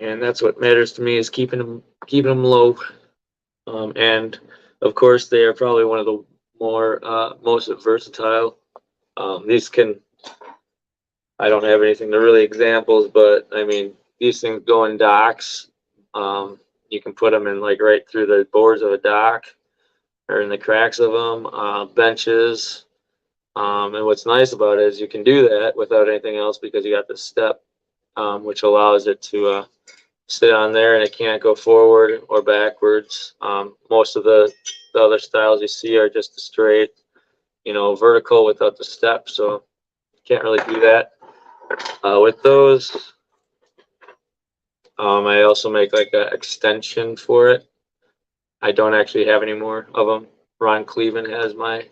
and that's what matters to me is keeping them low. And of course, they are probably one of the more most versatile. These can, I don't have anything to really examples, but I mean, these things go in docks. You can put them in like right through the boards of a dock or in the cracks of them, benches. And what's nice about it is you can do that without anything else because you got the step, which allows it to sit on there and it can't go forward or backwards. Most of the other styles you see are just a straight, vertical without the step. So can't really do that. With those, I also make like an extension for it. I don't actually have any more of them. Ron Cleveland has my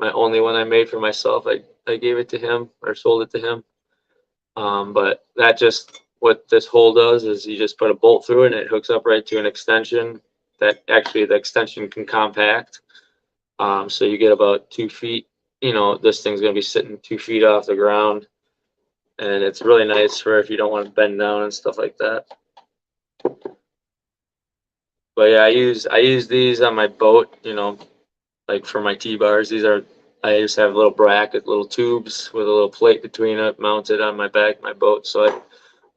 only one I made for myself. I gave it to him or sold it to him. But that just what this hole does is you just put a bolt through it and it hooks up right to an extension that actually the extension can compact. So you get about 2 feet. This thing's gonna be sitting 2 feet off the ground, and it's really nice for if you don't want to bend down and stuff like that. But yeah, I use these on my boat. Like for my T-bars. I just have little bracket, little tubes with a little plate between it, mounted on my back of my boat. So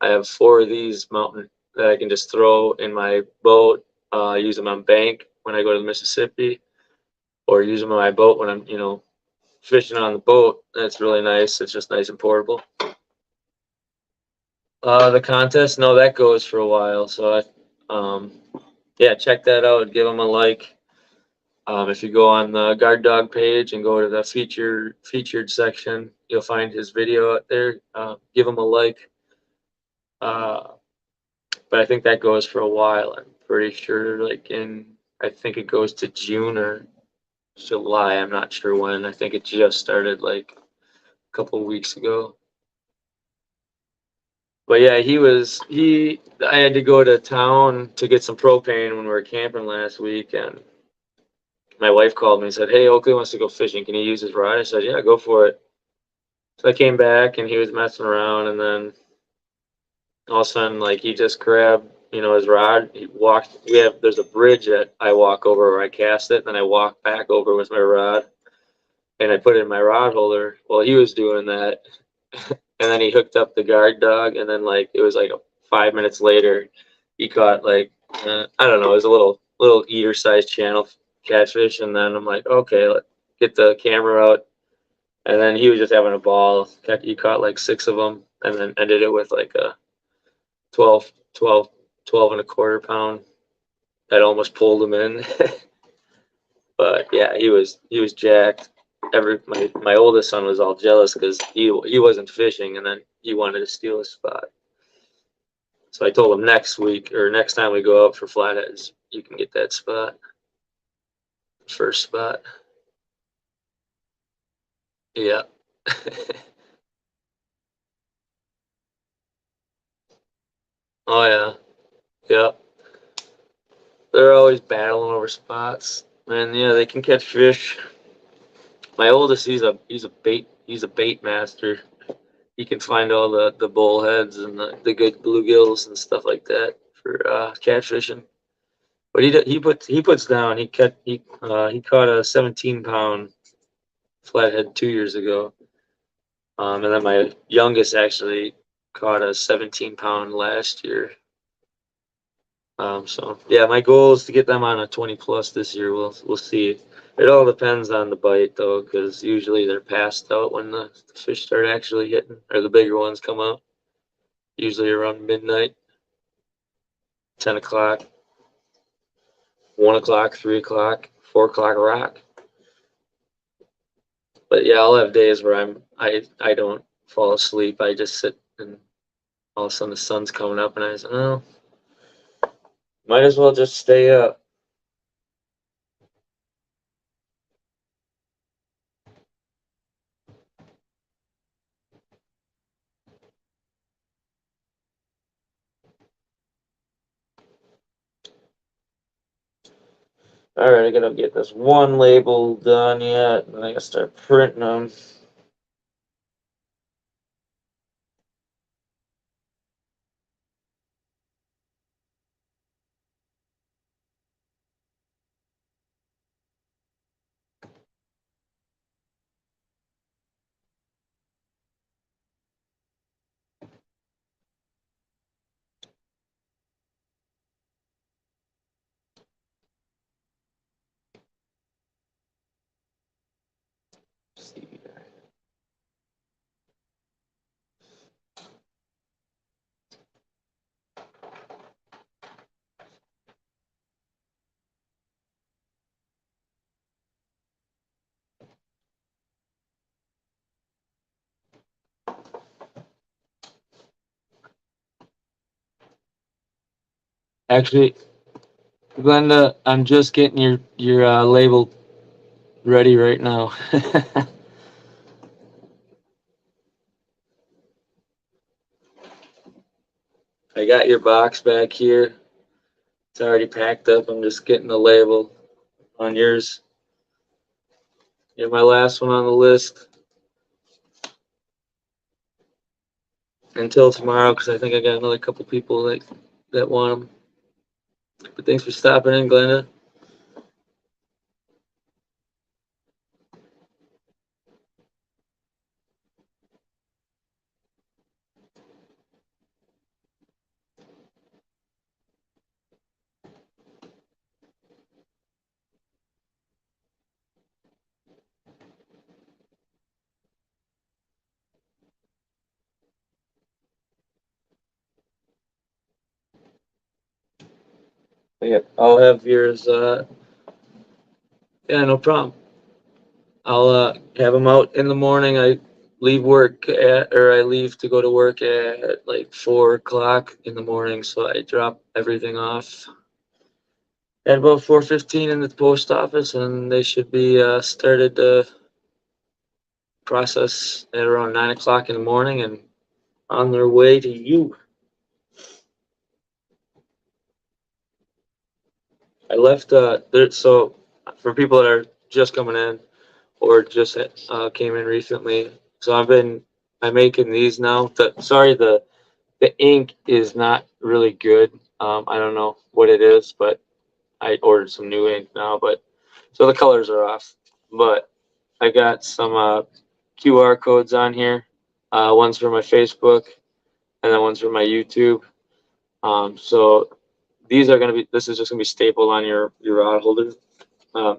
I have 4 of these mounted that I can just throw in my boat. Use them on bank when I go to the Mississippi, or use them on my boat when I'm fishing on the boat. That's really nice. It's just nice and portable. The contest, no, that goes for a while. So yeah, check that out. Give them a like. If you go on the Guard Dog page and go to the featured section, you'll find his video out there. Give him a like. But I think that goes for a while. I'm pretty sure, I think it goes to June or July. I'm not sure when. I think it just started like a couple of weeks ago. But yeah, I had to go to town to get some propane when we were camping last week, and my wife called me and said, "Hey, Oakley wants to go fishing. Can you use his rod?" I said, "Yeah, go for it." So I came back and he was messing around, and then all of a sudden, like he just grabbed, his rod. He walked. There's a bridge that I walk over where I cast it, and then I walk back over with my rod, and I put it in my rod holder. Well, he was doing that, and then he hooked up the guard dog, and then like it was like 5 minutes later, he caught like I don't know, it was a little eater sized channel catfish, and then I'm like, okay, let's get the camera out, and then he was just having a ball. He caught like 6 of them, and then ended it with like a 12, 12, 12 and a quarter pound. That almost pulled him in. But yeah, he was jacked. My oldest son was all jealous because he wasn't fishing, and then he wanted to steal his spot. So I told him next week or next time we go out for flatheads, you can get that spot, first spot. Yeah. Oh yeah. Yeah. They're always battling over spots, and yeah, they can catch fish. My oldest, he's a bait master. He can find all the bullheads and the good bluegills and stuff like that for catfishing. But he puts down. He caught a 17-pound flathead 2 years ago, and then my youngest actually caught a 17-pound last year. So yeah, my goal is to get them on a 20 plus this year. We'll see. It all depends on the bite though, because usually they're passed out when the fish start actually hitting, or the bigger ones come out. Usually around midnight, 10 o'clock, 1 o'clock, 3 o'clock, 4 o'clock rock. But yeah, I'll have days where I don't fall asleep. I just sit and all of a sudden the sun's coming up and I say, oh, might as well just stay up. All right, I gotta get this one label done yet, and I gotta start printing them. See here. Actually, Glenda, I'm just getting your label ready right now. I got your box back here. It's already packed up. I'm just getting the label on yours. You're my last one on the list until tomorrow because I think I got another couple people that want them. But thanks for stopping in, Glenda. Yeah, I'll have yours. Yeah, no problem. I'll have them out in the morning. I leave work or I leave to go to work at like 4 o'clock in the morning. So I drop everything off at about 4:15 in the post office, and they should be started to process at around 9 o'clock in the morning and on their way to you. I left there, so for people that are just coming in or just came in recently. So I'm making these now. The ink is not really good. I don't know what it is, but I ordered some new ink now. But so the colors are off. But I got some QR codes on here. One's for my Facebook, and then one's for my YouTube. So these are gonna be. This is just gonna be stapled on your rod holder. Um,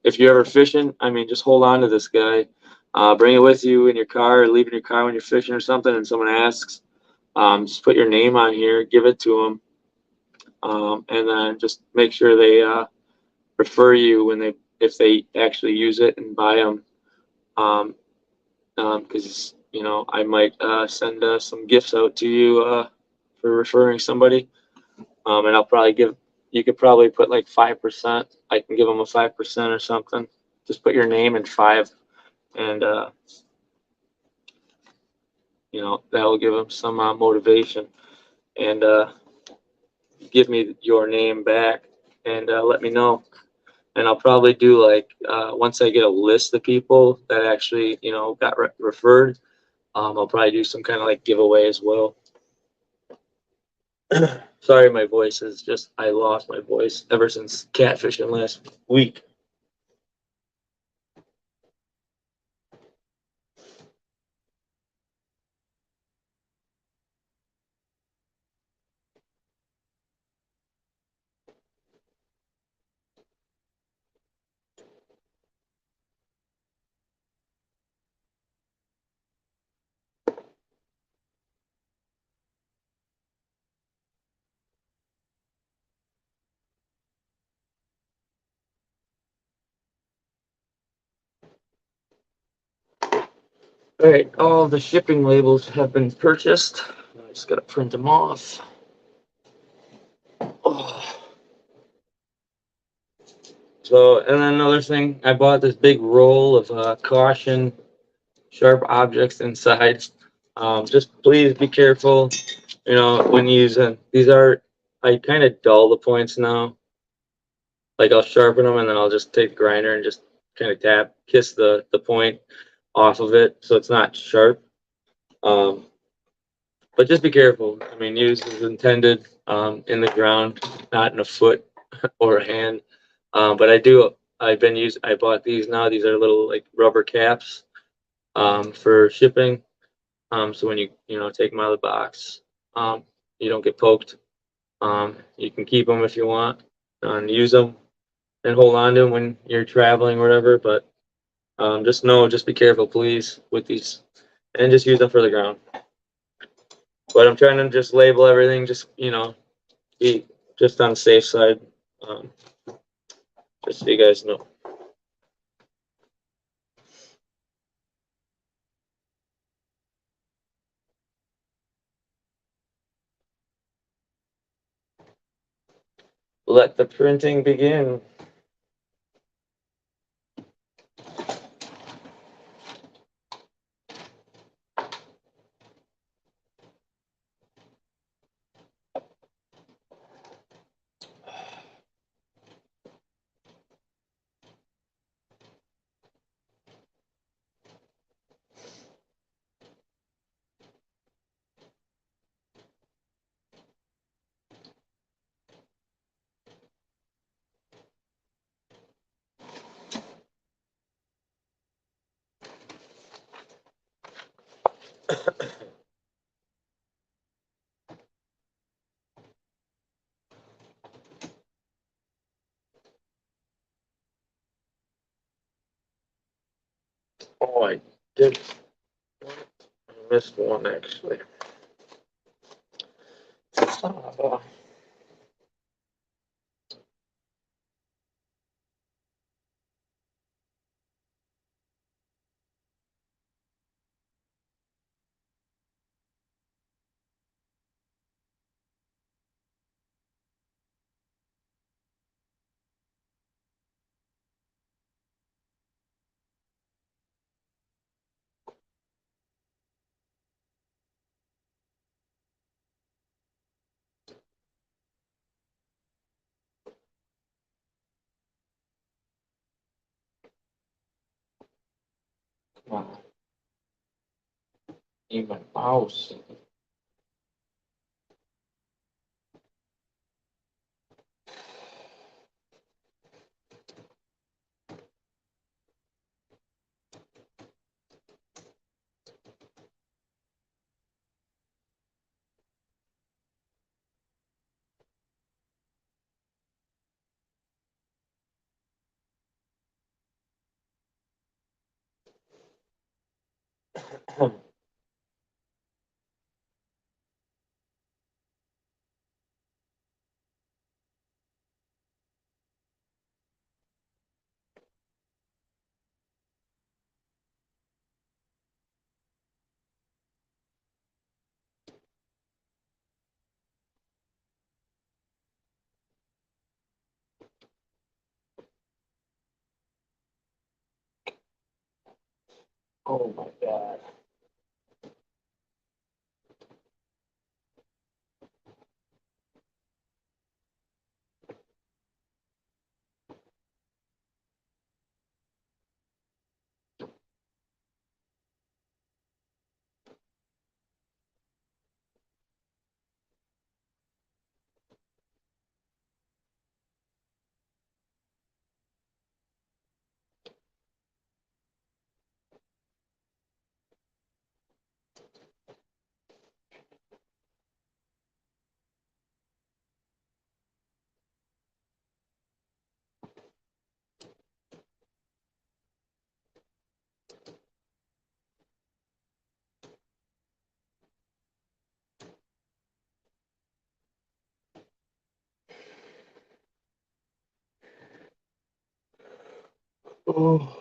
if you're ever fishing, I mean, just hold on to this guy. Bring it with you in your car, or leave it in your car when you're fishing or something, and someone asks, just put your name on here, give it to them, and then just make sure they refer you when they if they actually use it and buy them. Because I might send some gifts out to you for referring somebody, and I'll probably give. You could probably put like 5%. I can give them a 5% or something. Just put your name and 5, and that will give them some motivation. And give me your name back and let me know. And I'll probably do like once I get a list of people that actually got referred, I'll probably do some kind of like giveaway as well. Sorry, my voice is just I lost my voice ever since catfishing last week. All right, all the shipping labels have been purchased. I just gotta print them off. Oh. So, and then another thing, I bought this big roll of caution sharp objects inside. Just please be careful, when using these. I kind of dull the points now. like I'll sharpen them and then I'll just take the grinder and just kind of kiss the point off of it so it's not sharp. Um, but just be careful. I mean, use as intended in the ground, not in a foot or a hand. But I bought these now. These are little like rubber caps for shipping. So when you take them out of the box, you don't get poked. You can keep them if you want and use them and hold on to them when you're traveling or whatever. But just be careful, please, with these, and just use them for the ground. But I'm trying to just label everything, just be just on the safe side, um, just so you guys know. Let the printing begin. Oh, I did. I missed one actually. Son of a- Come on, need my mouse. Oh my god. Oh.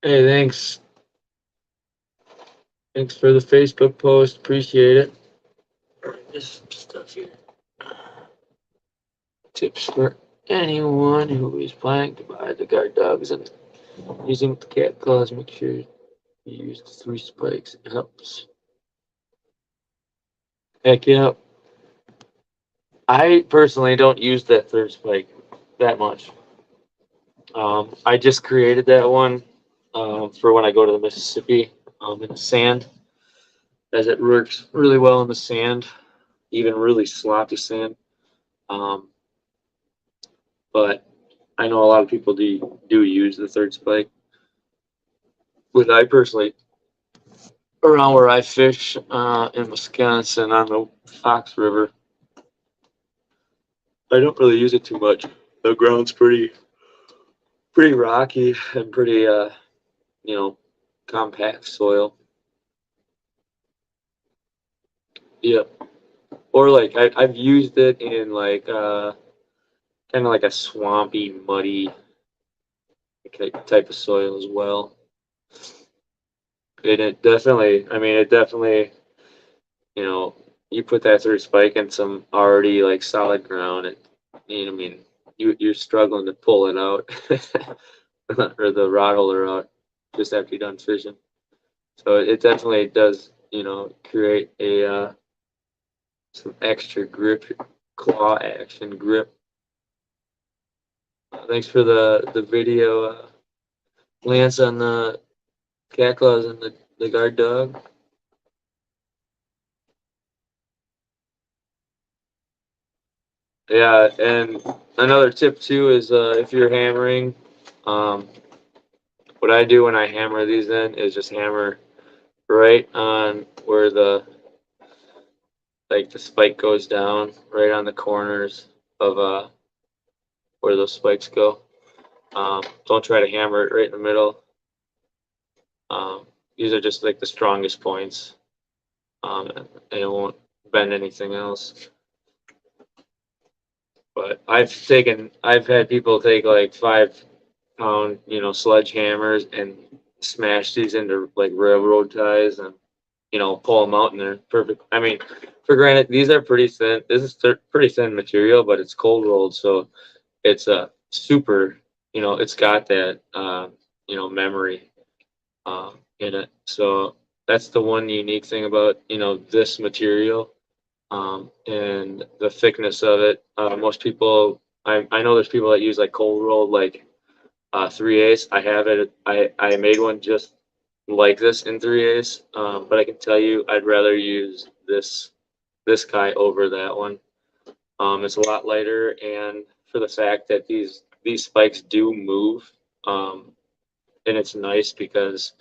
Hey, thanks. Thanks for the Facebook post. Appreciate it. Just some stuff here. Tips for anyone who is planning to buy the guard dogs and using the cat claws. Make sure you use the 3 spikes. It helps. Heck yeah. I personally don't use that 3rd spike that much. I just created that one for when I go to the Mississippi in the sand, as it works really well in the sand, even really sloppy sand. But I know a lot of people do use the 3rd spike. But I personally, around where I fish in Wisconsin on the Fox River, I don't really use it too much. The ground's pretty rocky and pretty compact soil. Yep. Or like I've used it in like kind of like a swampy, muddy type of soil as well. And it definitely, you put that 3rd spike in some already like solid ground, and I mean, you're struggling to pull it out or the rod holder out just after you're done fishing. So it definitely does, create a some extra grip, claw action grip. Thanks for the video, Lance, on the cat claws and the guard dog. Yeah, and another tip too is if you're hammering, um, what I do when I hammer these in is just hammer right on where the spike goes down, right on the corners of where those spikes go. Don't try to hammer it right in the middle. These are just like the strongest points, and it won't bend anything else. But I've had people take like 5-pound, sledgehammers and smash these into like railroad ties and, pull them out and they're perfect. I mean, for granted, these are pretty thin. This is pretty thin material, but it's cold rolled. So it's a super, it's got that, memory, in it. So that's the one unique thing about, this material. And the thickness of it. Most people, I know there's people that use like cold rolled, like 3/8. I have it. I made one just like this in 3/8. But I can tell you, I'd rather use this guy over that one. It's a lot lighter, and for the fact that these spikes do move, and it's nice because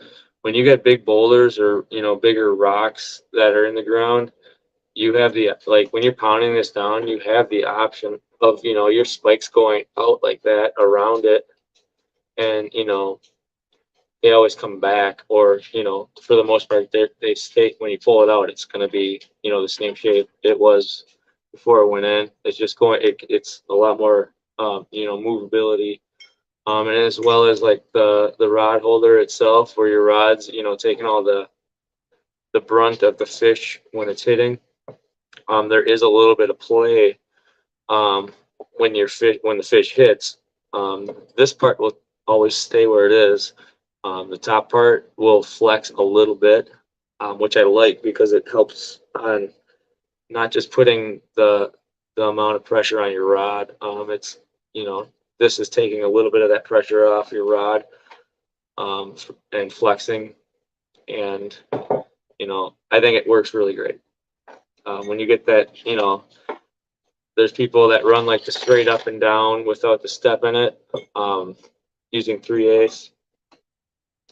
when you get big boulders or bigger rocks that are in the ground, you have the, like, when you're pounding this down, you have the option of your spikes going out like that around it, and they always come back, or for the most part they stay. When you pull it out, it's going to be the same shape it was before it went in. It's just it's a lot more movability, and as well as like the rod holder itself, where your rod's taking all the brunt of the fish when it's hitting. There is a little bit of play when the fish hits. This part will always stay where it is. The top part will flex a little bit, which I like because it helps on not just putting the amount of pressure on your rod. It's this is taking a little bit of that pressure off your rod, and flexing, and I think it works really great. When you get that, there's people that run like the straight up and down without the step in it, using 3/8.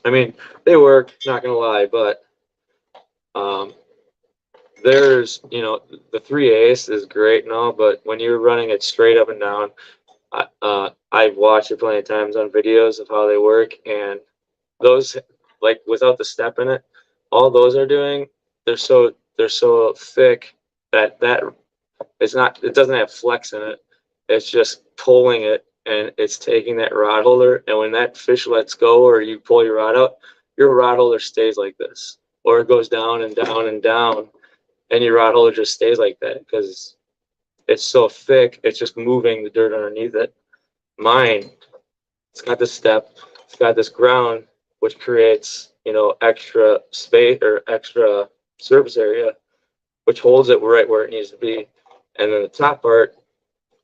I mean, they work, not gonna lie, but there's the 3/8 is great and all, but when you're running it straight up and down, I've watched it plenty of times on videos of how they work, and those, like, without the step in it, all those are doing, they're so thick that it doesn't have flex in it. It's just pulling it and it's taking that rod holder, and when that fish lets go or you pull your rod out, your rod holder stays like this, or it goes down and down and down, and your rod holder just stays like that because it's so thick, it's just moving the dirt underneath it. Mine, it's got this step, it's got this ground, which creates, extra space or extra surface area, which holds it right where it needs to be. And then the top part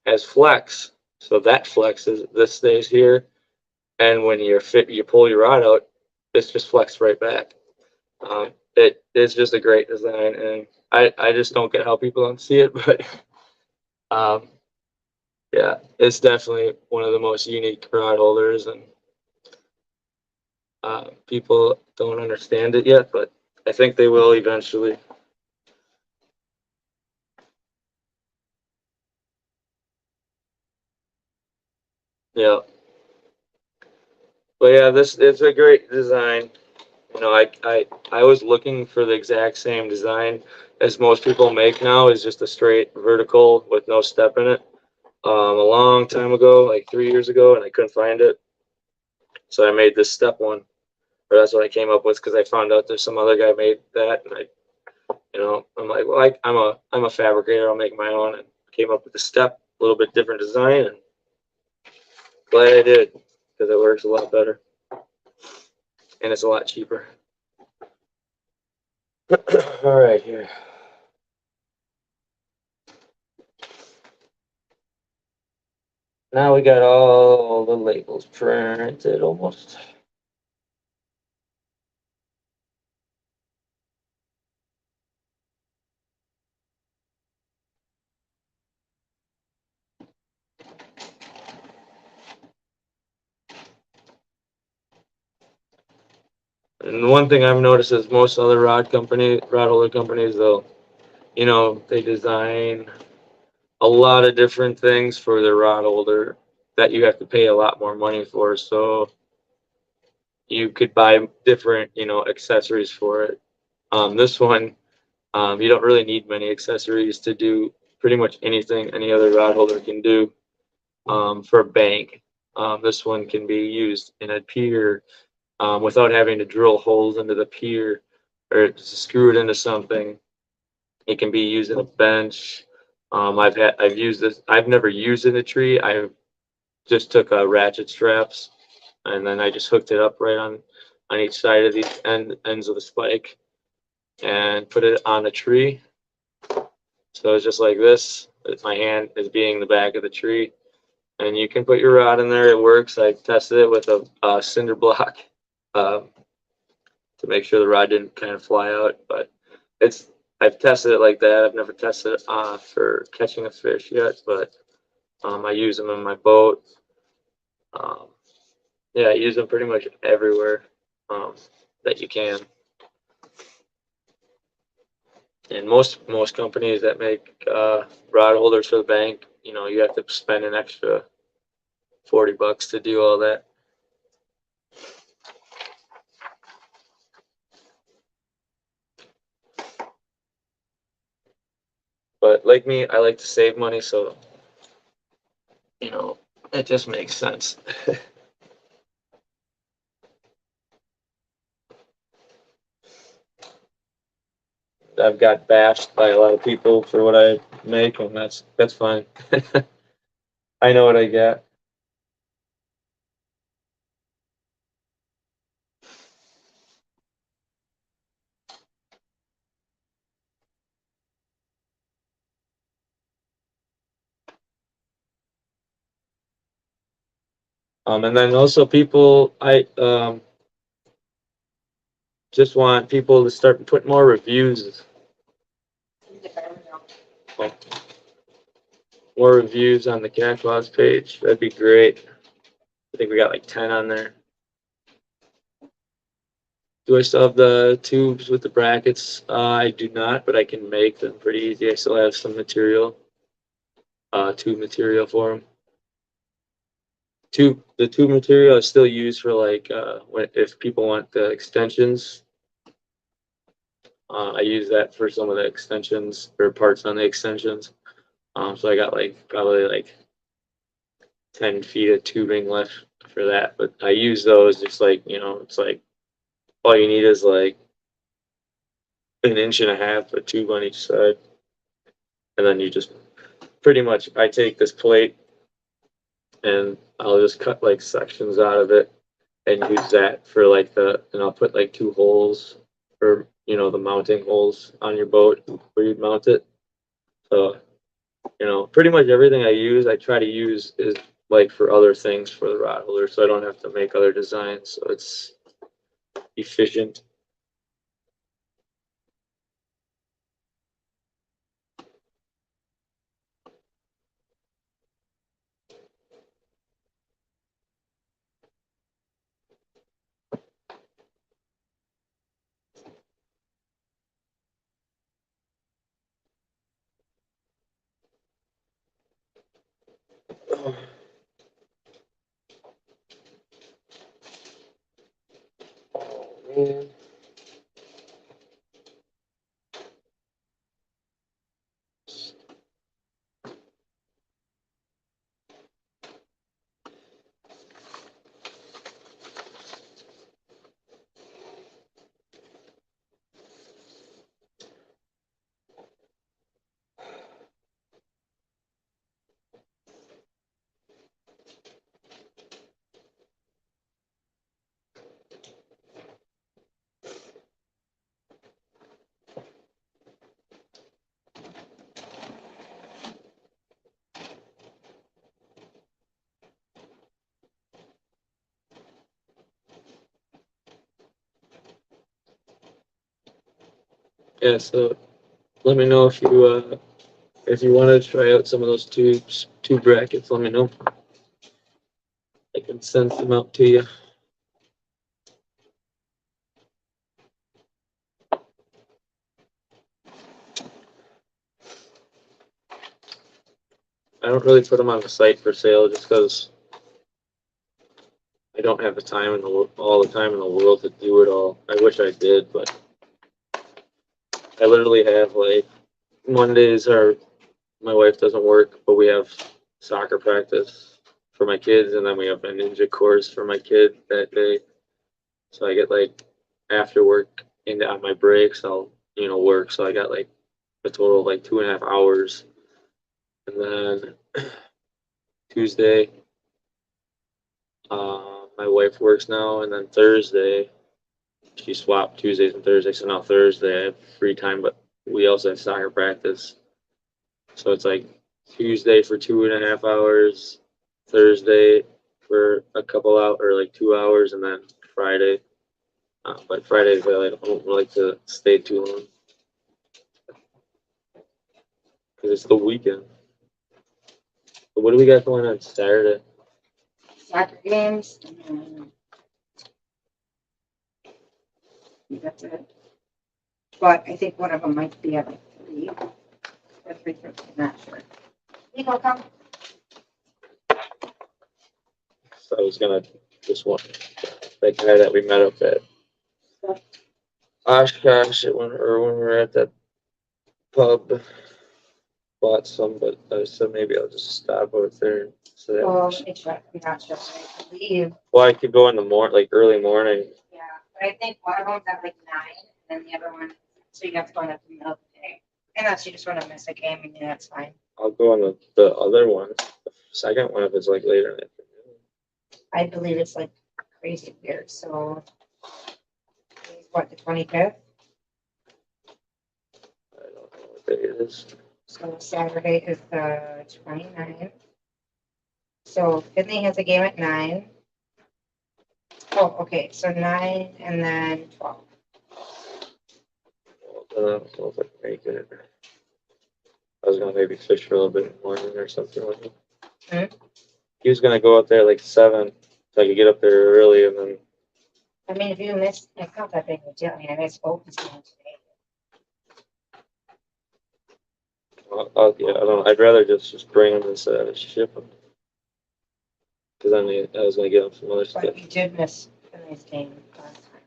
has flex. So that flexes, this stays here. And when you pull your rod out, it's just flexed right back. It is just a great design, and I just don't get how people don't see it, but yeah, it's definitely one of the most unique rod holders, and people don't understand it yet, but I think they will eventually. Yeah. But yeah, it's a great design. I was looking for the exact same design as most people make now, is just a straight vertical with no step in it. A long time ago, like 3 years ago, and I couldn't find it. So I made this step one, or that's what I came up with because I found out there's some other guy made that, and I'm like, well, I'm a fabricator, I'll make my own, and came up with the step, a little bit different design, and glad I did because it works a lot better and it's a lot cheaper. All right, here. Now we got all the labels printed almost. And one thing I've noticed is most other rod holder companies, they design a lot of different things for their rod holder that you have to pay a lot more money for. So you could buy different, accessories for it. This one, you don't really need many accessories to do pretty much anything any other rod holder can do. For a bank, this one can be used in a pier without having to drill holes into the pier or screw it into something. It can be used in a bench. I've used this. I've never used it in a tree. I just took ratchet straps and then I just hooked it up right on each side of the ends of the spike and put it on a tree. So it's just like this. My hand is being the back of the tree, and you can put your rod in there. It works. I tested it with a cinder block to make sure the rod didn't kind of fly out. But I've tested it like that. I've never tested it for catching a fish yet, but I use them in my boat. Yeah, I use them pretty much everywhere that you can. And most companies that make rod holders for the bank, you have to spend an extra $40 to do all that. But like me, I like to save money, so it just makes sense. I've got bashed by a lot of people for what I make, and that's fine. I know what I get. And then also I just want people to start putting more reviews. More reviews on the clawz page. That'd be great. I think we got like 10 on there. Do I still have the tubes with the brackets? I do not, but I can make them pretty easy. I still have some material, tube material for them. The tube material is still used for like if people want the extensions. I use that for some of the extensions or parts on the extensions. So I got like probably like 10 feet of tubing left for that, but I use those just like, it's like all you need is like an inch and a half of tube on each side. And then you just pretty much, I take this plate and I'll just cut like sections out of it and use that for like and I'll put like 2 holes for, the mounting holes on your boat where you'd mount it. So, pretty much everything I try to use is like for other things for the rod holder, so I don't have to make other designs. So it's efficient. Oh, man. Yeah, so let me know if you want to try out some of those tube brackets. Let me know. I can send them out to you. I don't really put them on the site for sale just because I don't have the time all the time in the world to do it all. I wish I did, but I literally have like Mondays are my wife doesn't work, but we have soccer practice for my kids, and then we have a ninja course for my kid that day. So I get like after work and on my breaks, I'll work. So I got like a total of like 2.5 hours, and then Tuesday, my wife works now, and then Thursday she swapped Tuesdays and Thursdays. So now Thursday I have free time, but we also have soccer practice. So it's like Tuesday for 2.5 hours, Thursday for a couple out or like 2 hours, and then Friday. But Fridays I don't like to stay too long because it's the weekend. But what do we got going on Saturday? Soccer games. That's it. But I think one of them might be at like 3 or 3:30. I'm not sure. You gonna come? So I was gonna just want that guy that we met up at Oshkosh when we were at that pub bought some, but I said maybe I'll just stop over there. So Well, let me check. I'm not sure. I believe. well, I could go in the like early morning. Yeah, but I think one of them's at like 9, and then the other one, so you have to go in at the middle of the day. Unless you just want to miss a game, and that's fine. I'll go on the other one, the second one if it's like later in the afternoon. I believe it's like crazy weird. So, what, the 25th? I don't know what day it is. So Saturday is the 29th. So Finley has a game at 9. Oh, okay. So 9 and then 12. Well, I don't know if I can make it. I was gonna maybe fish for a little bit in the morning or something like that. He was gonna go out there like 7, so I could get up there early and then. I mean, if you miss, it's not that big of a deal. I mean, I missed both this game today. Yeah, I don't know. I'd rather just bring them instead of ship them. Because I was gonna get them some other stuff. But you did miss Finley's game last time.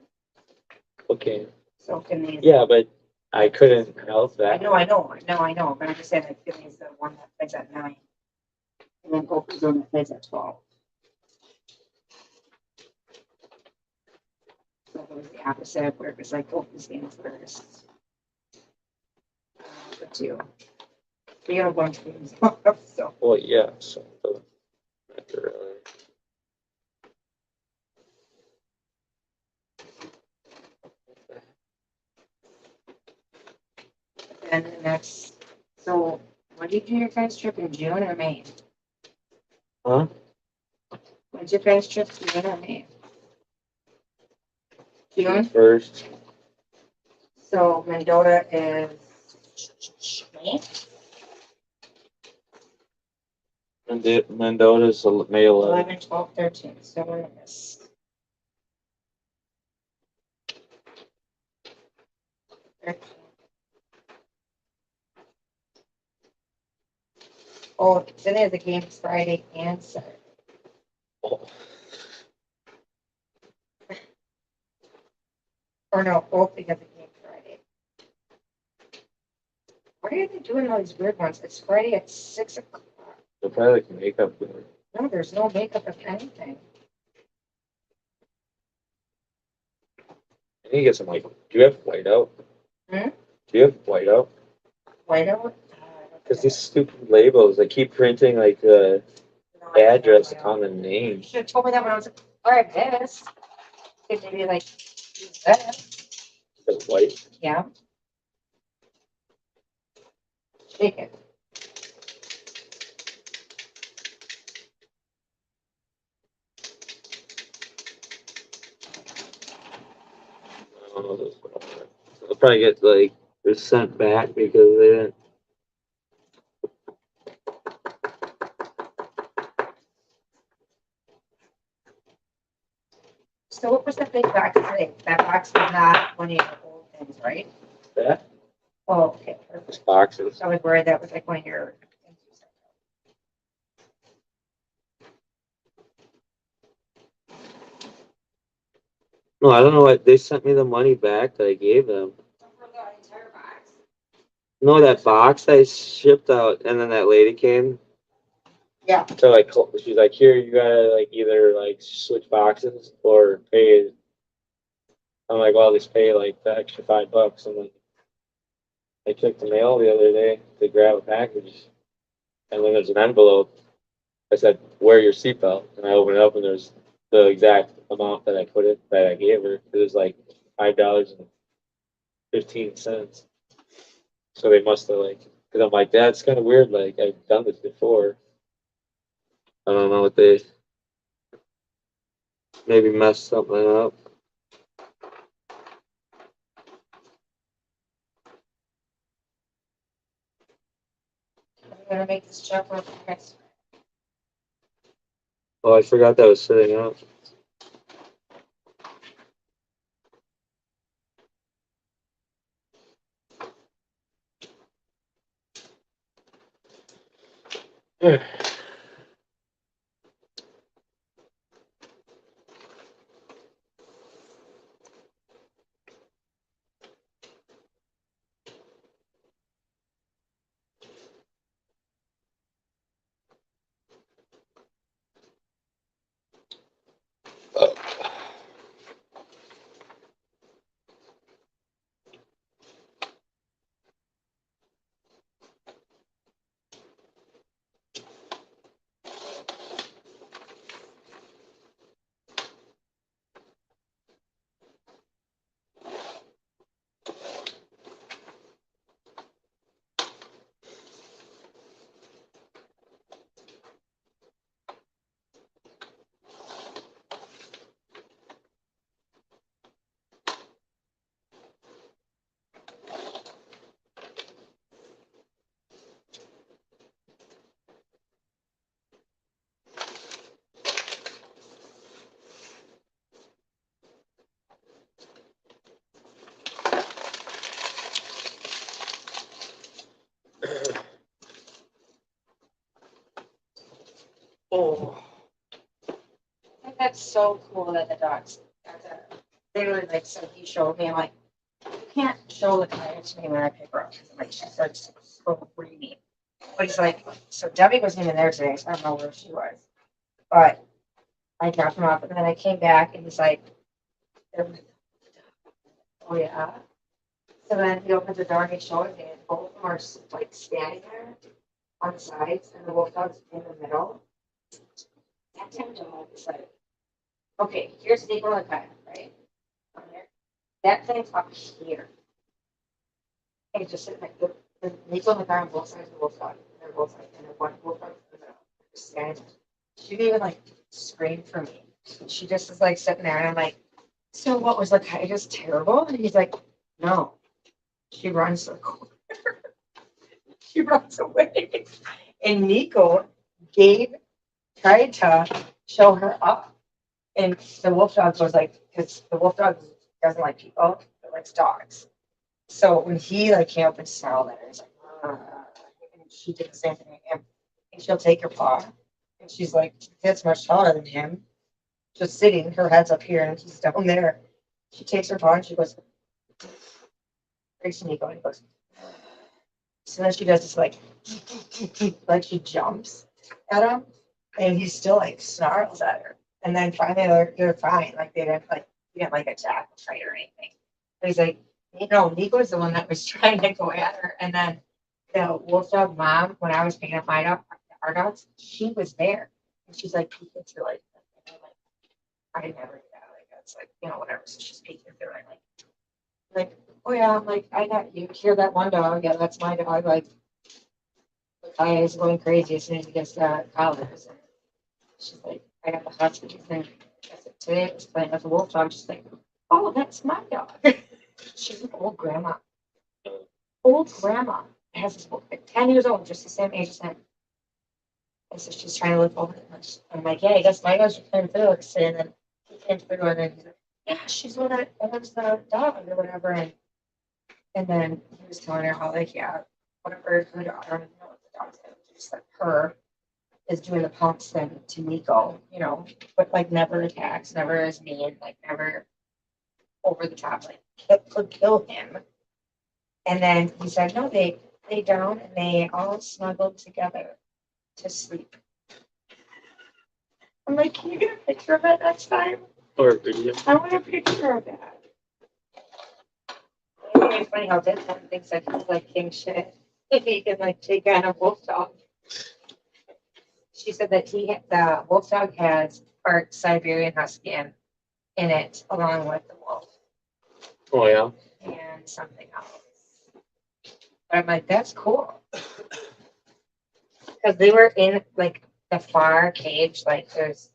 Okay. So Finley's. Yeah, but I couldn't help that. I know. But I'm just saying that Finley's the one that plays at 9. And then Opie's only plays at 12. So it was the opposite, where it was like Opie's game first. For 2. We got a bunch of games left, so. Well, yeah. So not really. And the next, so when did you do your guys' trip in June or May? Huh? When's your guys' trip, June or May? June, First. so Mendota is May? Mendoza's May 11th. 11, 12, 13, so we're in this. 13. Oh, then there's a game Friday and Saturday. Oh, Or no, both because a game Friday. Why are they doing all these weird ones? It's Friday at 6 o'clock. they're probably like makeup. No, there's no makeup of anything. I need to get some like. Do you have whiteout? Hmm? Do you have whiteout? Whiteout? Because these stupid labels, they keep printing like the address on the name. You should have told me that when I was like, all right, this. Could maybe like use this. The white. Yeah. Shake it. I don't know those. They'll probably get like they're sent back because they didn't. So what was the big box today? That box was not one of your old things, right? That Oh, okay. Perfect. just boxes. I was worried that was like one of your. No, I don't know what they sent me the money back that I gave them. For the entire box. No, that box I shipped out, and then that lady came. Yeah. So like she's like, here you gotta like either like switch boxes or pay. I'm like, well, just pay like the extra $5. And then I checked the mail the other day to grab a package, and then there's an envelope. I said, wear your seatbelt, and I opened it up, and there's the exact amount that I gave her. It was like $5.15. So they must have like, because I'm like, that's kind of weird. Like I've done this before. I don't know what they maybe messed something up. I'm gonna make this chocolate next. Oh, I forgot that was sitting out. Oh. I think that's so cool that the dogs got that. Literally, like, so he showed me, I'm like, you can't show the client to me when I pick her up. 'Cause I'm like, she starts so greedy. But But he's like, so Debbie wasn't even there today, so I don't know where she was. But I dropped him off, and then I came back, and he's like, oh yeah. So then he opens the door and he shows me, and both of them are like standing there on the sides, and the wolf dog's in the middle. That time dog is like, okay, here's Nico and Kyle, right? On there. That thing's up here. And it's just sitting like the Nico and the Kyle on both sides of the wolf dog. And they're both like, and the one wolf dog in the middle. Just standing. She didn't even like scream for me. She just was like sitting there, and I'm like, so what was like just terrible? And he's like, no. She runs the corner. She runs away. And Nico tried to show her up. And the wolf dog was like, because the wolf dog doesn't like people, it likes dogs. So when he like came up and snarled at her, it's like, and she did the same thing to him. And she'll take her paw. And she's like, that's much taller than him. Just sitting, her head's up here, and he's down there. She takes her paw and she goes, Nico, and he goes. So then she does this like she jumps at him, and he still like snarls at her. And then finally they're fine. Like they didn't like attack or fight or anything. But he's like, Nico's the one that was trying to go at her. And then the wolf dog mom, when I was picking up our dogs, she was there. And she's like peeking through like I never do that. Like that's like, whatever. So she's peeking through and like, oh yeah, I'm like, I got you hear that one dog, yeah, that's my dog. Like the guy is going crazy as soon as he gets collars. And she's like, I got the hostages and I said, today it was playing with a wolf dog. She's like, oh, that's my dog. She's an old grandma. Old grandma has this wolf, 10 years old, just the same age as him. And so she's trying to look over it. I'm like, yeah, I guess my dogs are playing through. And then he came through and then he's like, yeah, she's the one that owns the dog or whatever. And then he was telling her how, like, yeah, whatever, I don't even know what the dog's name is, just like her is doing the pumps then to Nico, but like never attacks, never is mean, like never over the top, like could kill him. And then he said, no, they lay down and they all snuggled together to sleep. I'm like, can you get a picture of it next time? Or a video. I want a picture of that. It's funny how this one thinks that he's like king shit. If he can like take on a wolf dog. She said that the wolf dog has part Siberian Husky in it, along with the wolf. Oh yeah. And something else. But I'm like, that's cool. Because they were in like the far cage, like there's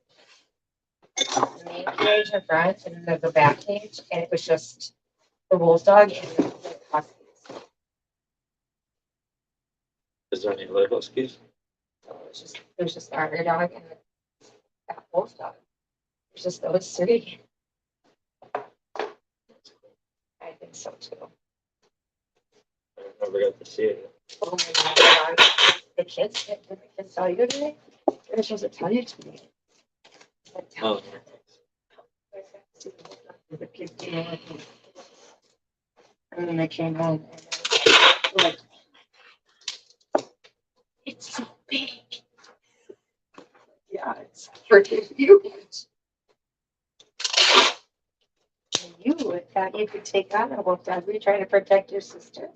the main cage in front and then there's the back cage, and it was just the wolf dog and the huskies. Is there any other huskies? So there's just our dog and that wolf dog. There's just those three. I think so too. I never got to see it. Oh my God. The kids, did the kids tell you today? They're supposed to tell you today. Oh. The kids came in with me. And then they came home and they were like, it's so big. Yeah, it's freaking huge. And you thought you could take on a wolf dog. Were you trying to protect your sister?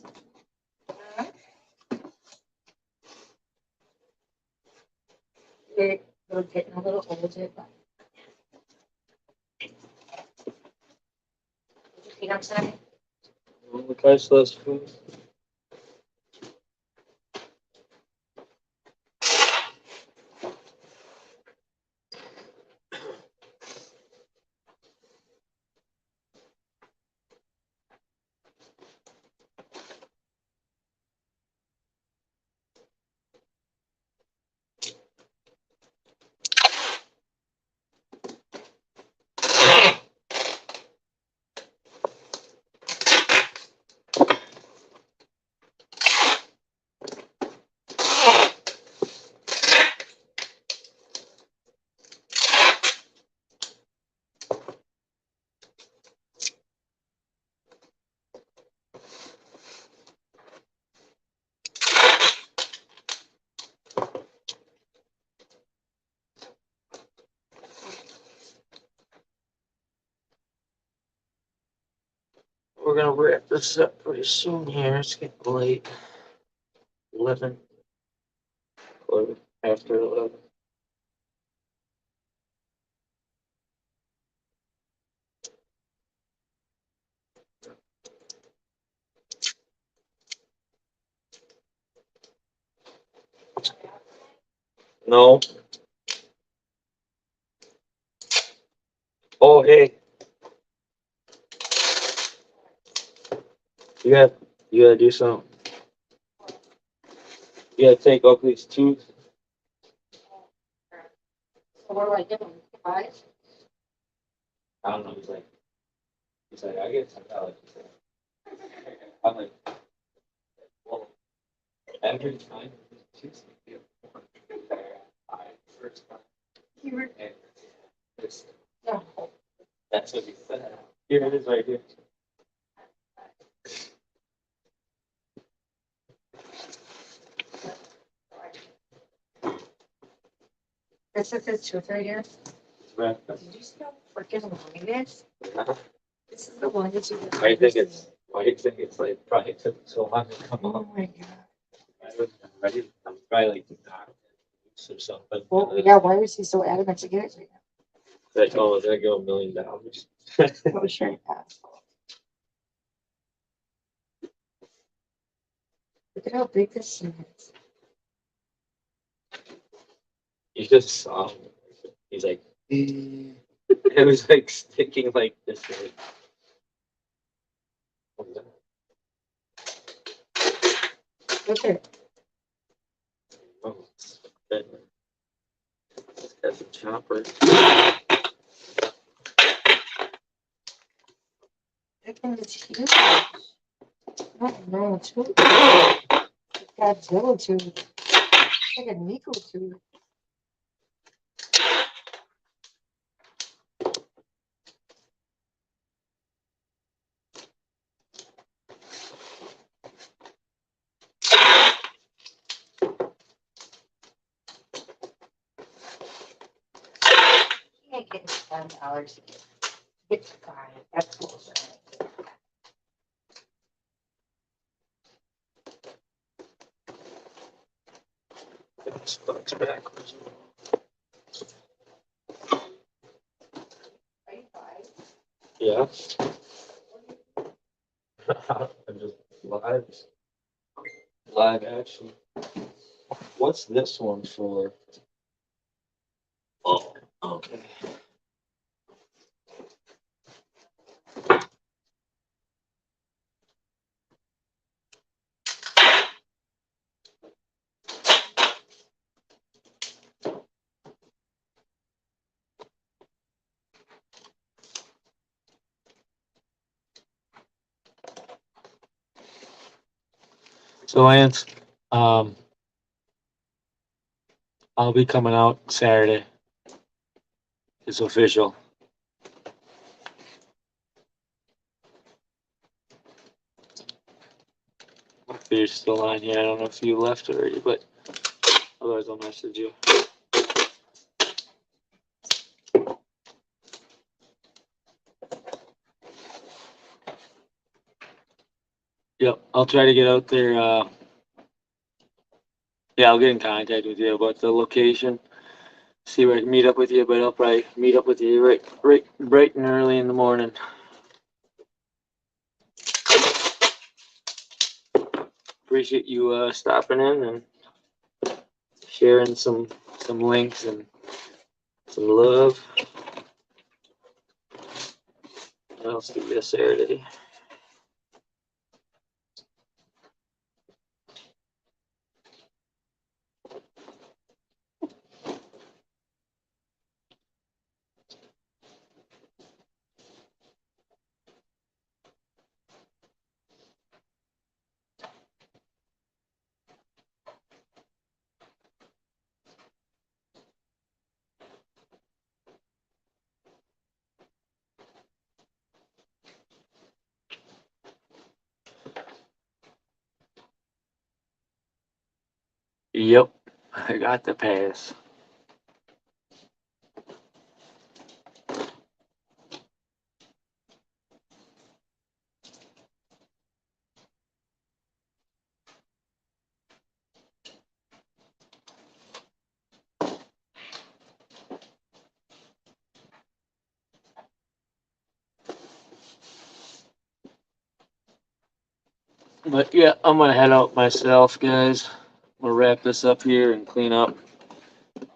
Huh? You're getting a little older, but. Did you feed them tonight? The priceless food. we're gonna wrap this up pretty soon here. It's getting late. 11. Or after 11. No. Oh, hey. You gotta do something. You gotta take Oakley's tooth. So what do I give him? 5? I don't know. He's like, I get $10. I'm like, well, every time she's first time. And it's, No. that's what he said. Here it is right here. This is his tooth right here. Right. Did you see how freaking long it is? This is the longest you've Why do you think it's like probably took so long to come Oh up? my god. I'm probably like knocked loose or something. Well, yeah, why was he so adamant to get it right now? Like, oh, did I go $1 million? Oh, sure. Asshole. Look at how big this thing is. You just saw him. He's like, it was like sticking like this. Like, Look at oh, that's a chopper. That thing is huge. Not a normal tooth. It's Godzilla tooth. It's like a Nico tooth. You ain't getting $10 to get. It's fine. That's bullshit. Stuck's backwards. Are you fine? Yeah. I'm just live action. What's this one for? Oh, okay. So, Lance, um, I'll be coming out Saturday. It's official. If you're still on here, I don't know if you left already, but otherwise I'll message you. Yep, I'll try to get out there. Yeah, I'll get in contact with you about the location. See where I can meet up with you, but I'll probably meet up with you right bright and early in the morning. Appreciate you stopping in and sharing some links and some love. What else do we Saturday? Yep, I got the pass. But yeah, I'm gonna head out myself, guys. We'll wrap this up here and clean up.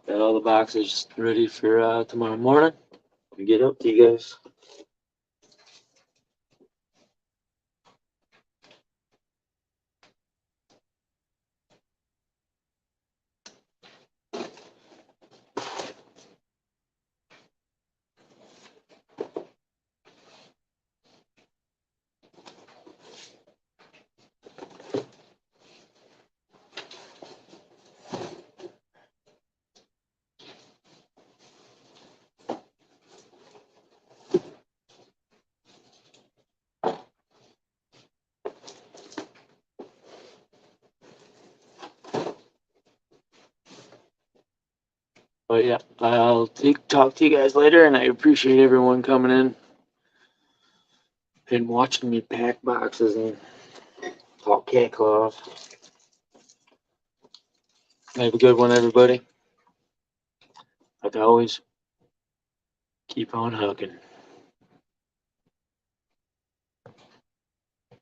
Got all the boxes ready for tomorrow morning. We get up to you guys. But yeah, I'll talk to you guys later, and I appreciate everyone coming in and watching me pack boxes and talk cat claws. Have a good one, everybody. Like always, keep on hugging.